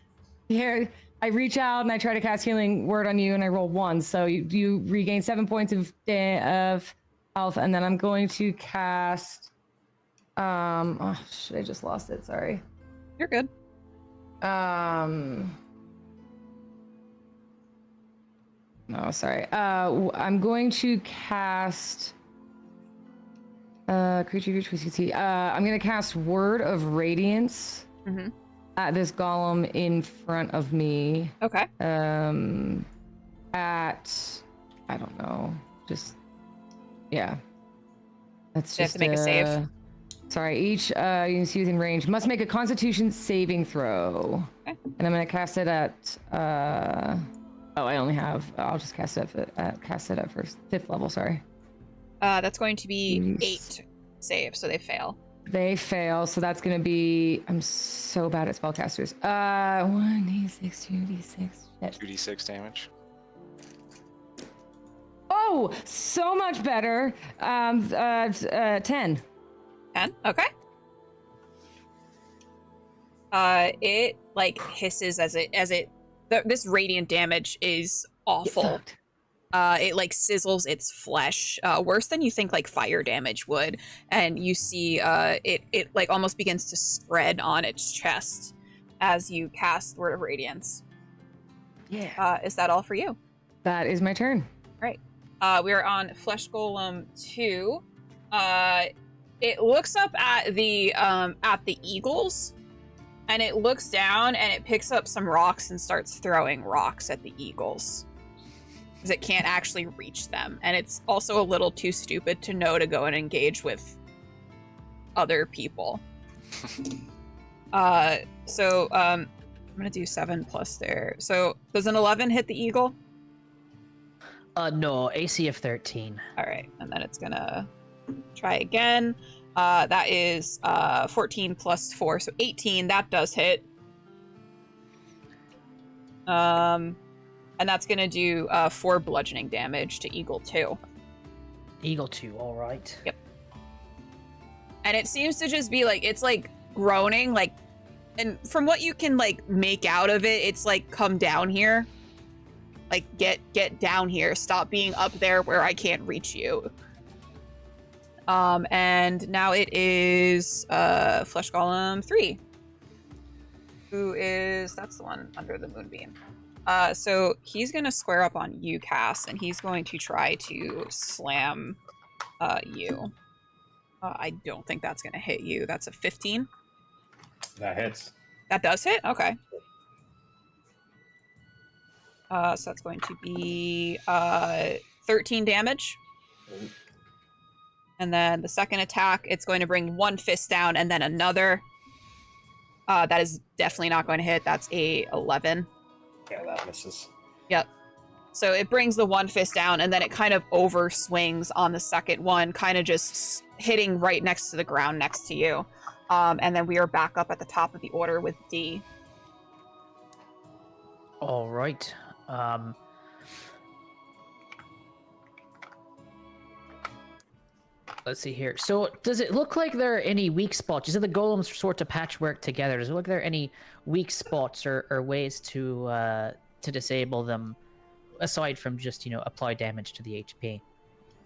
Here, I reach out and I try to cast Healing Word on you, and I roll 1. So you regain 7 points of health, and then I'm going to cast. Oh shit! I just lost it. Sorry. You're good. No, sorry. I'm going to cast creature your choice. You can see. I'm going to cast Word of Radiance at this golem in front of me. Okay. At I don't know. Just yeah. That's You have just to make a save. Sorry. Each you can see within range must make a Constitution saving throw. Okay. And I'm going to cast it at. Oh, I only have. I'll just cast it at first 5th level. Sorry. That's going to be Yes. 8 save, so they fail. They fail, so that's gonna be. I'm so bad at spellcasters. 1d6, 2d6. Shit. 2d6 damage. Oh, so much better. 10. 10. Okay. It like hisses as it. This radiant damage is awful. It like sizzles its flesh, worse than you think like fire damage would, and you see it like almost begins to spread on its chest as you cast Word of Radiance. Yeah. Is that all for you? That is my turn. Right. We are on Flesh Golem 2. It looks up at the eagles, and it looks down and it picks up some rocks and starts throwing rocks at the eagles. Because it can't actually reach them. And it's also a little too stupid to know to go and engage with other people. So I'm going to do 7 plus there. So does an 11 hit the eagle? No, AC of 13. All right. And then it's going to try again. That is 14 plus 4, so 18. That does hit. And that's going to do 4 bludgeoning damage to Eagle 2. Eagle 2, all right. Yep. And it seems to just be like, it's like groaning, like, and from what you can like make out of it, it's like, come down here. Like, get down here. Stop being up there where I can't reach you. And now it is Flesh Golem 3. That's the one under the moonbeam. So he's going to square up on you, Cass, and he's going to try to slam you. I don't think that's going to hit you. That's a 15. That hits. That does hit? Okay. So that's going to be 13 damage. And then the second attack, it's going to bring 1 fist down and then another. That is definitely not going to hit. That's a 11. Yeah, that misses. Yep. So it brings the 1 fist down, and then it kind of overswings on the second one, kind of just hitting right next to the ground next to you. And then we are back up at the top of the order with D. All right. Let's see here. So does it look like there are any weak spots? You said the golems sort of patchwork together. Does it look like there are any weak spots or ways to disable them aside from just, apply damage to the HP?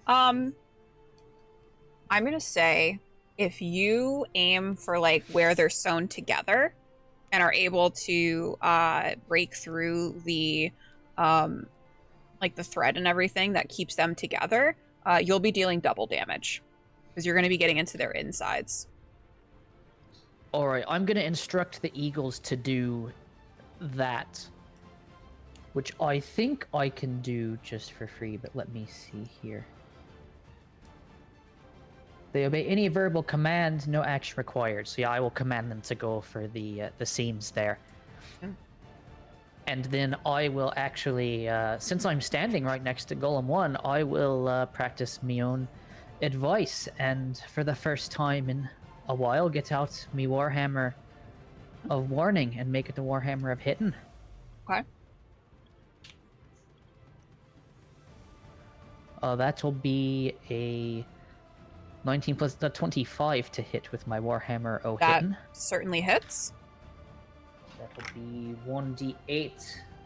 I'm gonna say if you aim for like where they're sewn together and are able to break through the like the thread and everything that keeps them together, you'll be dealing double damage because you're going to be getting into their insides. All right, I'm going to instruct the eagles to do that, which I think I can do just for free, but let me see here. They obey any verbal command, no action required. So yeah, I will command them to go for the seams there. And then I will actually, since I'm standing right next to Golem 1, I will practice my own advice, and for the first time in a while, get out me Warhammer of Warning and make it the Warhammer of Hitting. Okay. That'll be a 19 plus 25 to hit with my Warhammer o That Hitting. certainly hits. That'll be 1d8,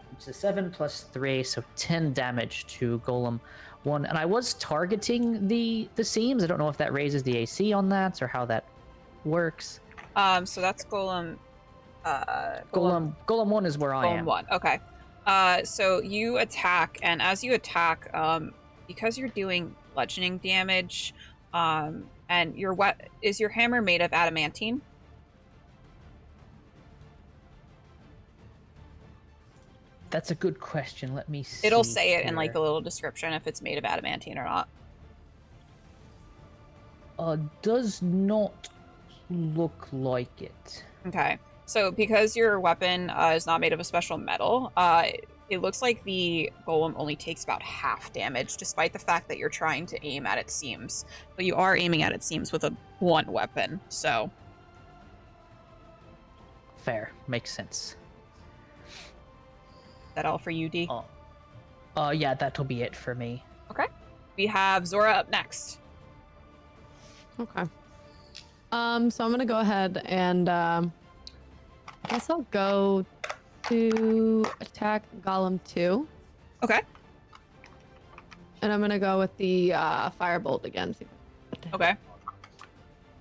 which is 7 plus 3, so 10 damage to Golem 1. And I was targeting the seams. I don't know if that raises the AC on that or how that works. So that's Golem. Golem 1 is where I am. Golem 1. Okay. So you attack, and as you attack, because you're doing bludgeoning damage, and is your hammer made of adamantine? That's a good question. Let me see. It'll say it in here. like the little description if it's made of adamantine or not. Does not look like it. Okay. So because your weapon is not made of a special metal, it looks like the golem only takes about half damage, despite the fact that you're trying to aim at its seams. But you are aiming at its seams with a blunt weapon, so... Fair. Makes sense. Is that all for you, D? Yeah, that'll be it for me. Okay. We have Zora up next. Okay. So I'm gonna go ahead and I guess I'll go to attack Golem 2. Okay. And I'm gonna go with the Firebolt again. Okay.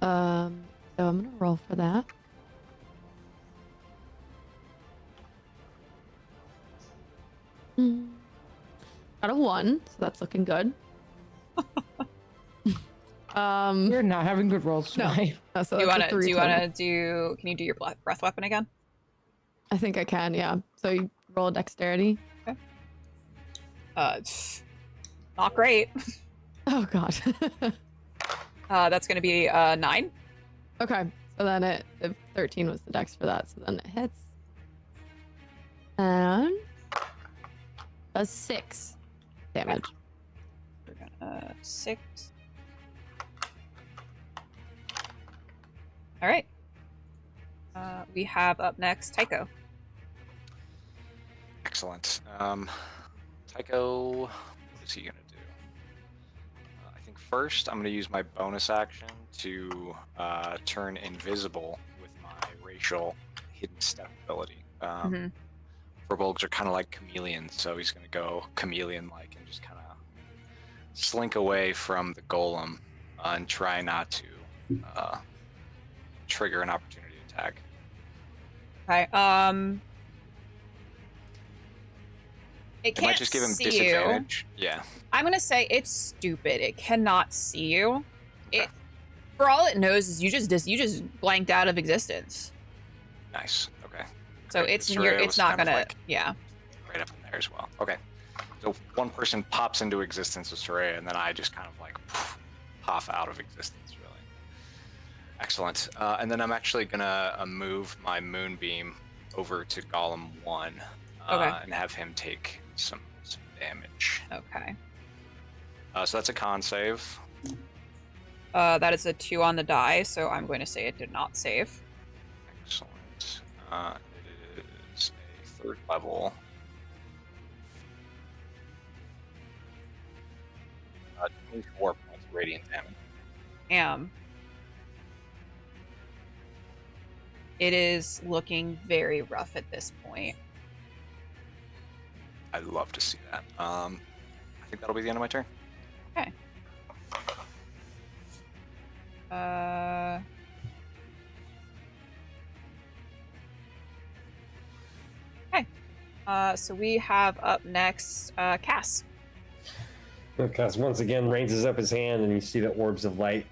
So I'm gonna roll for that. Got a 1, so that's looking good. You're not having good rolls tonight. No, so Do you that's a wanna 3 total. can you do your breath weapon again? I think I can, yeah. So you roll a dexterity. Not great. Oh god. That's gonna be 9. Okay, so then if 13 was the dex for that, so then it hits. And a 6 damage. We're gonna 6. All right. We have up next Tycho. Excellent. Tycho, what is he gonna do? I think first I'm gonna use my bonus action to turn invisible with my racial hidden step ability. Firbolgs are kind of like chameleons, so he's gonna go chameleon-like and just kind of slink away from the golem and try not to trigger an opportunity attack. Okay. It might can't just give him see disadvantage. you. Yeah. I'm gonna say it's stupid. It cannot see you. It, for all it knows, is you just blanked out of existence. Nice. Okay. So Great. it's Soraya it's was not kind of gonna. like Yeah. right up in there as well. Okay. So one person pops into existence with Soraya, and then I just kind of like pop out of existence. Really. Excellent. And then I'm actually gonna move my moonbeam over to Golem 1 and have him take some damage. Okay. So that's a con save. That is a 2 on the die, so I'm going to say it did not save. Excellent. It is a 3rd level. 24 points of radiant damage. It is looking very rough at this point. I'd love to see that. I think that'll be the end of my turn. Okay. So we have up next Cass. Cass once again raises up his hand, and you see the orbs of light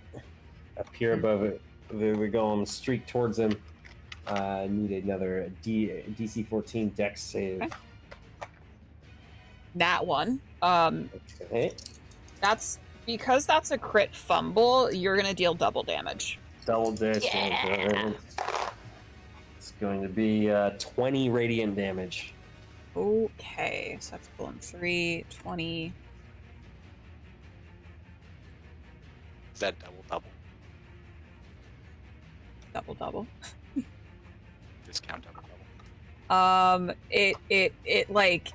appear above it. There we go, and streak towards him. Need another DC 14 Dex save. Okay. That one. Okay. That's because that's a crit fumble. You're gonna deal double damage. Double dash. Yeah. It's going to be 20 radiant damage. Okay, so that's pulling 3, 20. Is that double? Double. Discount double. It like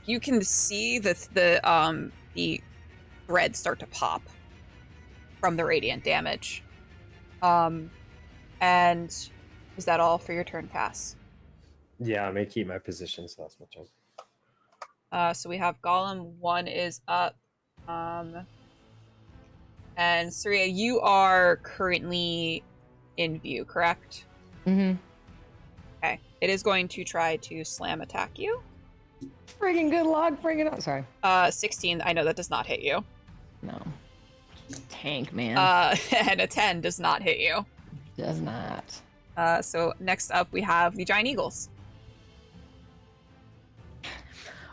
you can see the threads start to pop from the radiant damage. And is that all for your turn, Cass? Yeah, I may keep my position, so that's my turn. So we have Golem 1 is up. And Soraya, you are currently in view, correct? Mm-hmm. Okay. It is going to try to slam attack you. Friggin' good luck, bring it up. Sorry. 16, I know that does not hit you. No. Tank, man. And a 10 does not hit you. Does not. So next up we have the Giant Eagles.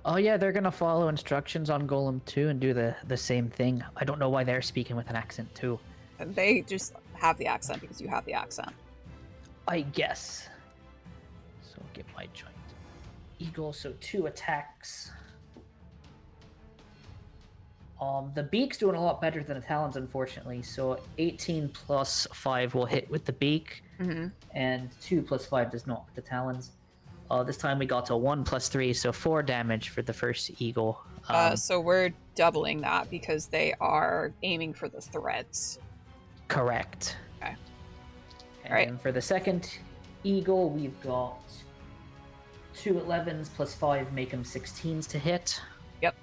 Oh yeah, they're gonna follow instructions on Golem 2 and do the same thing. I don't know why they're speaking with an accent too. They just have the accent because you have the accent. I guess. So get my joint. eagle, so 2 attacks. The beak's doing a lot better than the talons, unfortunately. So 18 plus 5 will hit with the beak, and 2 plus 5 does not with the talons. This time we got to 1 plus 3, so 4 damage for the first eagle. So we're doubling that because they are aiming for the threads. Correct. Okay. And Right. then for the second eagle, we've got 2 11s plus 5 make them 16s to hit. Yep.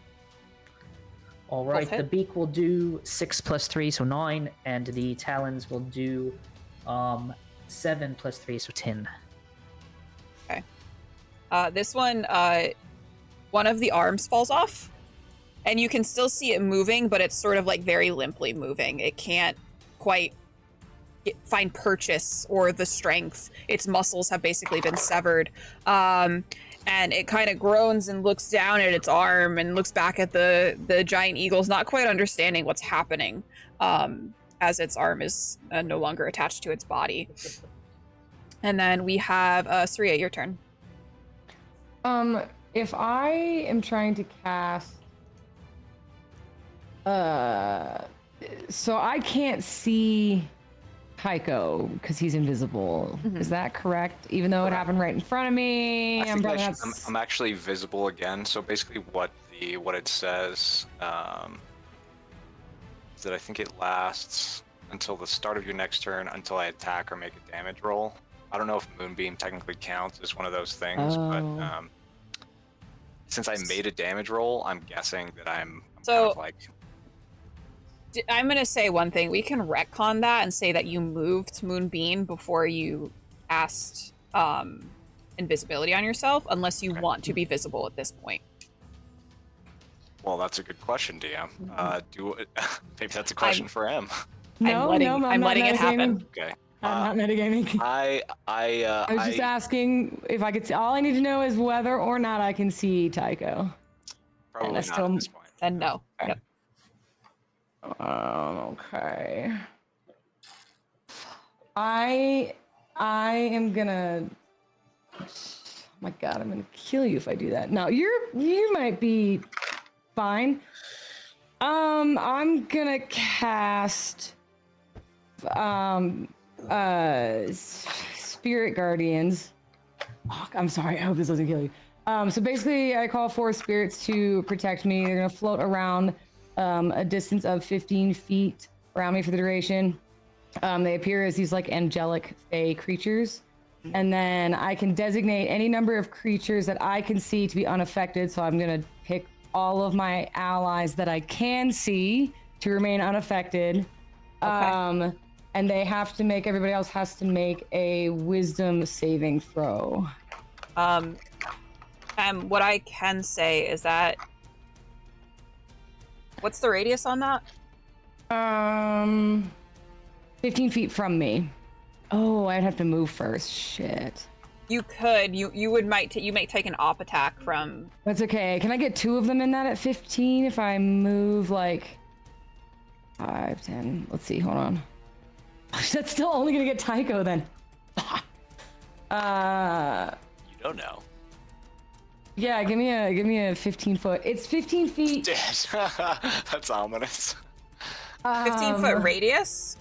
All right, hit. the beak will do 6 plus 3, so 9, and the talons will do 7 plus 3, so 10. Okay. This one of the arms falls off, and you can still see it moving, but it's sort of like very limply moving. It can't quite find purchase or the strength. Its muscles have basically been severed. And it kind of groans and looks down at its arm and looks back at the giant eagles, not quite understanding what's happening, as its arm is no longer attached to its body. And then we have Saria, your turn. If I am trying to cast, so I can't see Tycho because he's invisible. Is that correct? Even though it happened right in front of me, I'm actually visible again. So basically, what it says is that I think it lasts until the start of your next turn until I attack or make a damage roll. I don't know if Moonbeam technically counts as one of those things, but since I made a damage roll, I'm guessing that I'm kind of like. I'm going to say one thing. We can retcon that and say that you moved Moonbeam before you cast invisibility on yourself, unless you want to be visible at this point. Well, that's a good question, DM. Maybe that's a question for M. I'm letting it happen. Okay. I'm not metagaming. I was just asking if I could see. All I need to know is whether or not I can see Tycho. Probably not at this point. And no. Okay. Yep. Okay. I am gonna. Oh my god! I'm gonna kill you if I do that. No, you might be fine. I'm gonna cast Spirit Guardians. Oh, I'm sorry. I hope this doesn't kill you. So basically, I call 4 spirits to protect me. They're gonna float around a distance of 15 feet around me for the duration. They appear as these like angelic fey creatures. And then I can designate any number of creatures that I can see to be unaffected. So I'm going to pick all of my allies that I can see to remain unaffected. Okay. And everybody else has to make a wisdom saving throw. What I can say is that, what's the radius on that? 15 feet from me. Oh, I'd have to move first. Shit. You could. You might take an op attack from. That's okay. Can I get 2 of them in that at 15 if I move like 5, 10? Let's see. Hold on. That's still only gonna get Tycho then. You don't know. Yeah, give me a 15 foot. It's 15 feet. That's ominous. 15-foot radius?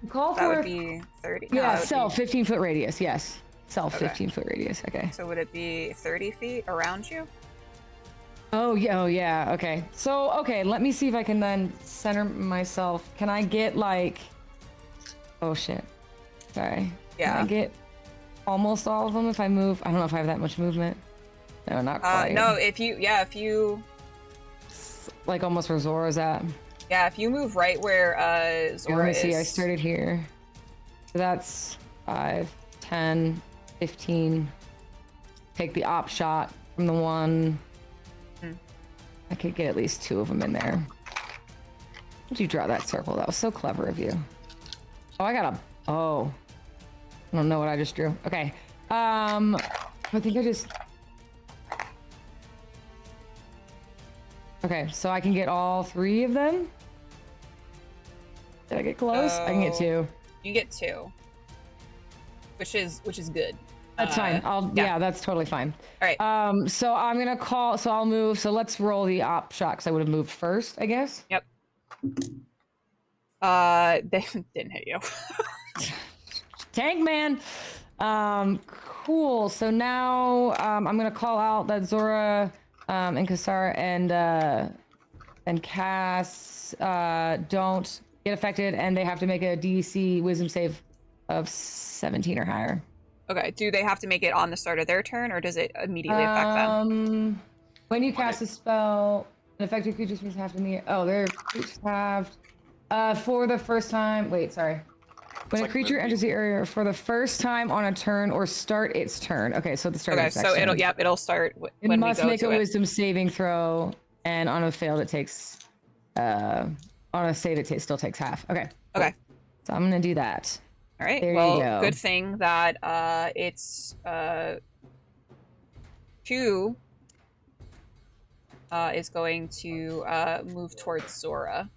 Call that for. That would be 30. Yeah, 15-foot radius. Yes. Self Okay. 15-foot radius. Okay. So would it be 30 feet around you? Oh yeah. Okay. So let me see if I can then center myself. Can I get like? Oh shit. Sorry. Yeah. Can I get almost all of them if I move? I don't know if I have that much movement. No, not quite. No, if you like almost where Zora's at. Yeah, if you move right where Zora let me is. see, I started here. So that's 5, 10, 15. Take the op shot from the one. I could get at least 2 of them in there. Did you draw that circle? That was so clever of you. Oh, I don't know what I just drew. Okay. I think I just. Okay, so I can get all 3 of them. Did I get close? I can get 2. You get 2, which is good. That's fine. Yeah, that's totally fine. All right. So I'm gonna call. So I'll move. So let's roll the op shot because I would have moved first, I guess. Yep. They didn't hit you. Tank man. Cool. So now I'm gonna call out that Zora and Kassarris and Cass don't get affected, and they have to make a DC Wisdom save of 17 or higher. Okay. Do they have to make it on the start of their turn, or does it immediately affect them? When you cast a spell, an affected creature's means have to meet. Oh, their creatures have for the first time. Wait, sorry. When a creature enters the area for the first time on a turn or start its turn. Okay, so the start. Okay, of its so turn. it'll start It when must we go make to a it. Wisdom saving throw, and on a failed, it takes. On a save, it still takes half. Okay. Okay. So I'm gonna do that. All right. There you Well, go. good thing that it's 2 is going to move towards Zora.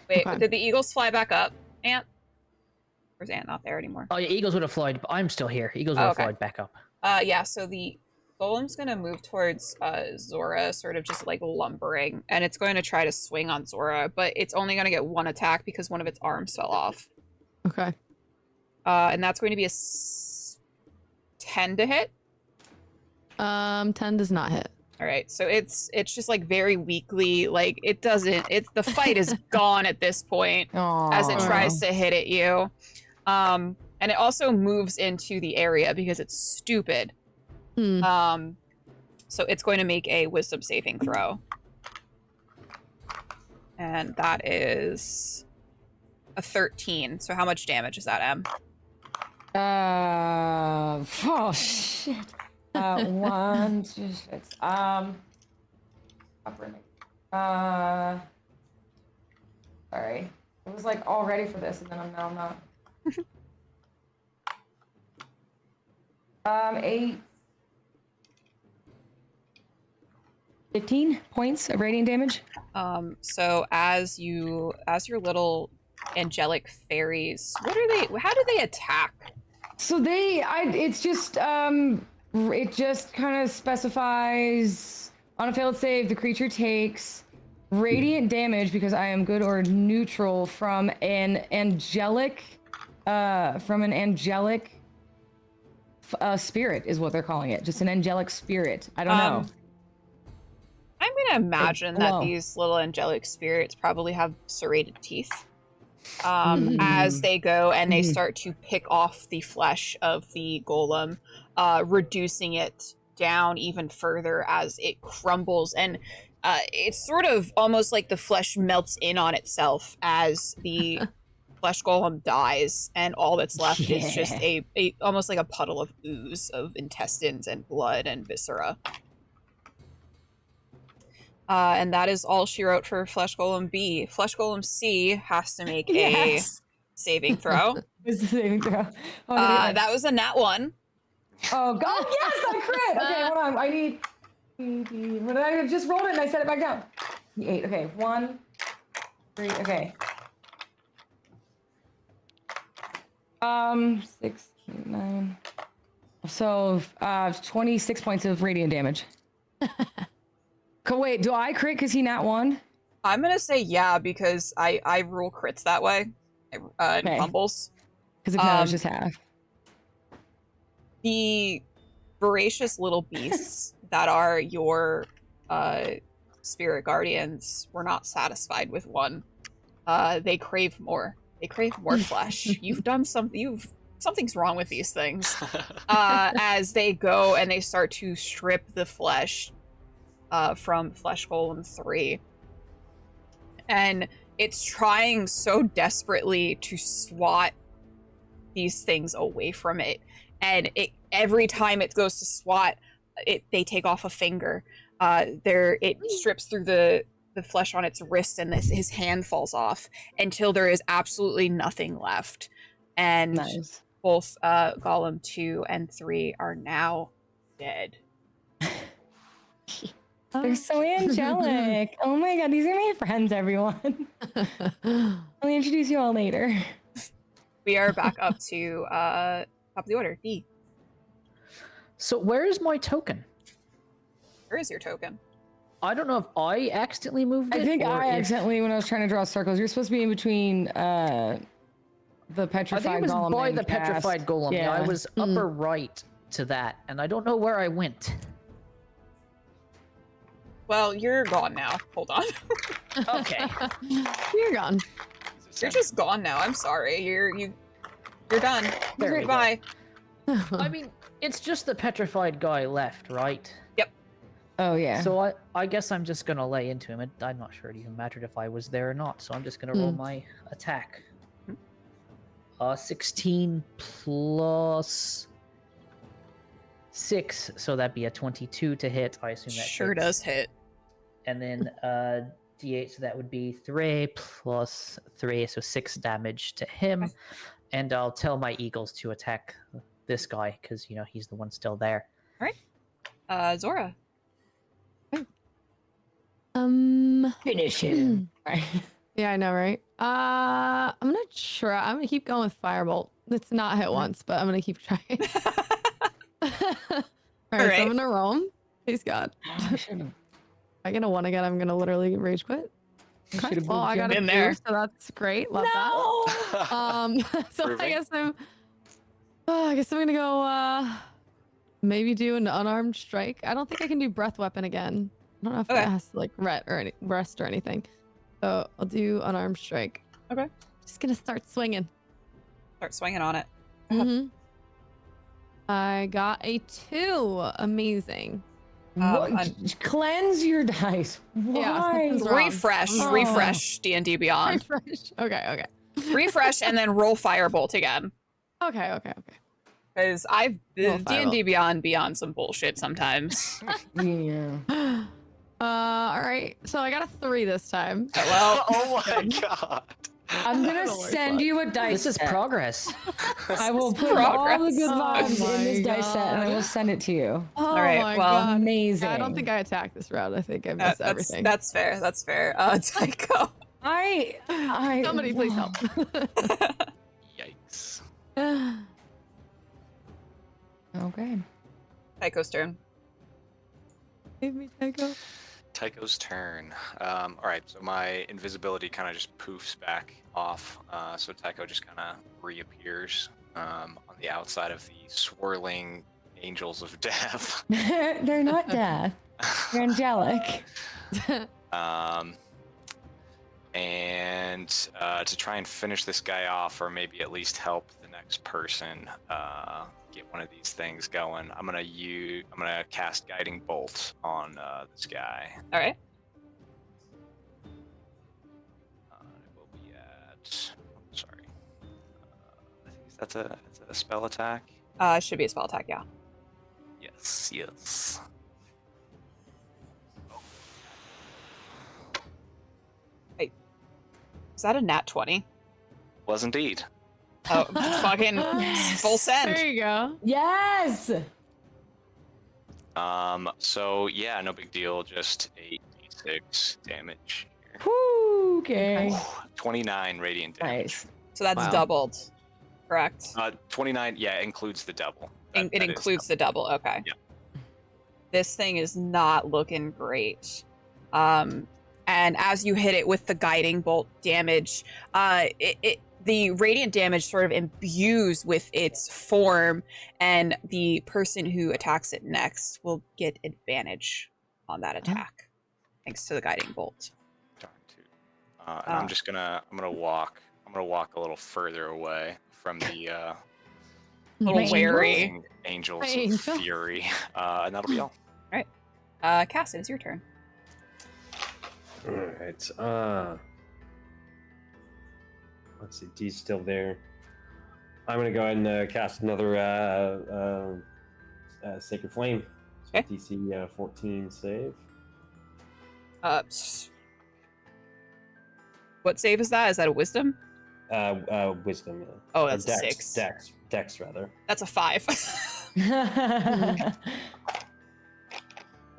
Wait, Okay. did the eagles fly back up, Ant? Or is Ant not there anymore? Oh yeah, Eagles would have flown, but I'm still here. Eagles would have okay. flown back up. Yeah, so the golem's gonna move towards Zora, sort of just like lumbering, and it's going to try to swing on Zora, but it's only gonna get 1 attack because one of its arms fell off. Okay. And that's going to be a 10 to hit. 10 does not hit. All right, so it's just like very weakly, like it doesn't. The fight is gone at this point as it tries to hit at you, and it also moves into the area because it's stupid. So it's going to make a Wisdom saving throw, and that is a 13. So how much damage is that, Em? Oh shit. 1, 2, 6. Sorry. It was like all ready for this, and then I'm not. 8. 15 points of radiant damage. So as your little angelic fairies, how do they attack? So it's just it just kind of specifies on a failed save the creature takes radiant damage because I am good or neutral from an angelic spirit is what they're calling it. Just an angelic spirit. I don't know. I'm gonna imagine that these little angelic spirits probably have serrated teeth. As they go and they start to pick off the flesh of the golem, reducing it down even further as it crumbles, and it's sort of almost like the flesh melts in on itself as the flesh golem dies, and all that's left is just a almost like a puddle of ooze of intestines and blood and viscera. And that is all she wrote for Flesh Golem B. Flesh Golem C has to make a saving throw. It's a saving throw. That was a nat 1. Oh god, yes, I crit! Okay, hold on. I need what I just rolled it and I set it back down. 8. Okay, 1, 3. Okay. 6, 9. So 26 points of radiant damage. Wait, do I crit because he nat 1? I'm gonna say yeah because I rule crits that way. In fumbles. Because if not, it's just half. The voracious little beasts that are your spirit guardians were not satisfied with 1. They crave more. They crave more flesh. You've done something. Something's wrong with these things. As they go and they start to strip the flesh from Flesh Golem 3. And it's trying so desperately to swat these things away from it. And every time it goes to swat, they take off a finger. It strips through the flesh on its wrist, and his hand falls off until there is absolutely nothing left. And both Golem 2 and 3 are now dead. They're so angelic. Oh my god, these are my friends, everyone. I'll introduce you all later. We are back up to top of the order, D. So where is my token? Where is your token? I don't know if I accidentally moved it. I think or I if- accidentally, when I was trying to draw circles, you're supposed to be in between the I petrified think it was golem by and the petrified cast. golem. Yeah, I Yeah. was upper right to that, and I don't know where I went. Well, you're gone now. Hold on. Okay. You're gone. You're just gone now. I'm sorry. You're done. There we go. Goodbye. I mean, it's just the petrified guy left, right? Oh yeah. So I guess I'm just gonna lay into him. I'm not sure it even mattered if I was there or not, so I'm just gonna roll my attack. 16 plus 6, so that'd be a 22 to hit. I assume that Sure hits. does hit. And then d8, so that would be 3 plus 3, so 6 damage to him. Okay. And I'll tell my eagles to attack this guy because he's the one still there. Zora. Finish him. Yeah, I know, right? I'm gonna try. I'm gonna keep going with Firebolt. It's not hit once, but I'm gonna keep trying. All right, so I'm gonna roll him. Please God. I get a 1 again. I'm gonna literally rage quit. Okay. Well, I got a in 2, there. so that's great. Love that. So Proving. I guess I'm gonna go. Maybe do an unarmed strike. I don't think I can do breath weapon again. I don't know if Okay. it has to like rest or anything. So I'll do unarmed strike. Okay. Just gonna start swinging. Start swinging on it. Mm-hmm. I got a 2. Amazing. Cleanse your dice. Yeah, Why? something's wrong. Refresh D&D Beyond. Refresh. Okay. Refresh and then roll Firebolt again. Okay. Because I've Roll D&D Beyond some bullshit sometimes. Yeah. All right. So I got a 3 this time. Well, Oh my god. I'm gonna Don't worry, send bud. you a dice This is set. progress. I will put all the good Progress. vibes Oh in this my dice set, and I will God. send it to you. Oh right, my well, God. Amazing. I don't think I attacked this round. I think I missed everything. that's fair. That's fair. Tycho. I Somebody please help. Yikes. Okay. Tycho's turn. Save me, Tycho. Tycho's turn. All right, so my invisibility kind of just poofs back off. So Tycho just kind of reappears on the outside of the swirling angels of death. They're not death. They're angelic. And to try and finish this guy off, or maybe at least help the next person get one of these things going, I'm gonna cast Guiding Bolt on this guy. All right. It will be at. Sorry. I think that's a spell attack. Should be a spell attack, yeah. Yes. Is that a nat 20? Was indeed. Oh, fucking full send. There you go. Yes. So yeah, no big deal. Just 8d6 damage. Here. Whew, okay. 29 radiant damage. Nice. So that's Wow. doubled, correct? 29. Yeah, includes the double. It That is includes the double. Okay. Yeah. This thing is not looking great. And as you hit it with the guiding bolt damage, the radiant damage sort of imbues with its form, and the person who attacks it next will get advantage on that attack, thanks to the guiding bolt. Darn tooth. And I'm gonna walk a little further away from the A little My wary. angels My of angel. fury, and that'll be all. Cass, it's your turn. All right. Let's see. D's still there. I'm gonna go ahead and cast another Sacred Flame. So Okay. DC 14 save. What save is that? Is that a wisdom? Wisdom. Oh, Or that's a 6. Dex rather. That's a 5.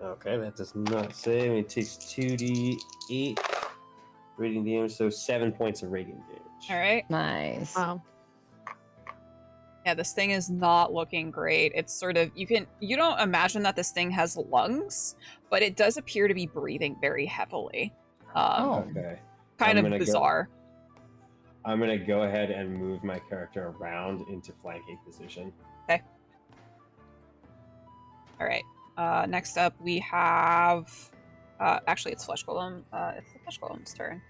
Okay, that does not save. It takes 2d8 radiant damage, so 7 points of radiant damage. All right. Nice. Wow. Yeah, this thing is not looking great. It's sort of you don't imagine that this thing has lungs, but it does appear to be breathing very heavily. Okay. Kind I'm of gonna bizarre. I'm gonna go ahead and move my character around into flanking position. Okay. All right. Next up, we have. Actually, it's Flesh Golem. It's the Flesh Golem's turn.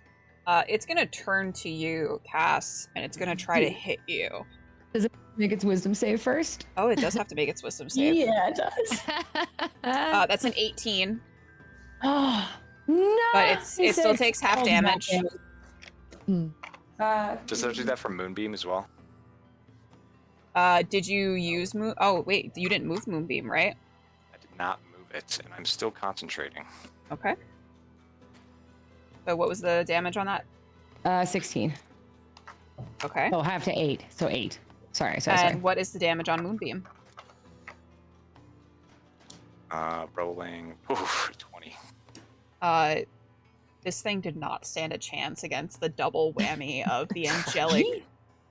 It's gonna turn to you, Cass, and it's gonna try to hit you. Make its wisdom save first. Oh, it does have to make its wisdom save. Yeah, it does. That's an 18, Oh no! but it still takes half damage. Does it do that for Moonbeam as well? Did you use Moon? Oh wait, you didn't move Moonbeam, right? I did not move it, and I'm still concentrating. Okay. So what was the damage on that? 16. Okay. Oh, half to 8. So 8. Sorry. And what is the damage on Moonbeam? Rolling 20. This thing did not stand a chance against the double whammy of the angelic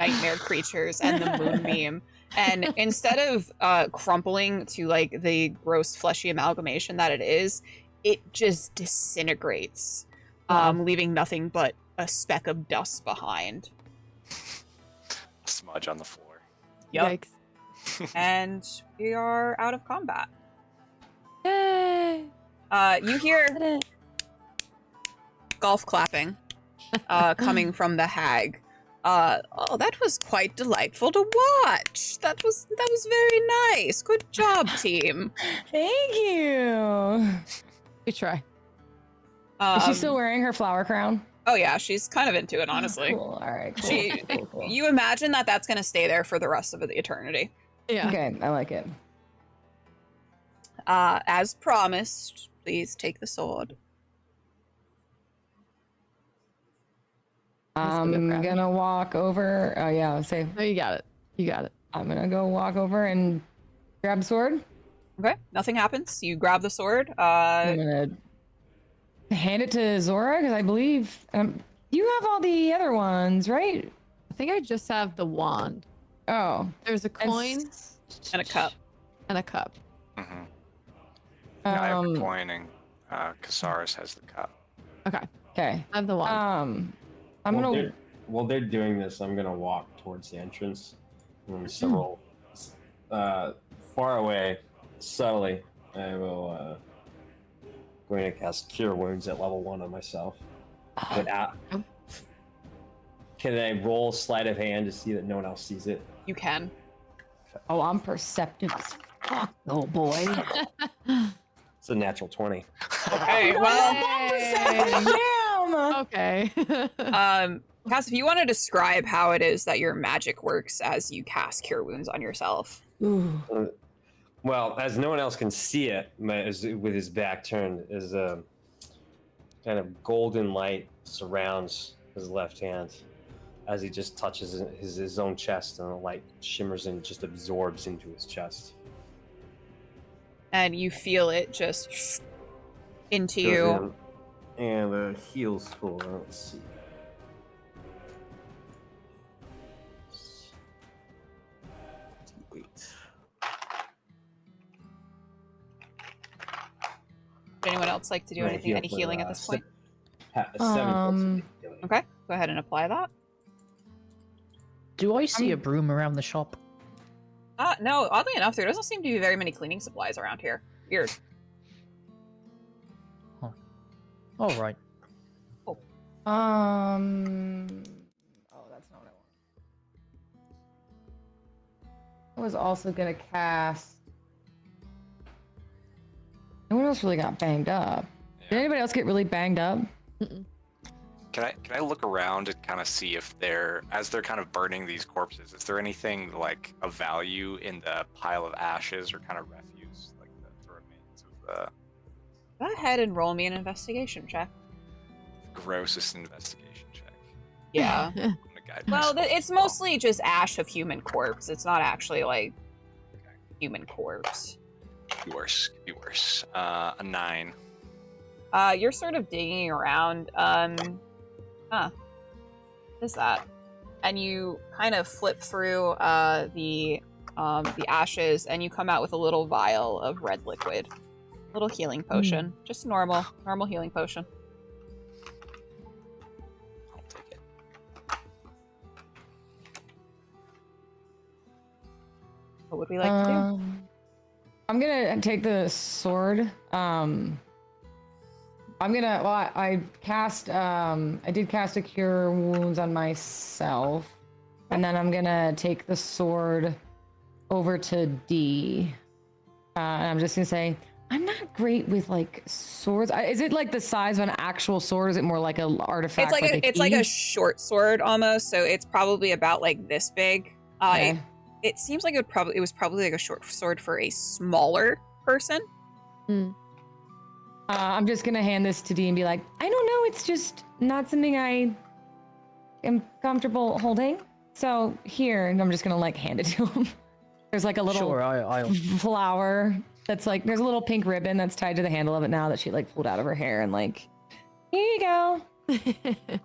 nightmare creatures and the Moonbeam. And instead of crumpling to like the gross fleshy amalgamation that it is, it just disintegrates, leaving nothing but a speck of dust behind. A smudge on the floor. Yep. Yikes. And we are out of combat. Yay! You hear golf clapping coming from the hag. Oh, that was quite delightful to watch. That was very nice. Good job, team. Thank you. Good try. Is she still wearing her flower crown? Oh yeah, she's kind of into it, honestly. Cool. All right. Cool. She, Cool. you imagine that that's going to stay there for the rest of the eternity. Yeah. Okay, I like it. As promised, please take the sword. I'm gonna walk over. Oh yeah, say. No, you got it. You got it. I'm gonna go walk over and grab the sword. Okay, nothing happens. You grab the sword. I'm gonna hand it to Zora because I believe you have all the other ones, right? I think I just have the wand. Oh, There's a coin and a cup. and a cup. Mm-hmm. I have Um, the coin, and Kassarris has the cup. Okay. okay. I have the wand. I'm gonna. While they're doing this, I'm gonna walk towards the entrance, and several far away, subtly. I will going to cast Cure Wounds at level 1 on myself. But can I roll sleight of hand to see that no one else sees it? You can. Oh, I'm perceptive as fuck, oh boy. It's a natural 20. Okay, well, Damn. Okay. Cass, if you want to describe how it is that your magic works as you cast Cure Wounds on yourself. Ooh. Well, as no one else can see it, with his back turned, is a kind of golden light surrounds his left hand as he just touches his own chest, and the light shimmers and just absorbs into his chest. And you feel it just into you. And the heals for, let's see. Wait. Would anyone else like to do any healing at this point? 7 points of healing. Okay, go ahead and apply that. Do I see a broom around the shop? No, oddly enough, there doesn't seem to be very many cleaning supplies around here. Weird. All right. Oh, that's not what I want. I was also gonna cast. No one else really got banged up. Did anybody else get really banged up? Mm-mm. Can I look around and kind of see if as they're kind of burning these corpses, is there anything like of value in the pile of ashes or kind of refuse, like the remains of the Go ahead and roll me an investigation check. grossest investigation check? Yeah. I'm gonna guide Well, myself. it's mostly just ash of human corpse. It's not actually like human corpse. Could be worse. Could be worse. A 9. You're sort of digging around. What is that? and you kind of flip through the ashes, and you come out with a little vial of red liquid. Little healing potion. Just normal healing potion. I'll take it. What would we like to do? I'm gonna take the sword. I did cast a cure wounds on myself, and then I'm gonna take the sword over to D. And I'm just gonna say, I'm not great with like swords. Is it like the size of an actual sword? Or is it more like an artifact? It's like a short sword almost, so it's probably about like this big. Okay. It seems like it was probably like a short sword for a smaller person. I'm just gonna hand this to D and be like, I don't know, it's just not something I am comfortable holding. So here, and I'm just gonna like hand it to him. There's like a little I'll flower that's like, there's a little pink ribbon that's tied to the handle of it now that she like pulled out of her hair, and like, here you go.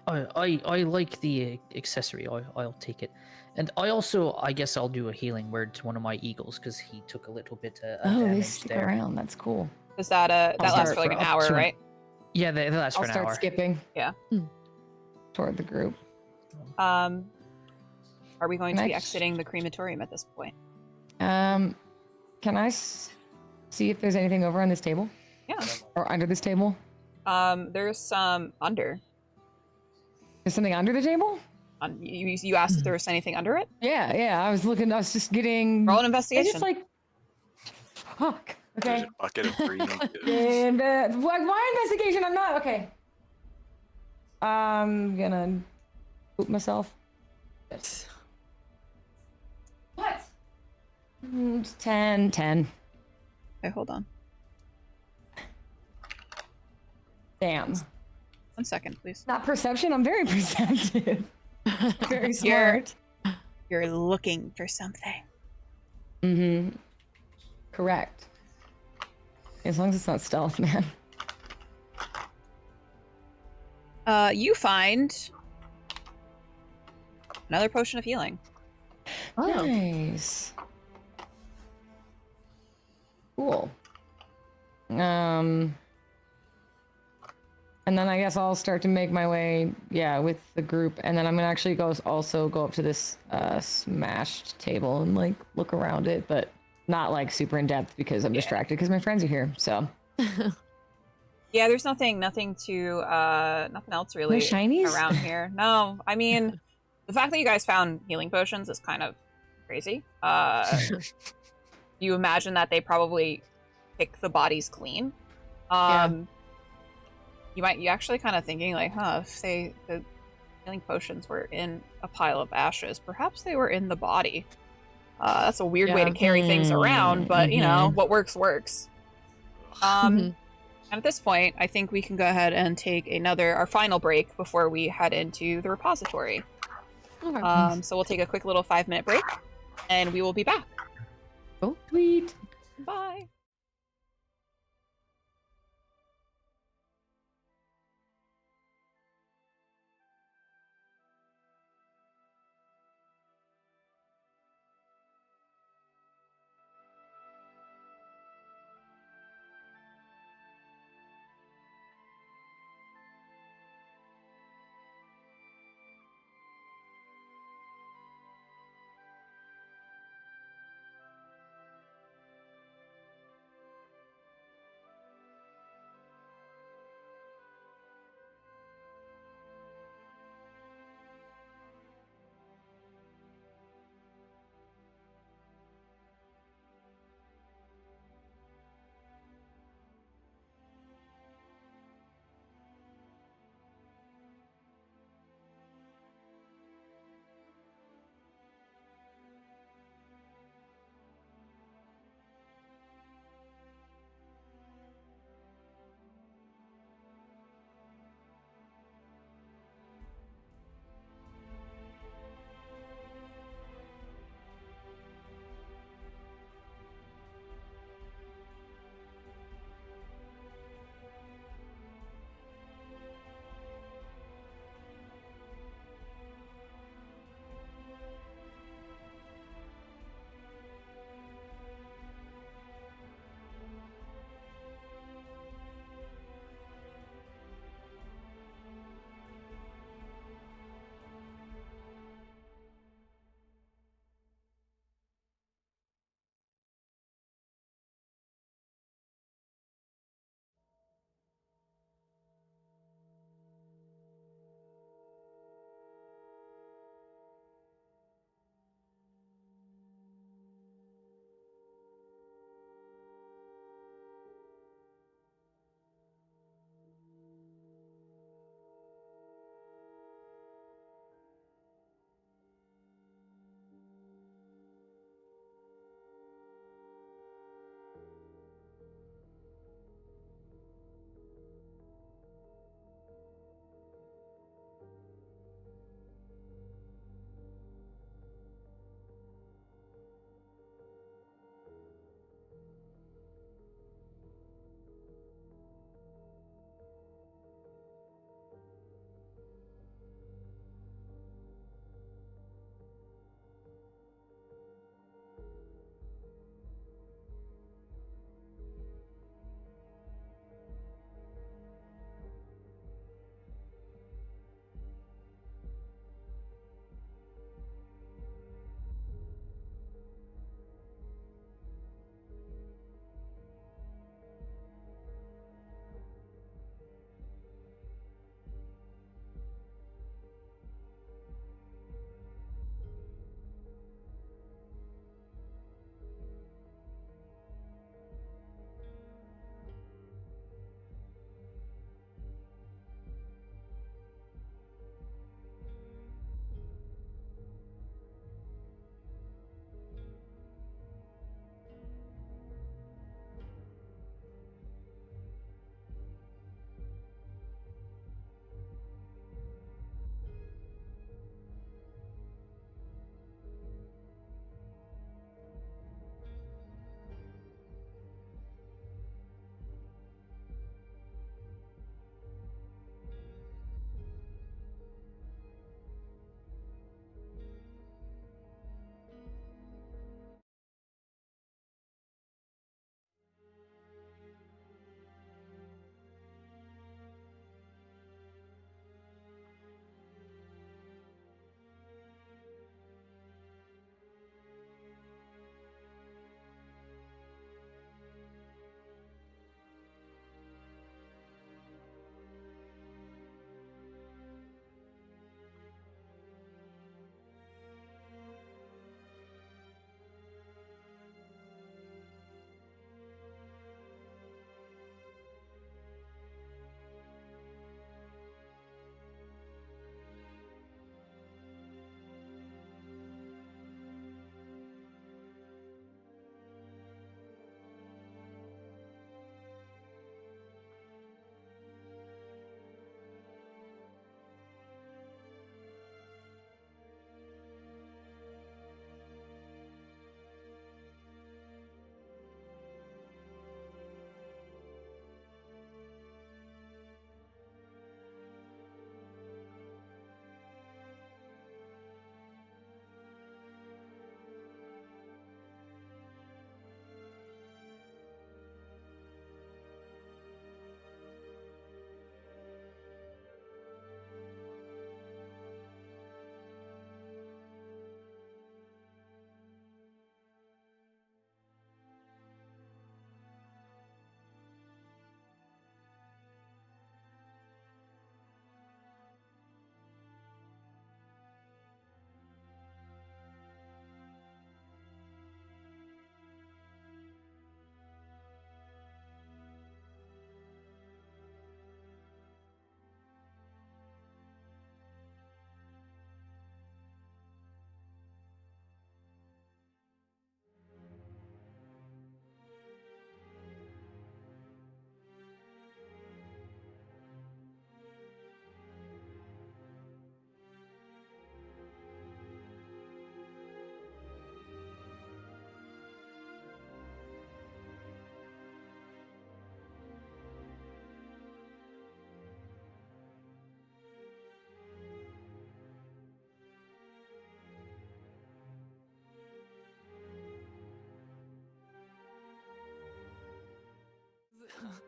I like the accessory. I'll take it, and I guess I'll do a healing word to one of my eagles because he took a little bit of They damage stick there. around. That's cool. Does that that lasts start for like for an up hour, to an- right? Yeah, that's for I'll an start hour. skipping. Yeah. Toward the group. Are we going to be Next. exiting the crematorium at this point? Can I see if there's anything over on this table Yeah. or under this table? There's some under. There's something under the table? You asked if there was anything under it? Yeah. I was just getting. Roll an I investigation. just like. Fuck. There's Okay. a bucket of green goo. And why investigation? I'm not okay. I'm gonna poop myself. What? 10. Okay, hold on. Damn. 1 second, please. Not perception. I'm very perceptive. Very smart. You're looking for something. Mm-hmm. Correct. As long as it's not stealth, man. You find another potion of healing. Nice. Cool. And then I guess I'll start to make my way, with the group, and then I'm gonna actually go up to this smashed table and like look around it, but not like super in depth because I'm distracted because my friends are here. So Yeah, there's nothing enouging nothing else really No shinies? around here. No, I mean, the fact that you guys found healing potions is kind of crazy. You imagine that they probably pick the bodies clean. You actually kind of thinking like, if the healing potions were in a pile of ashes, perhaps they were in the body. That's a weird way to carry things around, but you know, what works. And at this point, I think we can go ahead and take our final break before we head into the repository. Okay. So we'll take a quick little 5-minute break, and we will be back. Oh, sweet. Bye.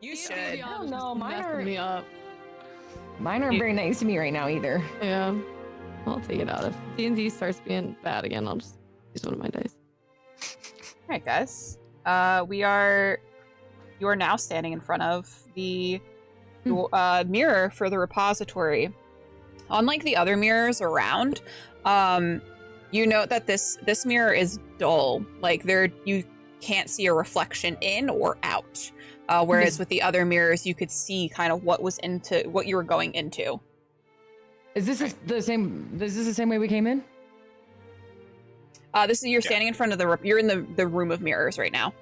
You D&D should. Beyond I don't is know, just mine messing are- me up. Mine aren't very nice to me right now either. Yeah. I'll take it out. If D&D starts being bad again, I'll just use one of my dice. All right, guys. You are now standing in front of the mirror for the repository. Unlike the other mirrors around, you note that this mirror is dull. Like you can't see a reflection in or out. Whereas with the other mirrors, you could see kind of what you were going into. Is this the same? Is this the same way we came in? You're standing in front of you're in the room of mirrors right now.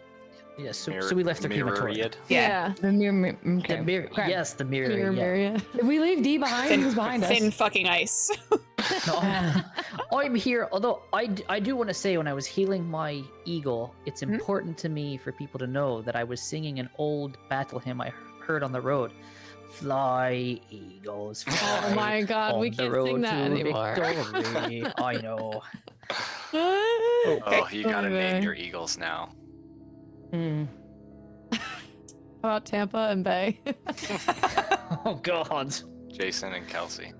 Yes, so we left the crematorium. Myriad. Yeah. The mirror. Okay. The mirror. Okay. Yes, the mirror. Mirror, yeah. mirror, yeah. Did we leave D behind? Who's behind us? Thin fucking ice. No, I'm here. Although I do want to say, when I was healing my eagle, it's important to me for people to know that I was singing an old battle hymn I heard on the road. Fly, eagles, fly. Oh my god, we on the can't road sing that to anymore. victory. I know. Oh, you gotta name Okay. your eagles now. Hmm. How about Tampa and Bay? Oh God. Jason and Kelsey.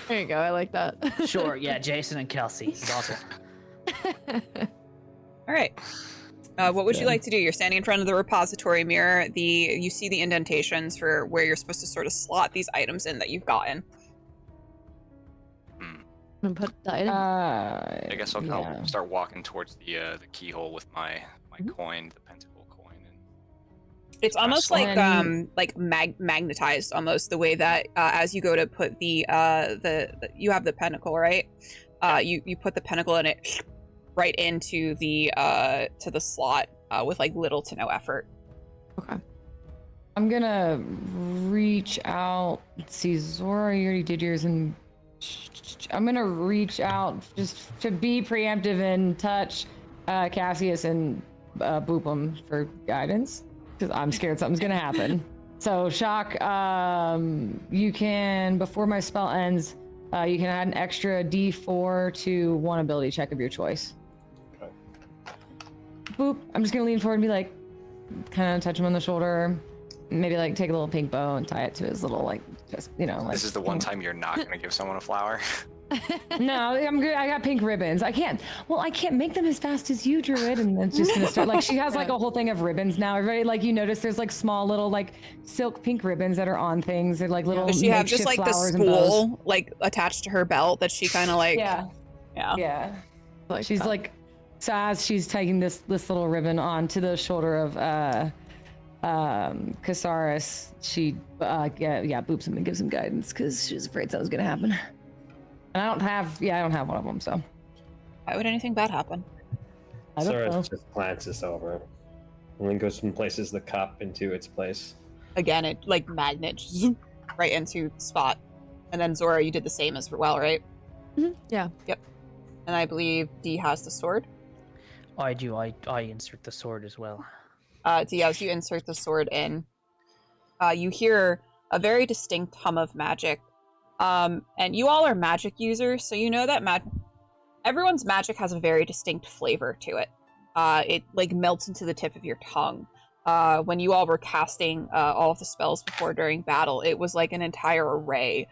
There you go. I like that. Sure. Yeah, Jason and Kelsey. Awesome. All right. What would you like to do? You're standing in front of the repository mirror. You see the indentations for where you're supposed to sort of slot these items in that you've gotten. Hmm. I'm gonna put the item. I guess I'll yeah. start walking towards the keyhole with my coin, the pentacle coin. And It's kinda almost slot like magnetized, almost the way that as you go to put the you have the pentacle, right? You put the pentacle in it right into the slot with like little to no effort. Okay. I'm gonna reach out. Let's see, Zora, you already did yours, and I'm gonna reach out just to be preemptive and touch Cassius and boop him for guidance because I'm scared something's gonna happen. So Shock, you can, before my spell ends, you can add an extra D4 to one ability check of your choice. Okay. Boop. I'm just gonna lean forward and be like, kind of touch him on the shoulder. Maybe like take a little pink bow and tie it to his little like, just like. this is the one time you're not gonna give someone a flower. No, I'm good. I got pink ribbons. I can't make them as fast as you, Druid. And it's just gonna start. Like she has like a whole thing of ribbons now. Everybody, like you notice, there's like small little like silk pink ribbons that are on things. They're like little. Does she have just makeshift like the flowers and bows. spool like attached to her belt that she kind of like? Yeah. Like She's that. like, so as she's taking this little ribbon onto the shoulder of Kassarris, she boops him and gives him guidance because she's afraid something's gonna happen. And I don't have one of them, so Why would anything bad happen? I don't Zora know. just glances over and then goes and places the cup into its place. Again, it like magnet zoom, right into the spot. And then Zora, you did the same as well, right? Yeah. And I believe D has the sword. I do. I insert the sword as well. D, as you insert the sword in, you hear a very distinct hum of magic. And you all are magic users, so you know that everyone's magic has a very distinct flavor to it. It like melts into the tip of your tongue. When you all were casting all of the spells before during battle, it was like an entire array,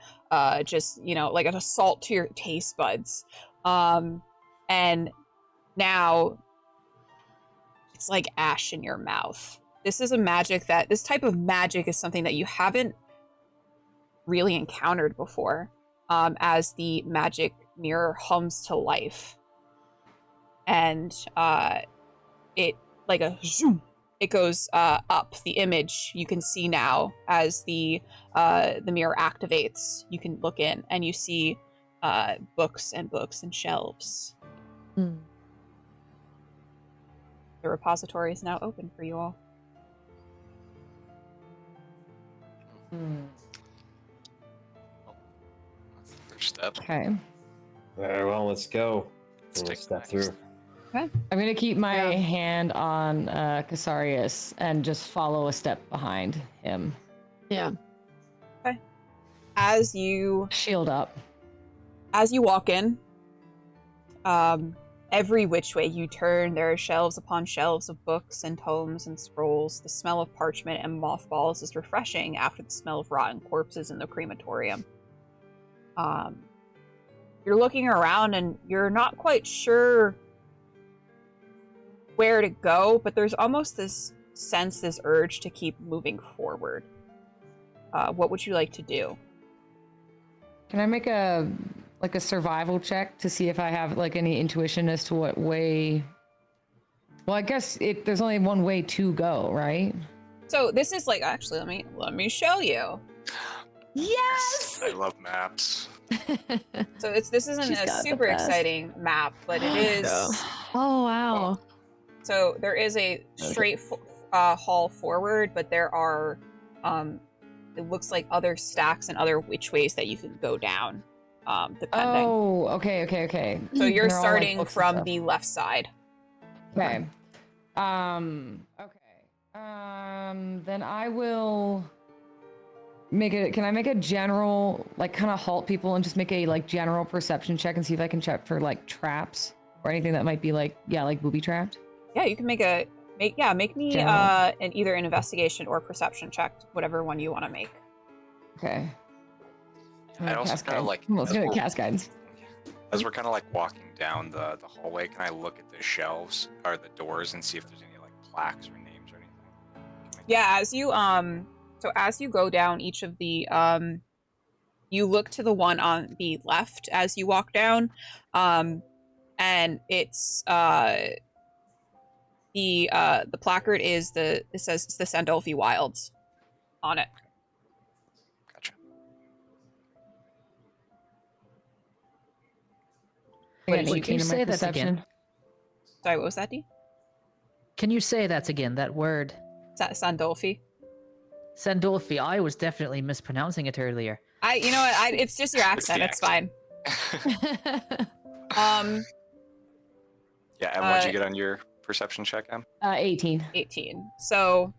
just like an assault to your taste buds. And now it's like ash in your mouth. This is this type of magic is something that you haven't really encountered before, as the magic mirror hums to life. And it like a zoom, it goes up. The image you can see now as the mirror activates. You can look in and you see books and shelves. The repository is now open for you all. That's the first step. Okay. Very well, let's go. Let's And we'll take step that. through. I'm gonna keep my Yeah. hand on Kassarris and just follow a step behind him. Yeah. As you Shield up. walk in, Every which way you turn, there are shelves upon shelves of books and tomes and scrolls. The smell of parchment and mothballs is refreshing after the smell of rotten corpses in the crematorium. You're looking around and you're not quite sure where to go, but there's almost this sense, this urge to keep moving forward. What would you like to do? Can I make a survival check to see if I have like any intuition as to what way? Well, I guess there's only one way to go, right? So this is like, actually, let me show you. Yes! I love maps. So this isn't She's a got the super best. exciting map, but it is. Oh, wow. So there is a straight hall forward, but there are, it looks like other stacks and other which ways that you can go down, depending. Oh, okay. So you're And they're all, like, starting books and from stuff. the left side. Okay. Then I will can I make a general, like, kind of halt people and just make a, like, general perception check and see if I can check for, like, traps or anything that might be, like, like booby trapped? Yeah, you can make me General. either an investigation or perception check, whatever one you want to make. Okay. I also kind of like, Let's do cast guidance. as we're kind of like walking down the hallway, can I look at the shelves or the doors and see if there's any like plaques or names or anything? Yeah, as you go down each of the you look to the one on the left as you walk down, and it's the placard is it says it's the Sandolfi Wilds on it. Gotcha. Wait, can you say that again? Sorry, what was that, D? Can you say that again? That word, Sandolfi. Sandolfi. I was definitely mispronouncing it earlier. You know what? It's just your accent. It's fine. Yeah, and what'd you get on your perception check, Em? 18. 18. So,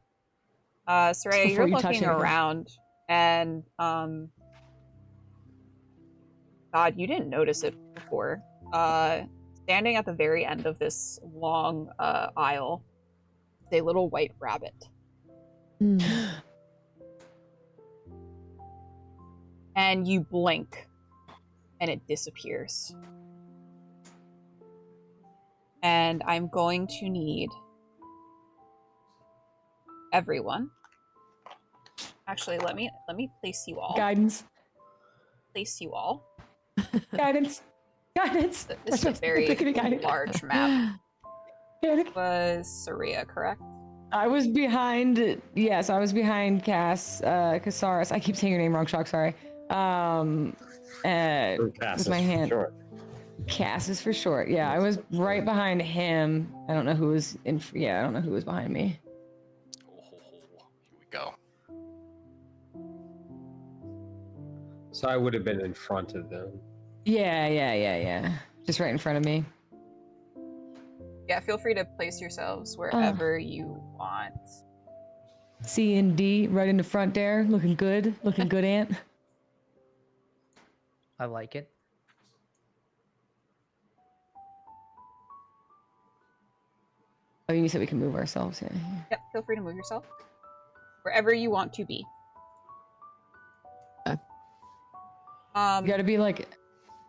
Soraya, Before you're you touch looking anything. around, and God, you didn't notice it before. Standing at the very end of this long aisle is a little white rabbit. And you blink, and it disappears. And I'm going to need everyone. Actually, let me place you all. Guidance. Place you all. Guidance. This is a very large map. Was Saria correct? I was behind. Yes, I was behind Kassarris. I keep saying your name wrong, Shock. Sorry. With my hand. Sure. Cass is for short. Yeah, I was right behind him. I don't know who was I don't know who was behind me. Here we go. So I would have been in front of them. Yeah. Just right in front of me. Yeah, feel free to place yourselves wherever you want. C and D right in the front there, looking good, Aunt. I like it. Oh, you said we can move ourselves. Yeah. Yep, feel free to move yourself wherever you want to be. You gotta be like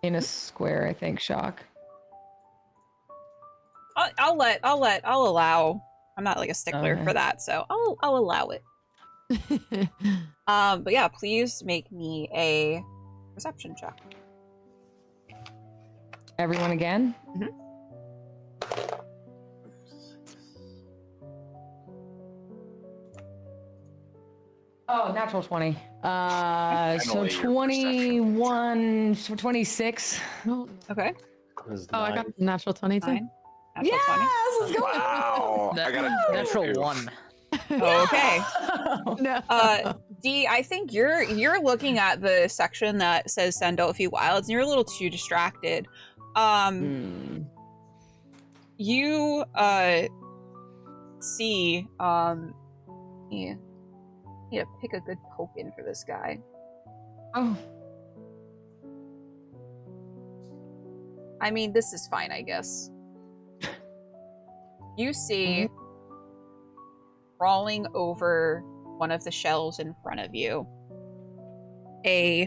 in a square, I think. Shock. I'll allow. I'm not like a stickler for that, so I'll allow it. But yeah, please make me a perception check. Everyone again? Mm-hmm. Oh, natural 20. So Emily, your 21, 26. Okay. I got natural 22. Fine. Natural Yes, let's go. Wow. I got a natural 22. 1. 20. Okay. No. D, I think you're looking at the section that says Sandolfi Wilds, and you're a little too distracted. You see yeah. Need to pick a good token for this guy. Oh. I mean, this is fine, I guess. You see, crawling over one of the shelves in front of you, a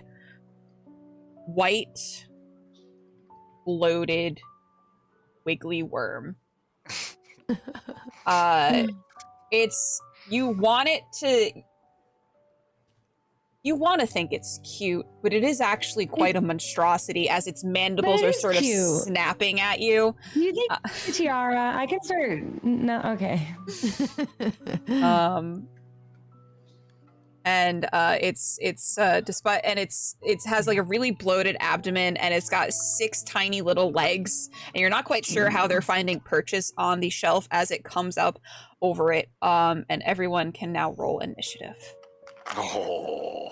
white, bloated, wiggly worm. You want to think it's cute, but it is actually quite a monstrosity as its mandibles But it are is sort of cute. snapping at you. You think tiara? I can start. No, okay. And it's despite, and it has like a really bloated abdomen, and it's got 6 tiny little legs, and you're not quite sure how they're finding purchase on the shelf as it comes up over it. And everyone can now roll initiative. Oh.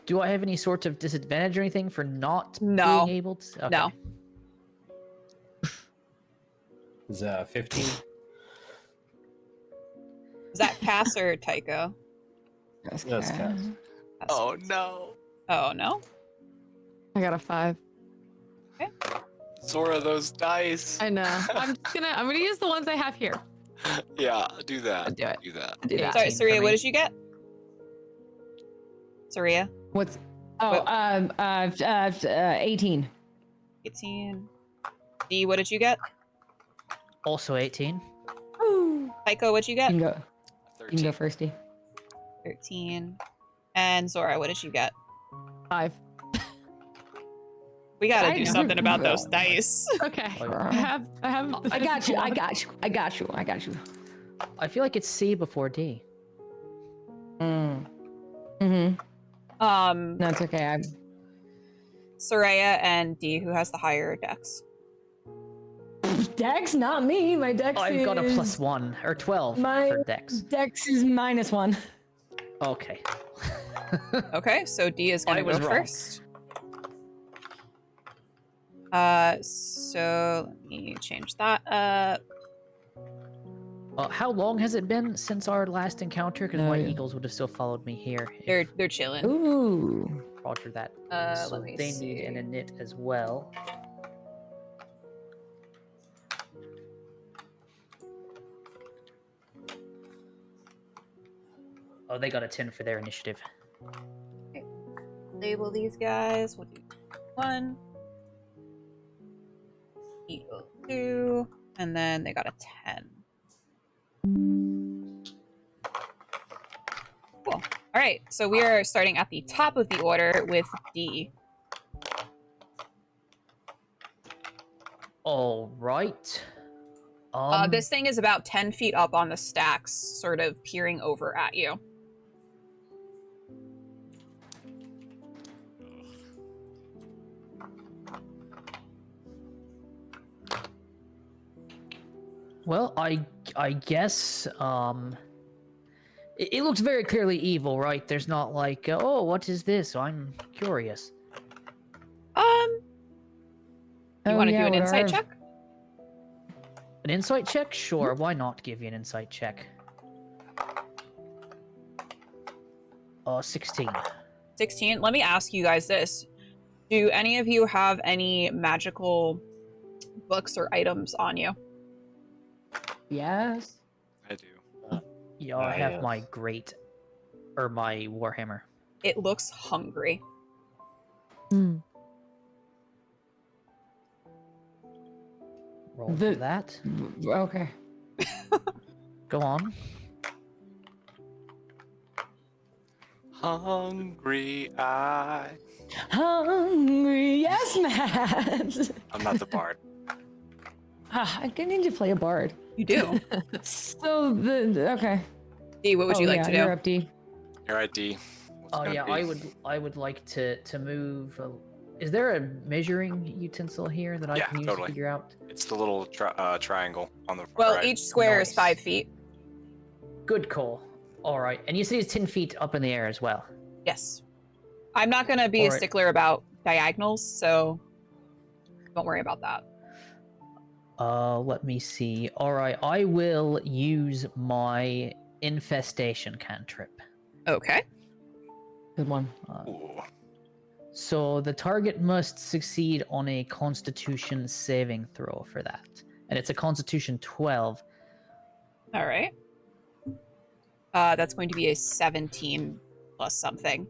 Do I have any sort of disadvantage or anything for not No. being able to? Okay. No. Is 15? Is that Cass or Tycho? That's Cass. Oh no. Oh no. I got a 5. Zora, those dice. I know. I'm gonna use the ones I have here. Yeah, do that. Do it. Do that. Do that. Sorry, 18 for Saria, what me. did you get? Saria? What's 18. 18. D, what did you get? Also 18. Tycho, what'd you get? You can go. You 13. can go first, D. 13. And Zora, what did you get? 5? We gotta I do know. something about those dice. Okay. Oh, I have. I got you. I got you. I feel like it's C before D. Mm-hmm. No, it's okay. I'm. Soraya and D, who has the higher dex? Dex, not me. My dex I've got a is- +1 or 12 My for Dex. dex is -1. Okay. Okay, so D is gonna I was go wrong. first. So let me change that up. How long has it been since our last encounter? Because No, White yeah. Eagles would have still followed me here. if They're chilling. Ooh. Roger that. Let So me they see. need an init as well. Oh, they got a 10 for their initiative. Label these guys. We'll do 1. Equal 2. And then they got a 10. Cool. All right, so we are starting at the top of the order with D. All right. This thing is about 10 feet up on the stacks, sort of peering over at you. Well, I guess it looks very clearly evil, right? There's not like, oh, what is this? I'm curious. You want to do an insight check? An insight check? Sure, why not give you an insight check? 16. 16. Let me ask you guys this. Do any of you have any magical books or items on you? Yes. I do. Yeah, I have yes. my my Warhammer. It looks hungry. Roll for that. Okay. Go on. Hungry eye. Hungry, yes, Matt. I'm not the bard. I need to play a bard. You do. So okay. D, what would you like to do? You're up, D. Your ID. Oh yeah, I would like to move. Is there a measuring utensil here that I Yeah, can use totally. to figure out? It's the little triangle on the far Well, right. each square is Nice. 5 feet. Good call. All right, and you say it's 10 feet up in the air as well. Yes. I'm not going to be a Alright. stickler about diagonals, so don't worry about that. Let me see. All right, I will use my infestation cantrip. Okay. Good one. Ooh. So the target must succeed on a Constitution saving throw for that, and it's a Constitution 12. All right. That's going to be a 17 plus something.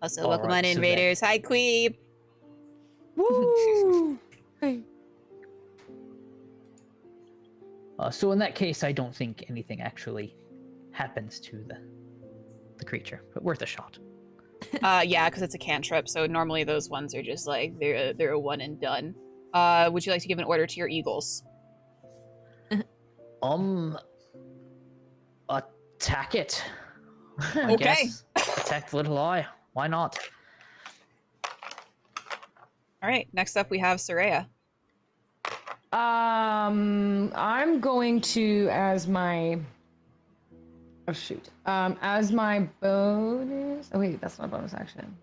Also, welcome Alright, on in, so Raiders. Hi, Queeb. Woo! Hey. So in that case, I don't think anything actually happens to the creature, but worth a shot. Yeah, because it's a cantrip, so normally those ones are just like they're a one and done. Would you like to give an order to your eagles? Attack it. I Okay. guess. Attack the little eye. Why not? All right. Next up, we have Soraya. I'm going to as my as my bonus. Oh wait, that's not a bonus action.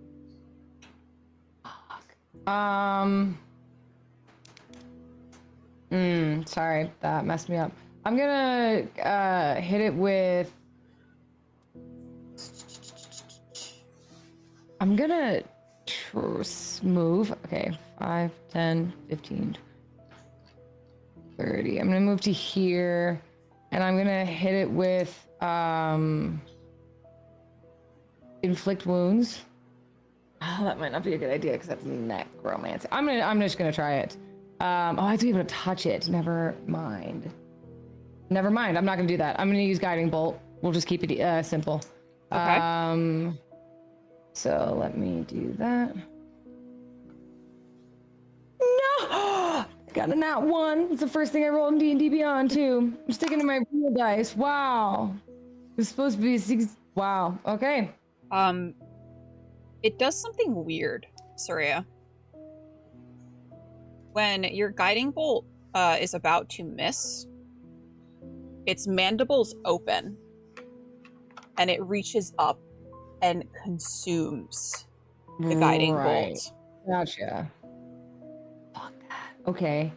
Sorry, that messed me up. I'm gonna hit it with. I'm gonna move. Okay, 5, 10, 15, 30. I'm gonna move to here, and I'm gonna hit it with inflict wounds. Oh, that might not be a good idea because that's necromancy. I'm just gonna try it. Oh, I have to be able to touch it. Never mind. I'm not gonna do that. I'm gonna use guiding bolt. We'll just keep it simple. Okay. So let me do that. No! Got a nat 1. It's the first thing I rolled in D&D Beyond too. I'm sticking to my real dice. Wow. It's supposed to be 6. Wow. Okay. It does something weird, Soraya. When your guiding bolt is about to miss, its mandibles open, and it reaches up and consumes the guiding bolt. Gotcha. Fuck that. Okay.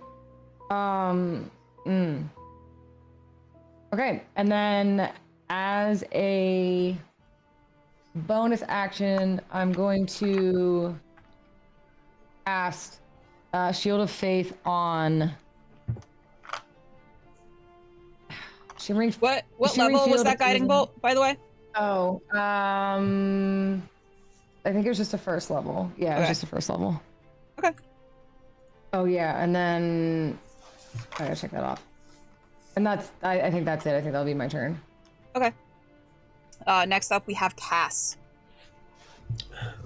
Okay, and then as a bonus action, I'm going to cast Shield of Faith on Shimmering. What Shimmering level was Field that of guiding Vision. bolt, by the way? Oh, I think it was just a first level. Yeah, it was Okay. just a first level. Okay. Oh yeah, and then I gotta check that off. And I think that's it. I think that'll be my turn. Okay. Next up, we have Cass.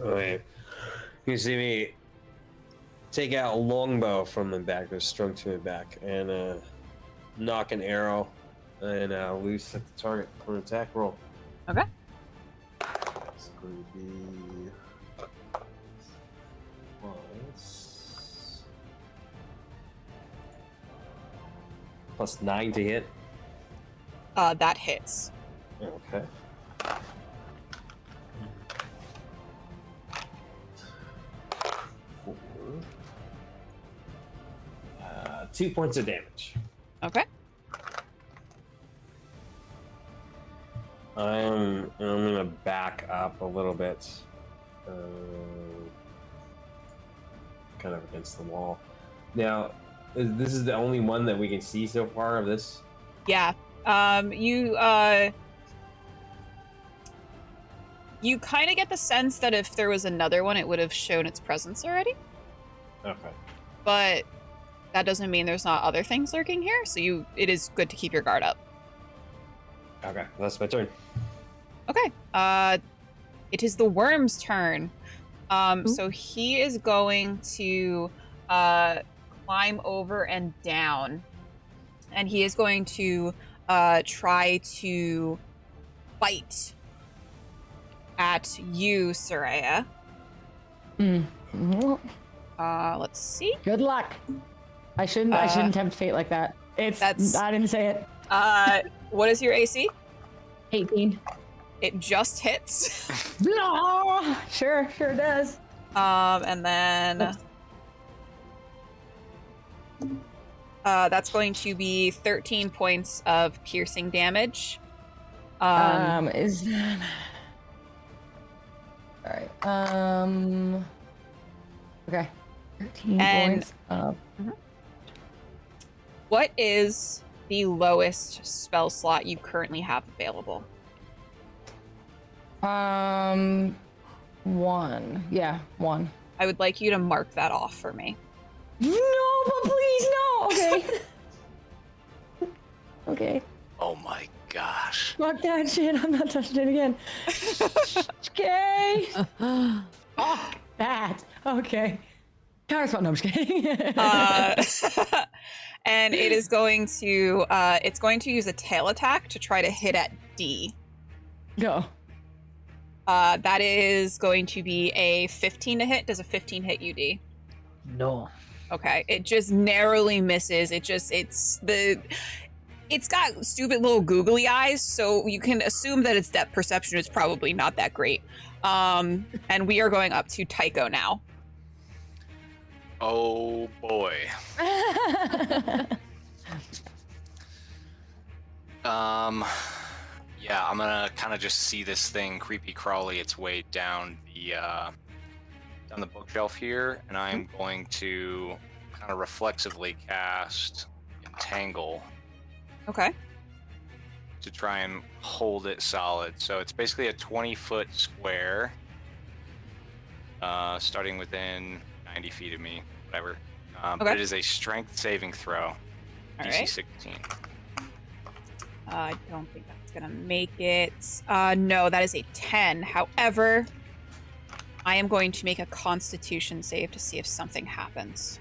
Okay. You see me take out a longbow from the back that's strung to my back and knock an arrow and loose at the target for an attack roll. Okay. It's going to be plus 9 to hit. That hits. Okay. Four. 2 points of damage. Okay. I'm gonna back up a little bit, kind of against the wall. Now, this is the only one that we can see so far of this. Yeah. You kind of get the sense that if there was another one, it would have shown its presence already. Okay. But that doesn't mean there's not other things lurking here. So it is good to keep your guard up. Okay, that's my turn. Okay. It is the worm's turn. So he is going to climb over and down, and he is going to try to bite at you, Soraya. Let's see. Good luck. I shouldn't tempt fate like that. I didn't say it. What is your AC? 18. It just hits. No, sure does. And then that's going to be 13 points of piercing damage. Is that all right? Okay. 13 And- points of... What is the lowest spell slot you currently have available? 1. Yeah, 1. I would like you to mark that off for me. No, but please, no! Okay. Okay. Oh my gosh. Fuck that shit. I'm not touching it again. Okay. Fuck that. Okay. Counterspell. No, I'm just kidding. And it is going to it's going to use a tail attack to try to hit at D. Go. That is going to be a 15 to hit. Does a 15 hit UD? No. Okay, it just narrowly misses. It's got stupid little googly eyes, so you can assume that its depth perception is probably not that great. And we are going up to Tycho now. Oh boy. Yeah, I'm gonna kind of just see this thing creepy crawly its way down the bookshelf here, and I'm going to kind of reflexively cast Entangle Okay. to try and hold it solid. So it's basically a 20-foot square, starting within 90 feet of me, whatever. But it is a strength saving throw, DC right. 16. I don't think that's gonna make it. No, that is a 10. However, I am going to make a Constitution save to see if something happens.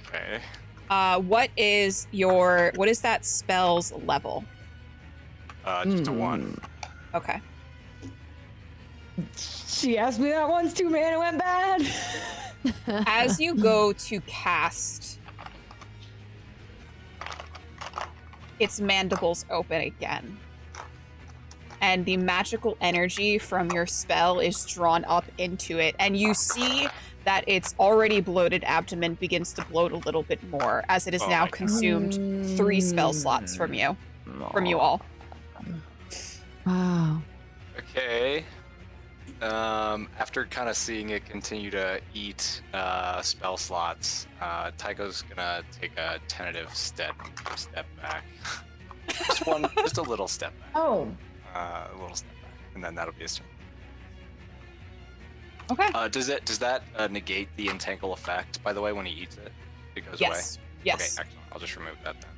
Okay. What is that spell's level? Just a 1. Okay. She asked me that once too, man. It went bad. As you go to cast, its mandibles open again. And the magical energy from your spell is drawn up into it. And you see that its already bloated abdomen begins to bloat a little bit more as it has now consumed 3 spell slots from you all. Wow. Okay. After kind of seeing it continue to eat spell slots, Tycho's gonna take a tentative step back. just a little step back. Oh. A little step back, and then that'll be his turn. Okay. Does that negate the entangle effect? By the way, when he eats it, it goes away. Yes. Okay, excellent. I'll just remove that then.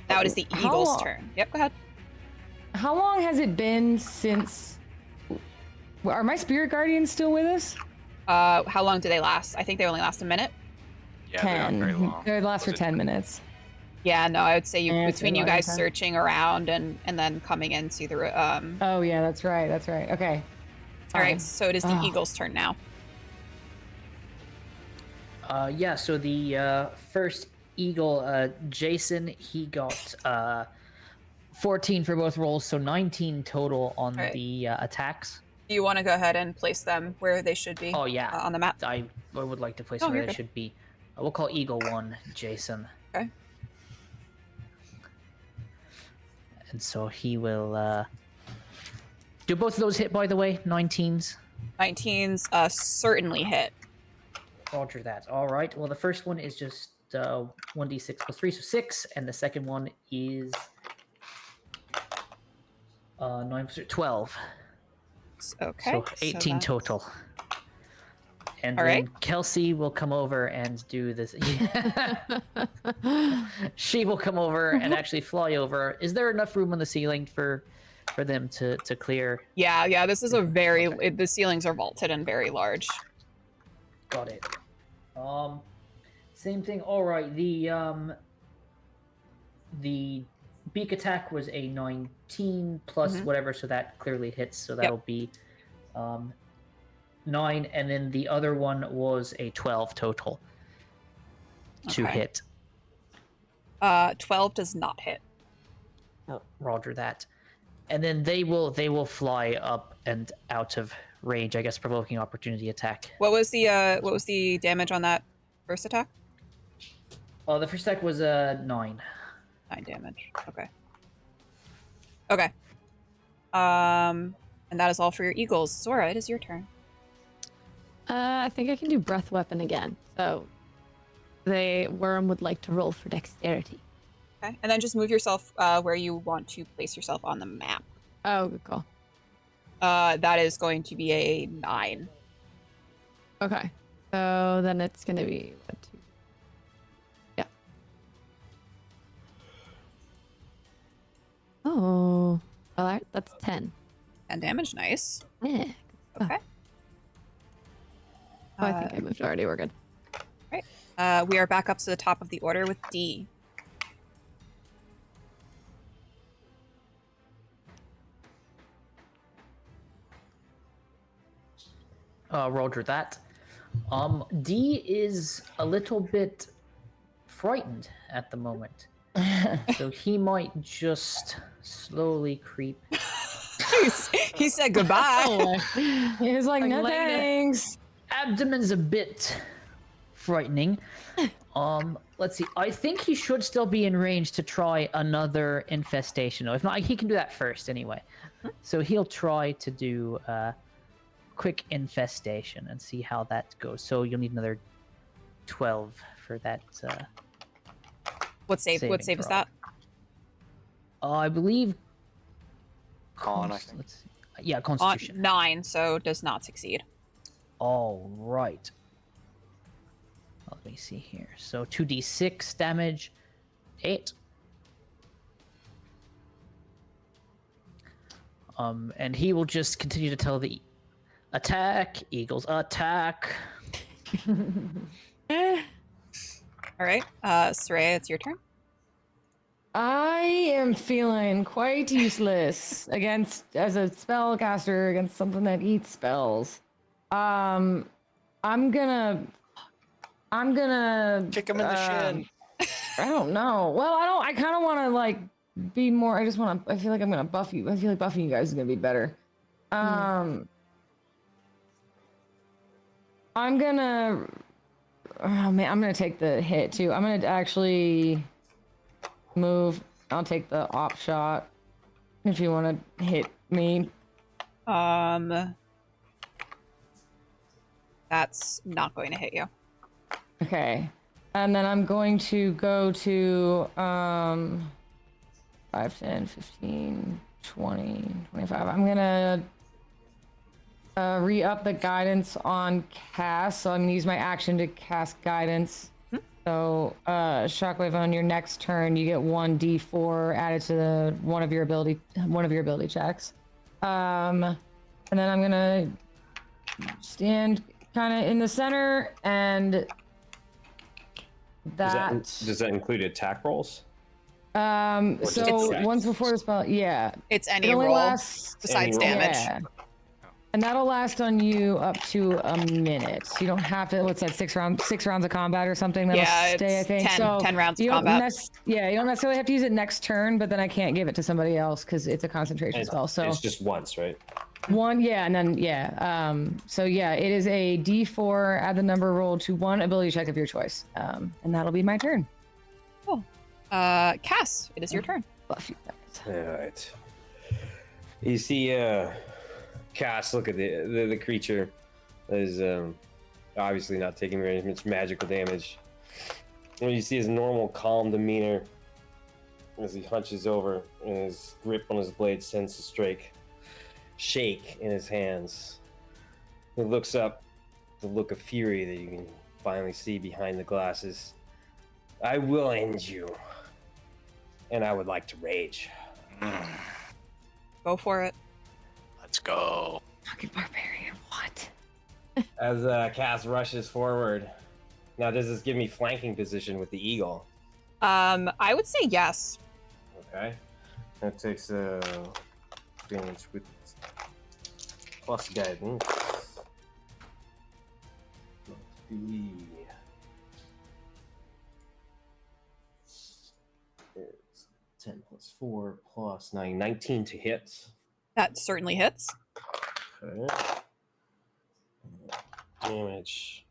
Now it is the How eagle's long- turn. Yep. Go ahead. How long has it been since... Are my spirit guardians still with us? How long do they last? I think they only last a minute. Yeah, they're not 10. very long. They last for Was it- 10 minutes. Yeah. No, I would say Yeah, it's between been you a long guys time. searching around and then coming into the Oh, yeah, that's right. Okay. All right. Fine. So it is the Oh. eagle's turn now. Yeah, so the first eagle, Jason, he got 14 for both rolls, so 19 total on Alright. the attacks. Do you want to go ahead and place them where they should be? Oh, yeah. On the map. I would like to place Oh, where you're they good. should be. We'll call Eagle 1 Jason. Okay. And so he will... Do both of those hit, by the way? 19s? 19s certainly hit. Roger that. All right. Well, the first one is just 1d6 plus 3, so 6. And the second one is 9 plus 3, 12. Okay. So 18 that's- total. And All then right. Kelsey will come over and do this. She will come over and actually fly over. Is there enough room on the ceiling for them to clear? Yeah. This is a very. The ceilings are vaulted and very large. Got it. Same thing. All right. The beak attack was a 19 plus whatever, so that clearly hits. So that'll be 9, and then the other one was a 12 total to Okay. hit. 12 does not hit. Roger that. And then they will fly up and out of range, I guess, provoking opportunity attack. What was the damage on that first attack? The first attack was 9. 9 damage. Okay. And that is all for your eagles. Zora, it is your turn. I think I can do breath weapon again. So the worm would like to roll for dexterity. Okay. And then just move yourself where you want to place yourself on the map. Oh, good call. That is going to be a 9. Okay. So then it's gonna be 1, 2. Yeah. Oh, all right. That's 10. 10 damage. Nice. Yeah. Okay. Oh, I think I moved already. We're good. Right. We are back up to the top of the order with D. Roger that. D is a little bit frightened at the moment. So he might just slowly creep. He said goodbye. He was like, no laying it. thanks. Abdomen's a bit frightening. Let's see. I think he should still be in range to try another infestation. If not, he can do that first anyway. So he'll try to do quick infestation and see how that goes. So you'll need another 12 for that. What save is saving throw. that? I believe. Con, I think. Let's see. Yeah, On Constitution. 9, so does not succeed. All right. Let me see here. So 2d6 damage, 8. And he will just continue to tell the attack, eagles attack. All right. Soraya, it's your turn. I am feeling quite useless as a spellcaster against something that eats spells. I'm gonna Kick him in the shin. I don't know. Well, I kind of want to like be more. I feel like I'm gonna buff you. I feel like buffing you guys is gonna be better. I'm gonna. Oh man, I'm gonna take the hit too. I'm gonna actually move. I'll take the op shot if you want to hit me. That's not going to hit you. Okay. And then I'm going to go to 5, 10, 15, 20, 25. I'm gonna re-up the guidance on cast, so I'm gonna use my action to cast guidance. So shockwave on your next turn, you get 1d4 added to one of your ability checks. And then I'm gonna stand kind of in the center, and Does that include attack rolls? So just once before the spell, yeah. It's any It only roll lasts- besides any roll. damage. Yeah. And that'll last on you up to a minute. You don't have to. What's that? 6 rounds of combat or something. That'll Yeah, stay. I it's think 10 so. 10 rounds of You don't combat. you don't necessarily have to use it next turn, but then I can't give it to somebody else because it's a concentration spell. So It's just once, right? one, yeah, and then yeah. So yeah, it is a D4. Add the number rolled to one ability check of your choice. And that'll be my turn. Cool. Cass, it is your turn. Buff you guys. All right. You see, Cass look at the creature that is obviously not taking very much magical damage. And you see his normal calm demeanor as he hunches over, and his grip on his blade sends to shake in his hands. He looks up, the look of fury that you can finally see behind the glasses. I will end you, and I would like to rage. Go for it. Let's go. Fucking barbarian. What? As Cass rushes forward. Now, does this give me flanking position with the eagle? I would say yes. Okay. That takes damage with plus guidance. Must be. It's 10 plus 4 plus 9. 19 to hit. That certainly hits. Okay. Damage.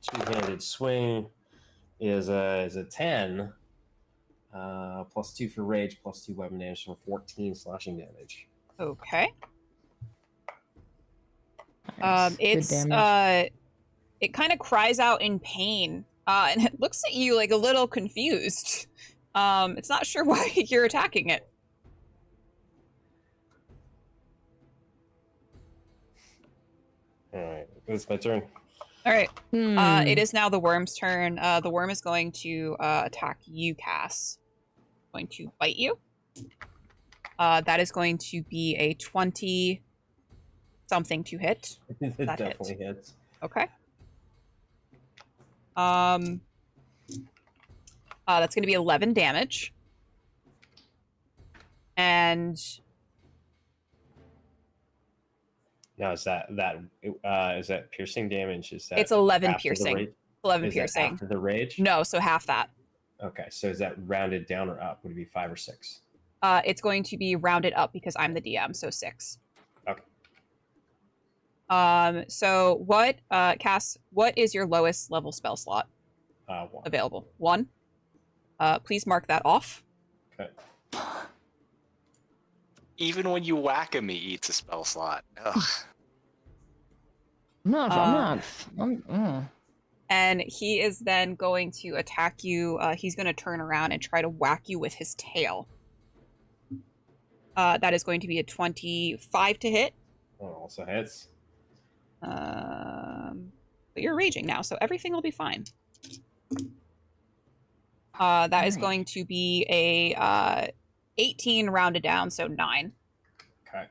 Two-handed swing is a 10. Plus 2 for rage, plus 2 weapon damage for 14 slashing damage. Okay. Nice. Good damage. It kind of cries out in pain, and it looks at you like a little confused. It's not sure why you're attacking it. All right, it's my turn. All right. Hmm. It is now the worm's turn. The worm is going to attack you, Cass. Going to bite you. That is going to be a 20 something to hit. It That definitely hits. Okay. That's going to be 11 damage. And Now is that piercing damage? Is that it's 11 after the piercing. rage? 11 Is that piercing. after the rage? No, so half that. Okay, so is that rounded down or up? Would it be 5 or 6? It's going to be rounded up because I'm the DM, so 6. Okay. So what, Cass, what is your lowest level spell slot 1. available? 1. Please mark that off. Okay. Even when you whack him, he eats a spell slot. Ugh. And he is then going to attack you. He's going to turn around and try to whack you with his tail. That is going to be a 25 to hit. Oh, also hits. But you're raging now, so everything will be fine. That is going to be a 18 rounded down, so 9. Okay.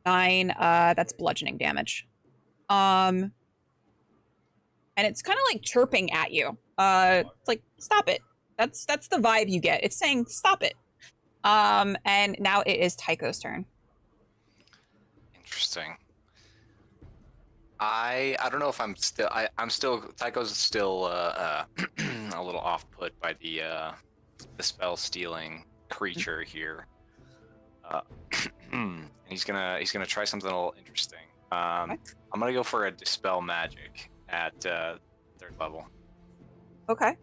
9, that's bludgeoning damage. And it's kind of like chirping at you. It's like, stop it. That's the vibe you get. It's saying, stop it. And now it is Tycho's turn. Interesting. I don't know if I'm still Tycho's still a little off put by the spell stealing creature here. He's gonna try something a little interesting. I'm gonna go for a dispel magic at 3rd level. Okay.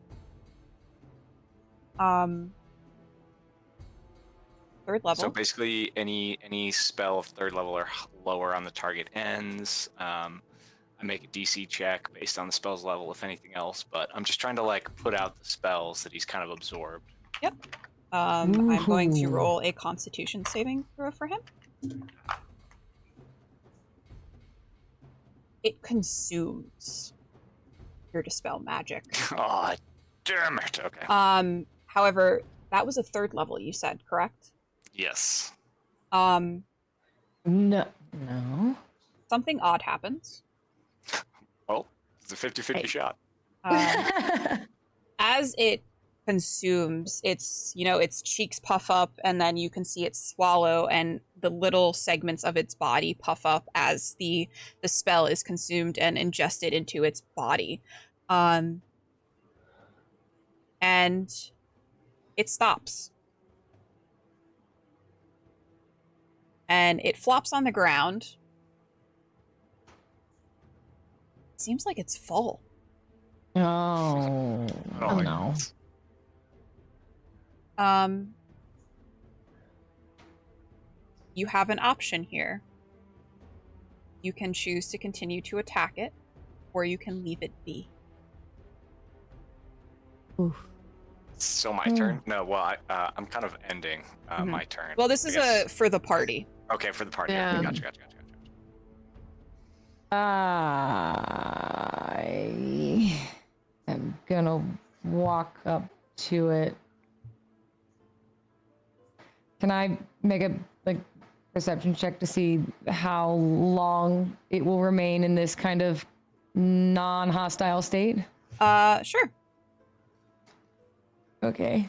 3rd level. So basically, any spell of 3rd level or lower on the target ends. I make a DC check based on the spell's level, if anything else. But I'm just trying to like put out the spells that he's kind of absorbed. Yep. I'm going to roll a Constitution saving throw for him. It consumes your dispel magic. Oh, damn it! Okay. However, that was a 3rd level. You said, correct? Yes. No. Something odd happens. Well, it's a 50-50 shot. As it consumes, its cheeks puff up, and then you can see it swallow, and the little segments of its body puff up as the spell is consumed and ingested into its body. And it stops. And it flops on the ground. Seems like it's full. Oh no. You have an option here. You can choose to continue to attack it, or you can leave it be. Oof. So my turn? No, well, I'm kind of ending my turn. Well, this is for the party. Okay, for the party. Yeah. Okay, gotcha. I am gonna walk up to it. Can I make a perception check to see how long it will remain in this kind of non-hostile state? Sure. Okay.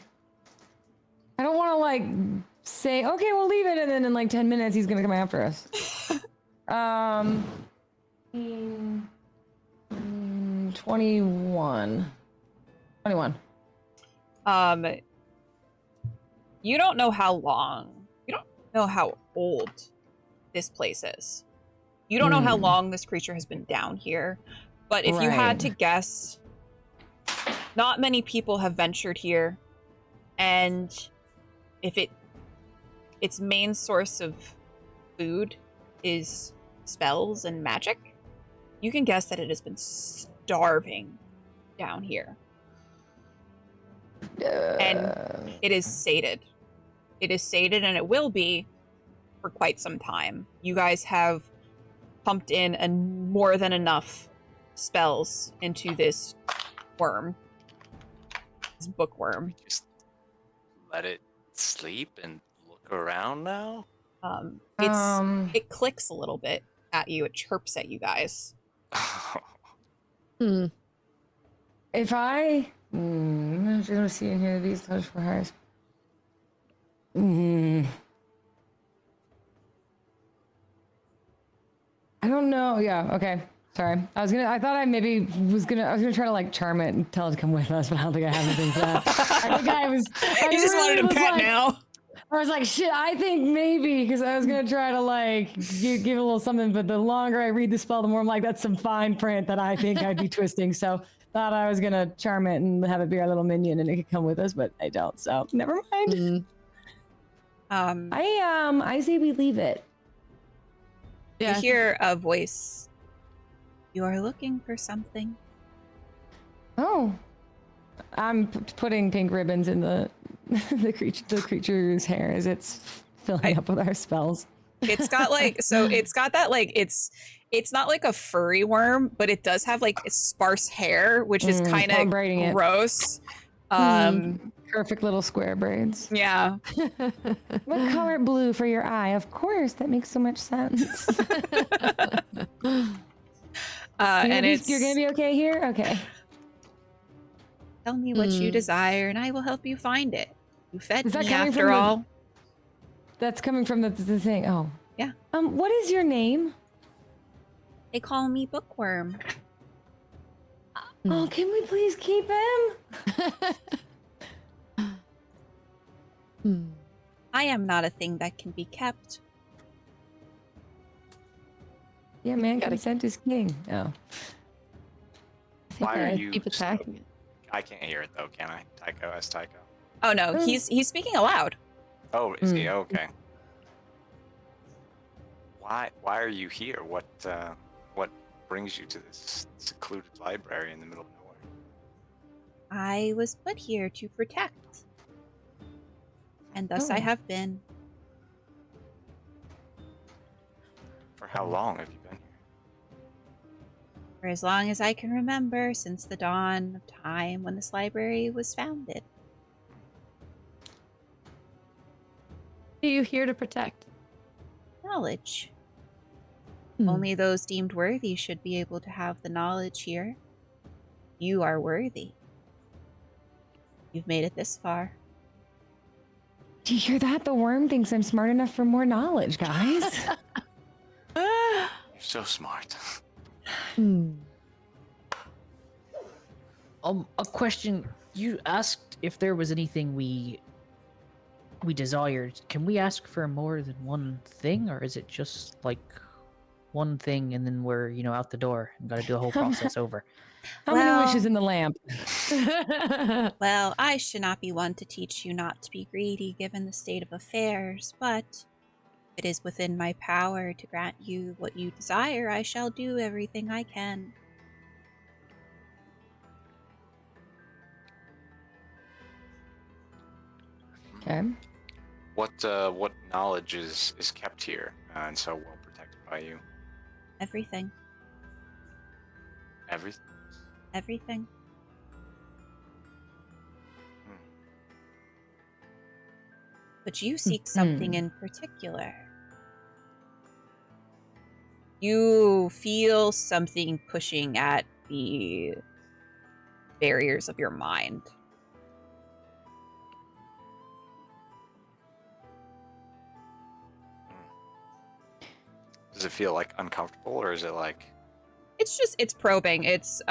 I don't want to say, okay, we'll leave it, and then in 10 minutes he's gonna come after us. 21. You don't know how long. You don't know how old this place is. You don't know how long this creature has been down here. But if you had to guess, not many people have ventured here. And if its main source of food is spells and magic, you can guess that it has been starving down here. And it is sated. It is sated, and it will be for quite some time. You guys have pumped in more than enough spells into this worm. This bookworm. Just let it sleep and look around now? It clicks a little bit at you. It chirps at you guys. If I just want to see in here these touch for hires. I don't know. Yeah. Okay. Sorry. I was gonna try to like charm it and tell it to come with us, but I don't think I have anything for that. I think I was. You just wanted a pet now. I was like, shit, I think maybe, because I was going to try to, like, give a little something, but the longer I read the spell, the more I'm like, that's some fine print that I think I'd be twisting, so thought I was going to charm it and have it be our little minion and it could come with us, but I don't, so never mind. I say we leave it. You hear a voice. You are looking for something. Oh. I'm putting pink ribbons in the creature's hair as it's filling up with our spells. It's got like it's not like a furry worm, but it does have like sparse hair, which is kind of gross. Perfect little square braids. Yeah. What color blue for your eye? Of course, that makes so much sense. And you're gonna be okay here? Okay. Tell me what you desire, and I will help you find it. You fed me after from all. That's coming from the thing. Oh. Yeah. What is your name? They call me Bookworm. Oh, can we please keep him? I am not a thing that can be kept. Yeah, man, consent is king. Oh. Why are you keep attacking it? I can't hear it though, can I? Tycho as Tycho. Oh no, he's speaking aloud. Oh, is he? Okay. Why are you here? What brings you to this secluded library in the middle of nowhere? I was put here to protect. And thus I have been. For how long have you been here? For as long as I can remember, since the dawn of time when this library was founded. What are you here to protect? Knowledge. Only those deemed worthy should be able to have the knowledge here. You are worthy. You've made it this far. Do you hear that? The worm thinks I'm smart enough for more knowledge, guys. You're so smart. A question. You asked if there was anything we desired. Can we ask for more than one thing, or is it just like one thing and then we're, out the door and got to do the whole process over? How many wishes in the lamp? Well, I should not be one to teach you not to be greedy given the state of affairs, but if it is within my power to grant you what you desire, I shall do everything I can. Okay. What knowledge is kept here and so well protected by you? Everything. Everything? Everything. But you seek something in particular. You feel something pushing at the barriers of your mind. Does it feel like uncomfortable, or is it like? It's probing. It's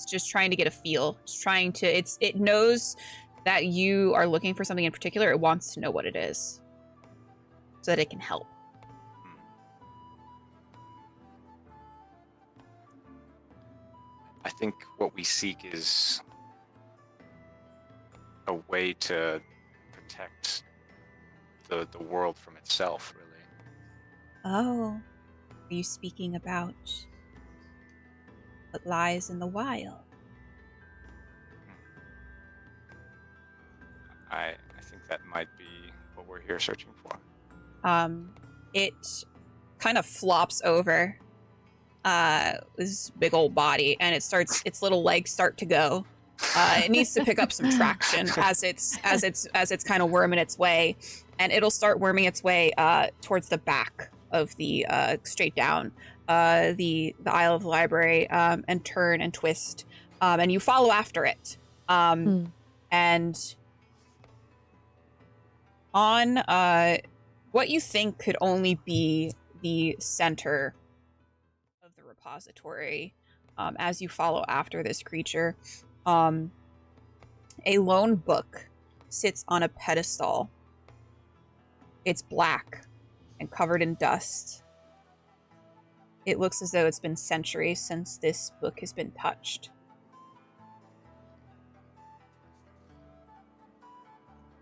just trying to get a feel. It knows that you are looking for something in particular. It wants to know what it is so that it can help. I think what we seek is a way to protect the world from itself, really. Oh. Are you speaking about what lies in the wild? I think that might be what we're here searching for. It kind of flops over this big old body, and its little legs start to go. It needs to pick up some traction as it's kind of worming its way, and it'll start worming its way towards the back of the straight down the aisle of the library, and turn and twist, and you follow after it, and on what you think could only be the center of the repository, as you follow after this creature, a lone book sits on a pedestal. It's black and covered in dust. It looks as though it's been centuries since this book has been touched.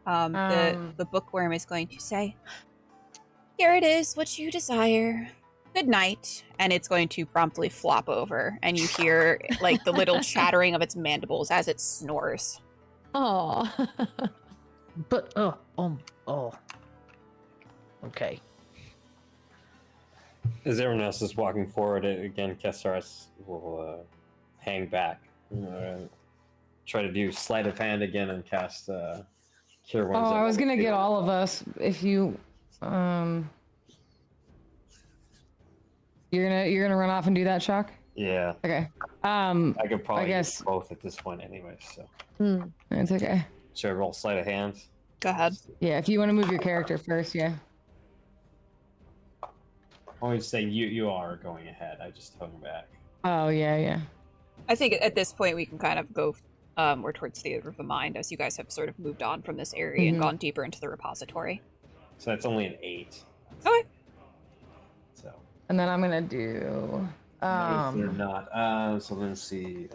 The bookworm is going to say, "Here it is, what you desire. Good night." And it's going to promptly flop over, and you hear like the little chattering of its mandibles as it snores. Oh. But okay. As everyone else is walking forward, again, Kassarris will hang back. Try to do sleight of hand again and cast Cure Wounds. I was gonna get all of us if you You're gonna run off and do that, Shock? Yeah. Okay. I could probably guess use both at this point anyway, so. It's okay. Should I roll sleight of hand? Go ahead. Yeah, if you want to move your character first, yeah. I would say you are going ahead. I just hung back. Oh yeah. I think at this point we can kind of go more towards Theater of the Mind, as you guys have sort of moved on from this area and gone deeper into the repository. So that's only an 8. Okay. So. And then I'm gonna do. No, they're not. So let's see.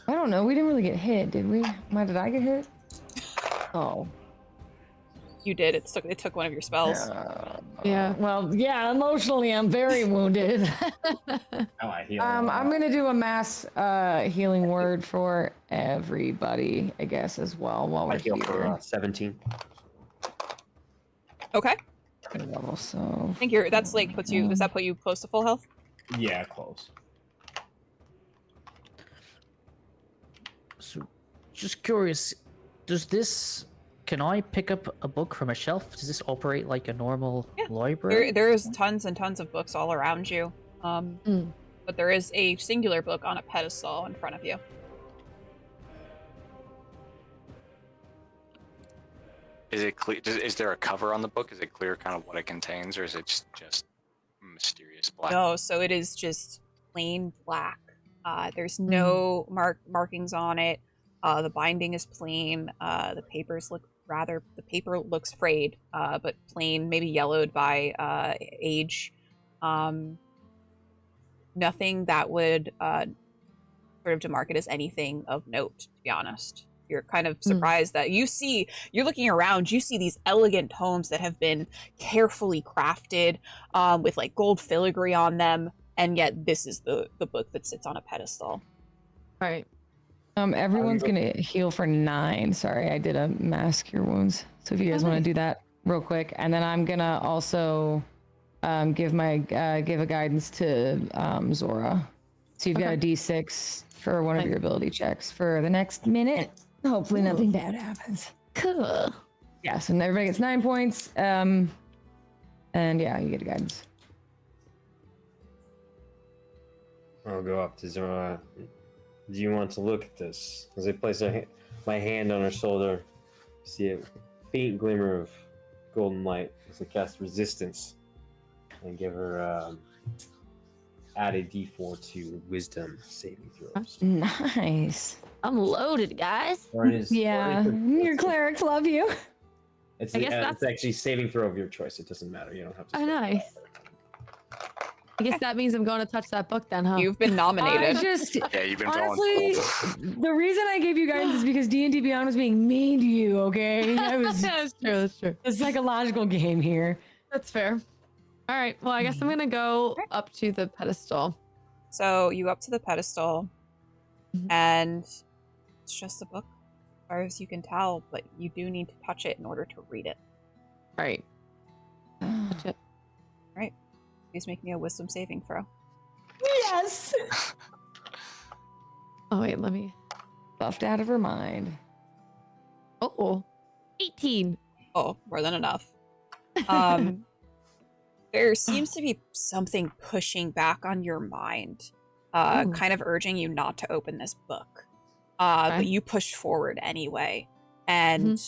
I don't know. We didn't really get hit, did we? Did I get hit? Oh. You did. It took one of your spells. Yeah. Well, yeah. Emotionally, I'm very wounded. I heal. I'm gonna do a mass healing word for everybody, I guess, as well. While I we're heal here. for 17. Okay. Level, so. I think that's like puts you. Does that put you close to full health? Yeah, close. So, just curious, can I pick up a book from a shelf? Does this operate like a normal library? There's tons and tons of books all around you. But there is a singular book on a pedestal in front of you. Is it clear? Is there a cover on the book? Is it clear kind of what it contains, or is it just mysterious black? No, so it is just plain black. There's no markings on it. The binding is plain. The paper looks frayed, but plain, maybe yellowed by age. Nothing that would sort of demark it as anything of note, to be honest. You're kind of surprised that you're looking around, you see these elegant tomes that have been carefully crafted, with like gold filigree on them, and yet this is the book that sits on a pedestal. Right. Everyone's gonna heal for 9. Sorry, I did a mass cure wounds. So if you guys want to do that real quick, and then I'm gonna also give a guidance to Zora. So you've got a D6 for one of your ability checks for the next minute. Hopefully nothing bad happens. Cool. Yeah, so everybody gets 9 points. And yeah, you get a guidance. I'll go up to Zora. Do you want to look at this? As I place my hand on her shoulder, see a faint glimmer of golden light as I cast resistance and give her add a d4 to wisdom saving throws. Nice. I'm loaded, guys. Your clerics love you. It's I guess it's actually saving throw of your choice. It doesn't matter. You don't have to. Oh, nice. I guess that means I'm going to touch that book then, huh? You've been nominated. Yeah, you've been honestly, the reason I gave you guidance is because D&D Beyond was being mean to you, okay? That's true. A psychological game here. That's fair. All right. Well, I guess I'm gonna go Alright. up to the pedestal. So you go up to the pedestal, Mhm. and it's just a book, as far as you can tell, but you do need to touch it in order to read it. All right. Touch it. Please make me a wisdom saving throw. Yes. Oh wait, let me. Buffed out of her mind. Oh, 18. Oh, more than enough. There seems to be something pushing back on your mind, Ooh. kind of urging you not to open this book. Okay. But you push forward anyway. And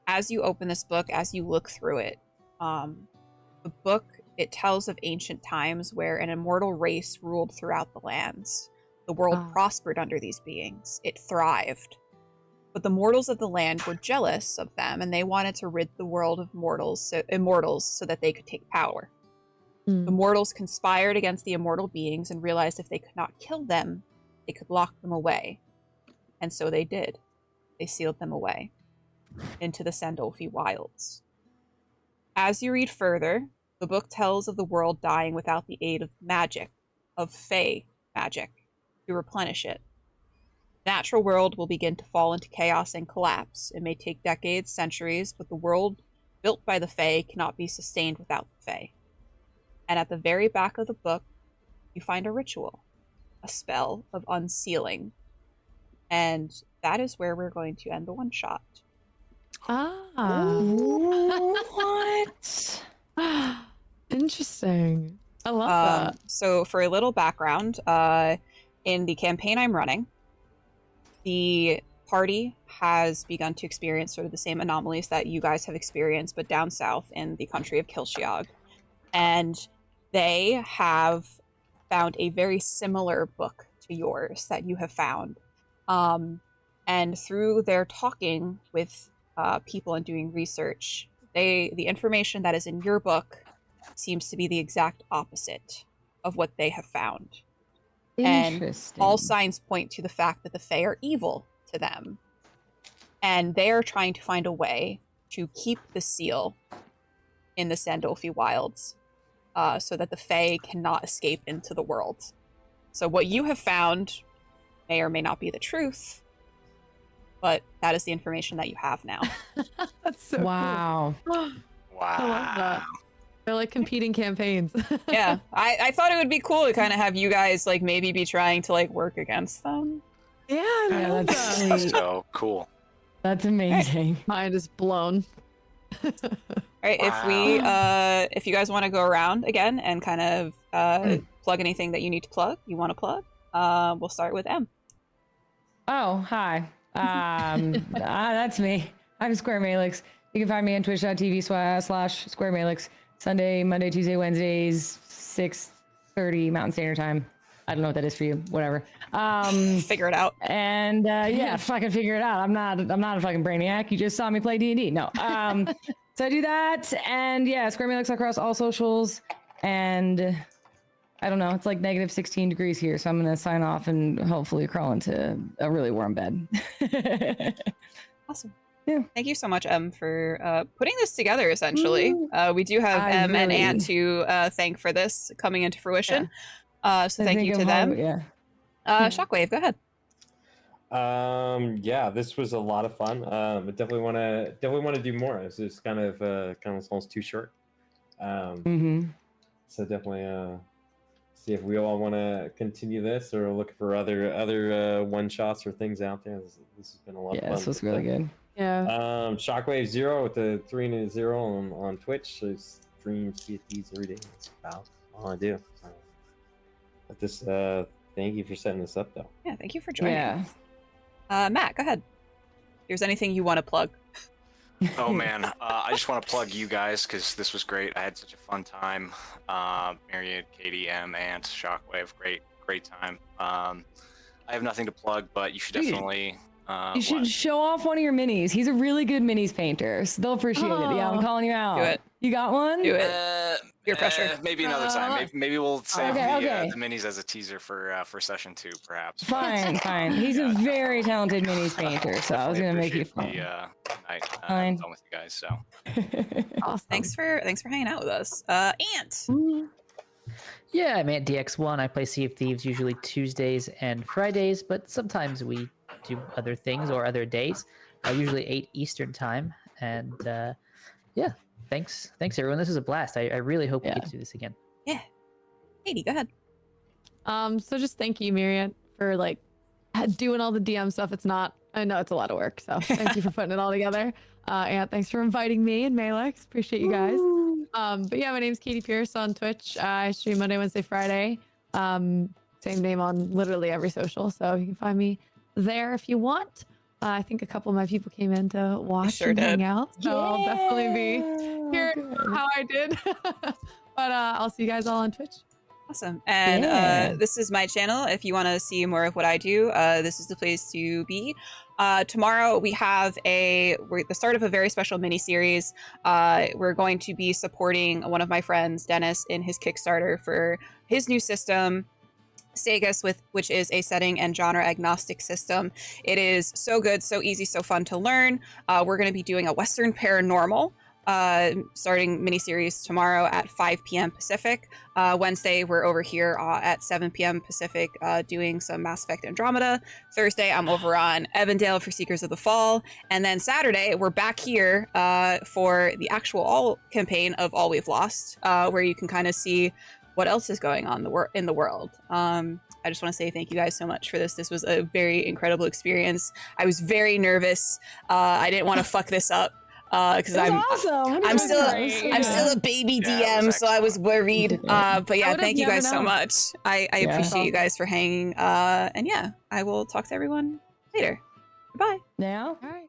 as you open this book, as you look through it, the book, it tells of ancient times where an immortal race ruled throughout the lands. The world Ah. prospered under these beings. It thrived. But the mortals of the land were jealous of them, and they wanted to rid the world of immortals so that they could take power. The mortals conspired against the immortal beings and realized if they could not kill them, they could lock them away. And so they did. They sealed them away into the Sandolfi wilds. As you read further, the book tells of the world dying without the aid of magic, of Fey magic, to replenish it. The natural world will begin to fall into chaos and collapse. It may take decades, centuries, but the world built by the Fey cannot be sustained without the Fey. And at the very back of the book, you find a ritual, a spell of unsealing. And that is where we're going to end the one shot. Ah. What? Interesting. I love that. So for a little background, in the campaign I'm running, the party has begun to experience sort of the same anomalies that you guys have experienced, but down south in the country of Kilshiog. And they have found a very similar book to yours that you have found. And through their talking with people and doing research, the information that is in your book seems to be the exact opposite of what they have found. And Interesting. all signs point to the fact that the Fae are evil to them. And they are trying to find a way to keep the seal in the Sandolfi wilds so that the Fae cannot escape into the world. So what you have found may or may not be the truth, but that is the information that you have now. That's so Wow. cool. I love that. They're like competing campaigns. Yeah, I thought it would be cool to kind of have you guys like maybe be trying to like work against them. Yeah, I Yeah, love that's that. sweet. So cool. That's amazing. Mind is blown. All right, if you guys want to go around again and kind of plug anything that you need to plug, we'll start with M. Oh, hi. That's me. I'm SquareMeylix. You can find me on twitch.tv/SquareMeylix. Sunday, Monday, Tuesday, Wednesdays, 6:30 Mountain Standard Time. I don't know what that is for you. Whatever. Figure it out. And yeah, fucking figure it out. I'm not a fucking brainiac. You just saw me play D&D. No. So I do that, and yeah, SquareMeylix across all socials. And I don't know. It's like negative 16 degrees here, so I'm gonna sign off and hopefully crawl into a really warm bed. Awesome. Yeah. Thank you so much, Em, for putting this together, essentially. We do have Em and Ant to thank for this coming into fruition. So thank you to them. Yeah. Shockwave, go ahead. Yeah, this was a lot of fun. But definitely want to do more. It's just kind of almost too short. So definitely see if we all want to continue this or look for other one shots or things out there. This has been a lot of fun. Yeah, this was really good. Yeah. Shockwave 0 with the 3 and a 0 on Twitch. So stream CFDs every day. That's about all I do. So, but this thank you for setting this up though. Yeah, thank you for joining. Yeah. Matt, go ahead. If there's anything you want to plug. Oh man, I just want to plug you guys because this was great. I had such a fun time. Myriad, Katie, M, Ant, Shockwave, great time. I have nothing to plug, but you should definitely. You should show off one of your minis. He's a really good minis painter, so they'll appreciate it. Yeah, I'm calling you out. Do it. You got one? Do it. Peer pressure. Maybe another time. Maybe we'll save Okay. the minis as a teaser for session 2, perhaps. Fine. He's a very talented minis painter, so I was gonna make you fun. Night Fine. fun with you guys. So Awesome. Thanks for hanging out with us. Ant. Yeah, I'm at DX1. I play Sea of Thieves usually Tuesdays and Fridays, but sometimes we do other things or other days. Usually 8 Eastern time. And yeah, thanks everyone. This was a blast. I really hope we get to do this again. Yeah. Katie, go ahead. So just thank you, Myriad, for like doing all the DM stuff. I know it's a lot of work, so thank you for putting it all together. And thanks for inviting me and Meylix. Appreciate you guys. But yeah, my name's Katie Pierce on Twitch. I stream Monday, Wednesday, Friday. Same name on literally every social, so you can find me there if you want. I think a couple of my people came in to watch and hang out, so I'll definitely be hearing how I did. But I'll see you guys all on Twitch. Awesome. And this is my channel. If you want to see more of what I do, this is the place to be. Tomorrow we have we're at the start of a very special mini series. We're going to be supporting one of my friends, Dennis, in his Kickstarter for his new system, Sagus, which is a setting and genre agnostic system. It is so good, so easy, so fun to learn. We're going to be doing a Western paranormal starting miniseries tomorrow at 5 p.m. Pacific. Wednesday, we're over here at 7 p.m. Pacific doing some Mass Effect Andromeda. Thursday, I'm over on Evandale for Seekers of the Fall. And then Saturday, we're back here for the actual All campaign of All We've Lost, where you can kind of see what else is going on in the world. I just want to say thank you guys so much for this. This was a very incredible experience. I was very nervous. I didn't want to fuck this up. Because I'm still a baby DM, so I was worried. But yeah, thank you guys so much. I appreciate you guys for hanging. And yeah, I will talk to everyone later. Bye. Now. All right.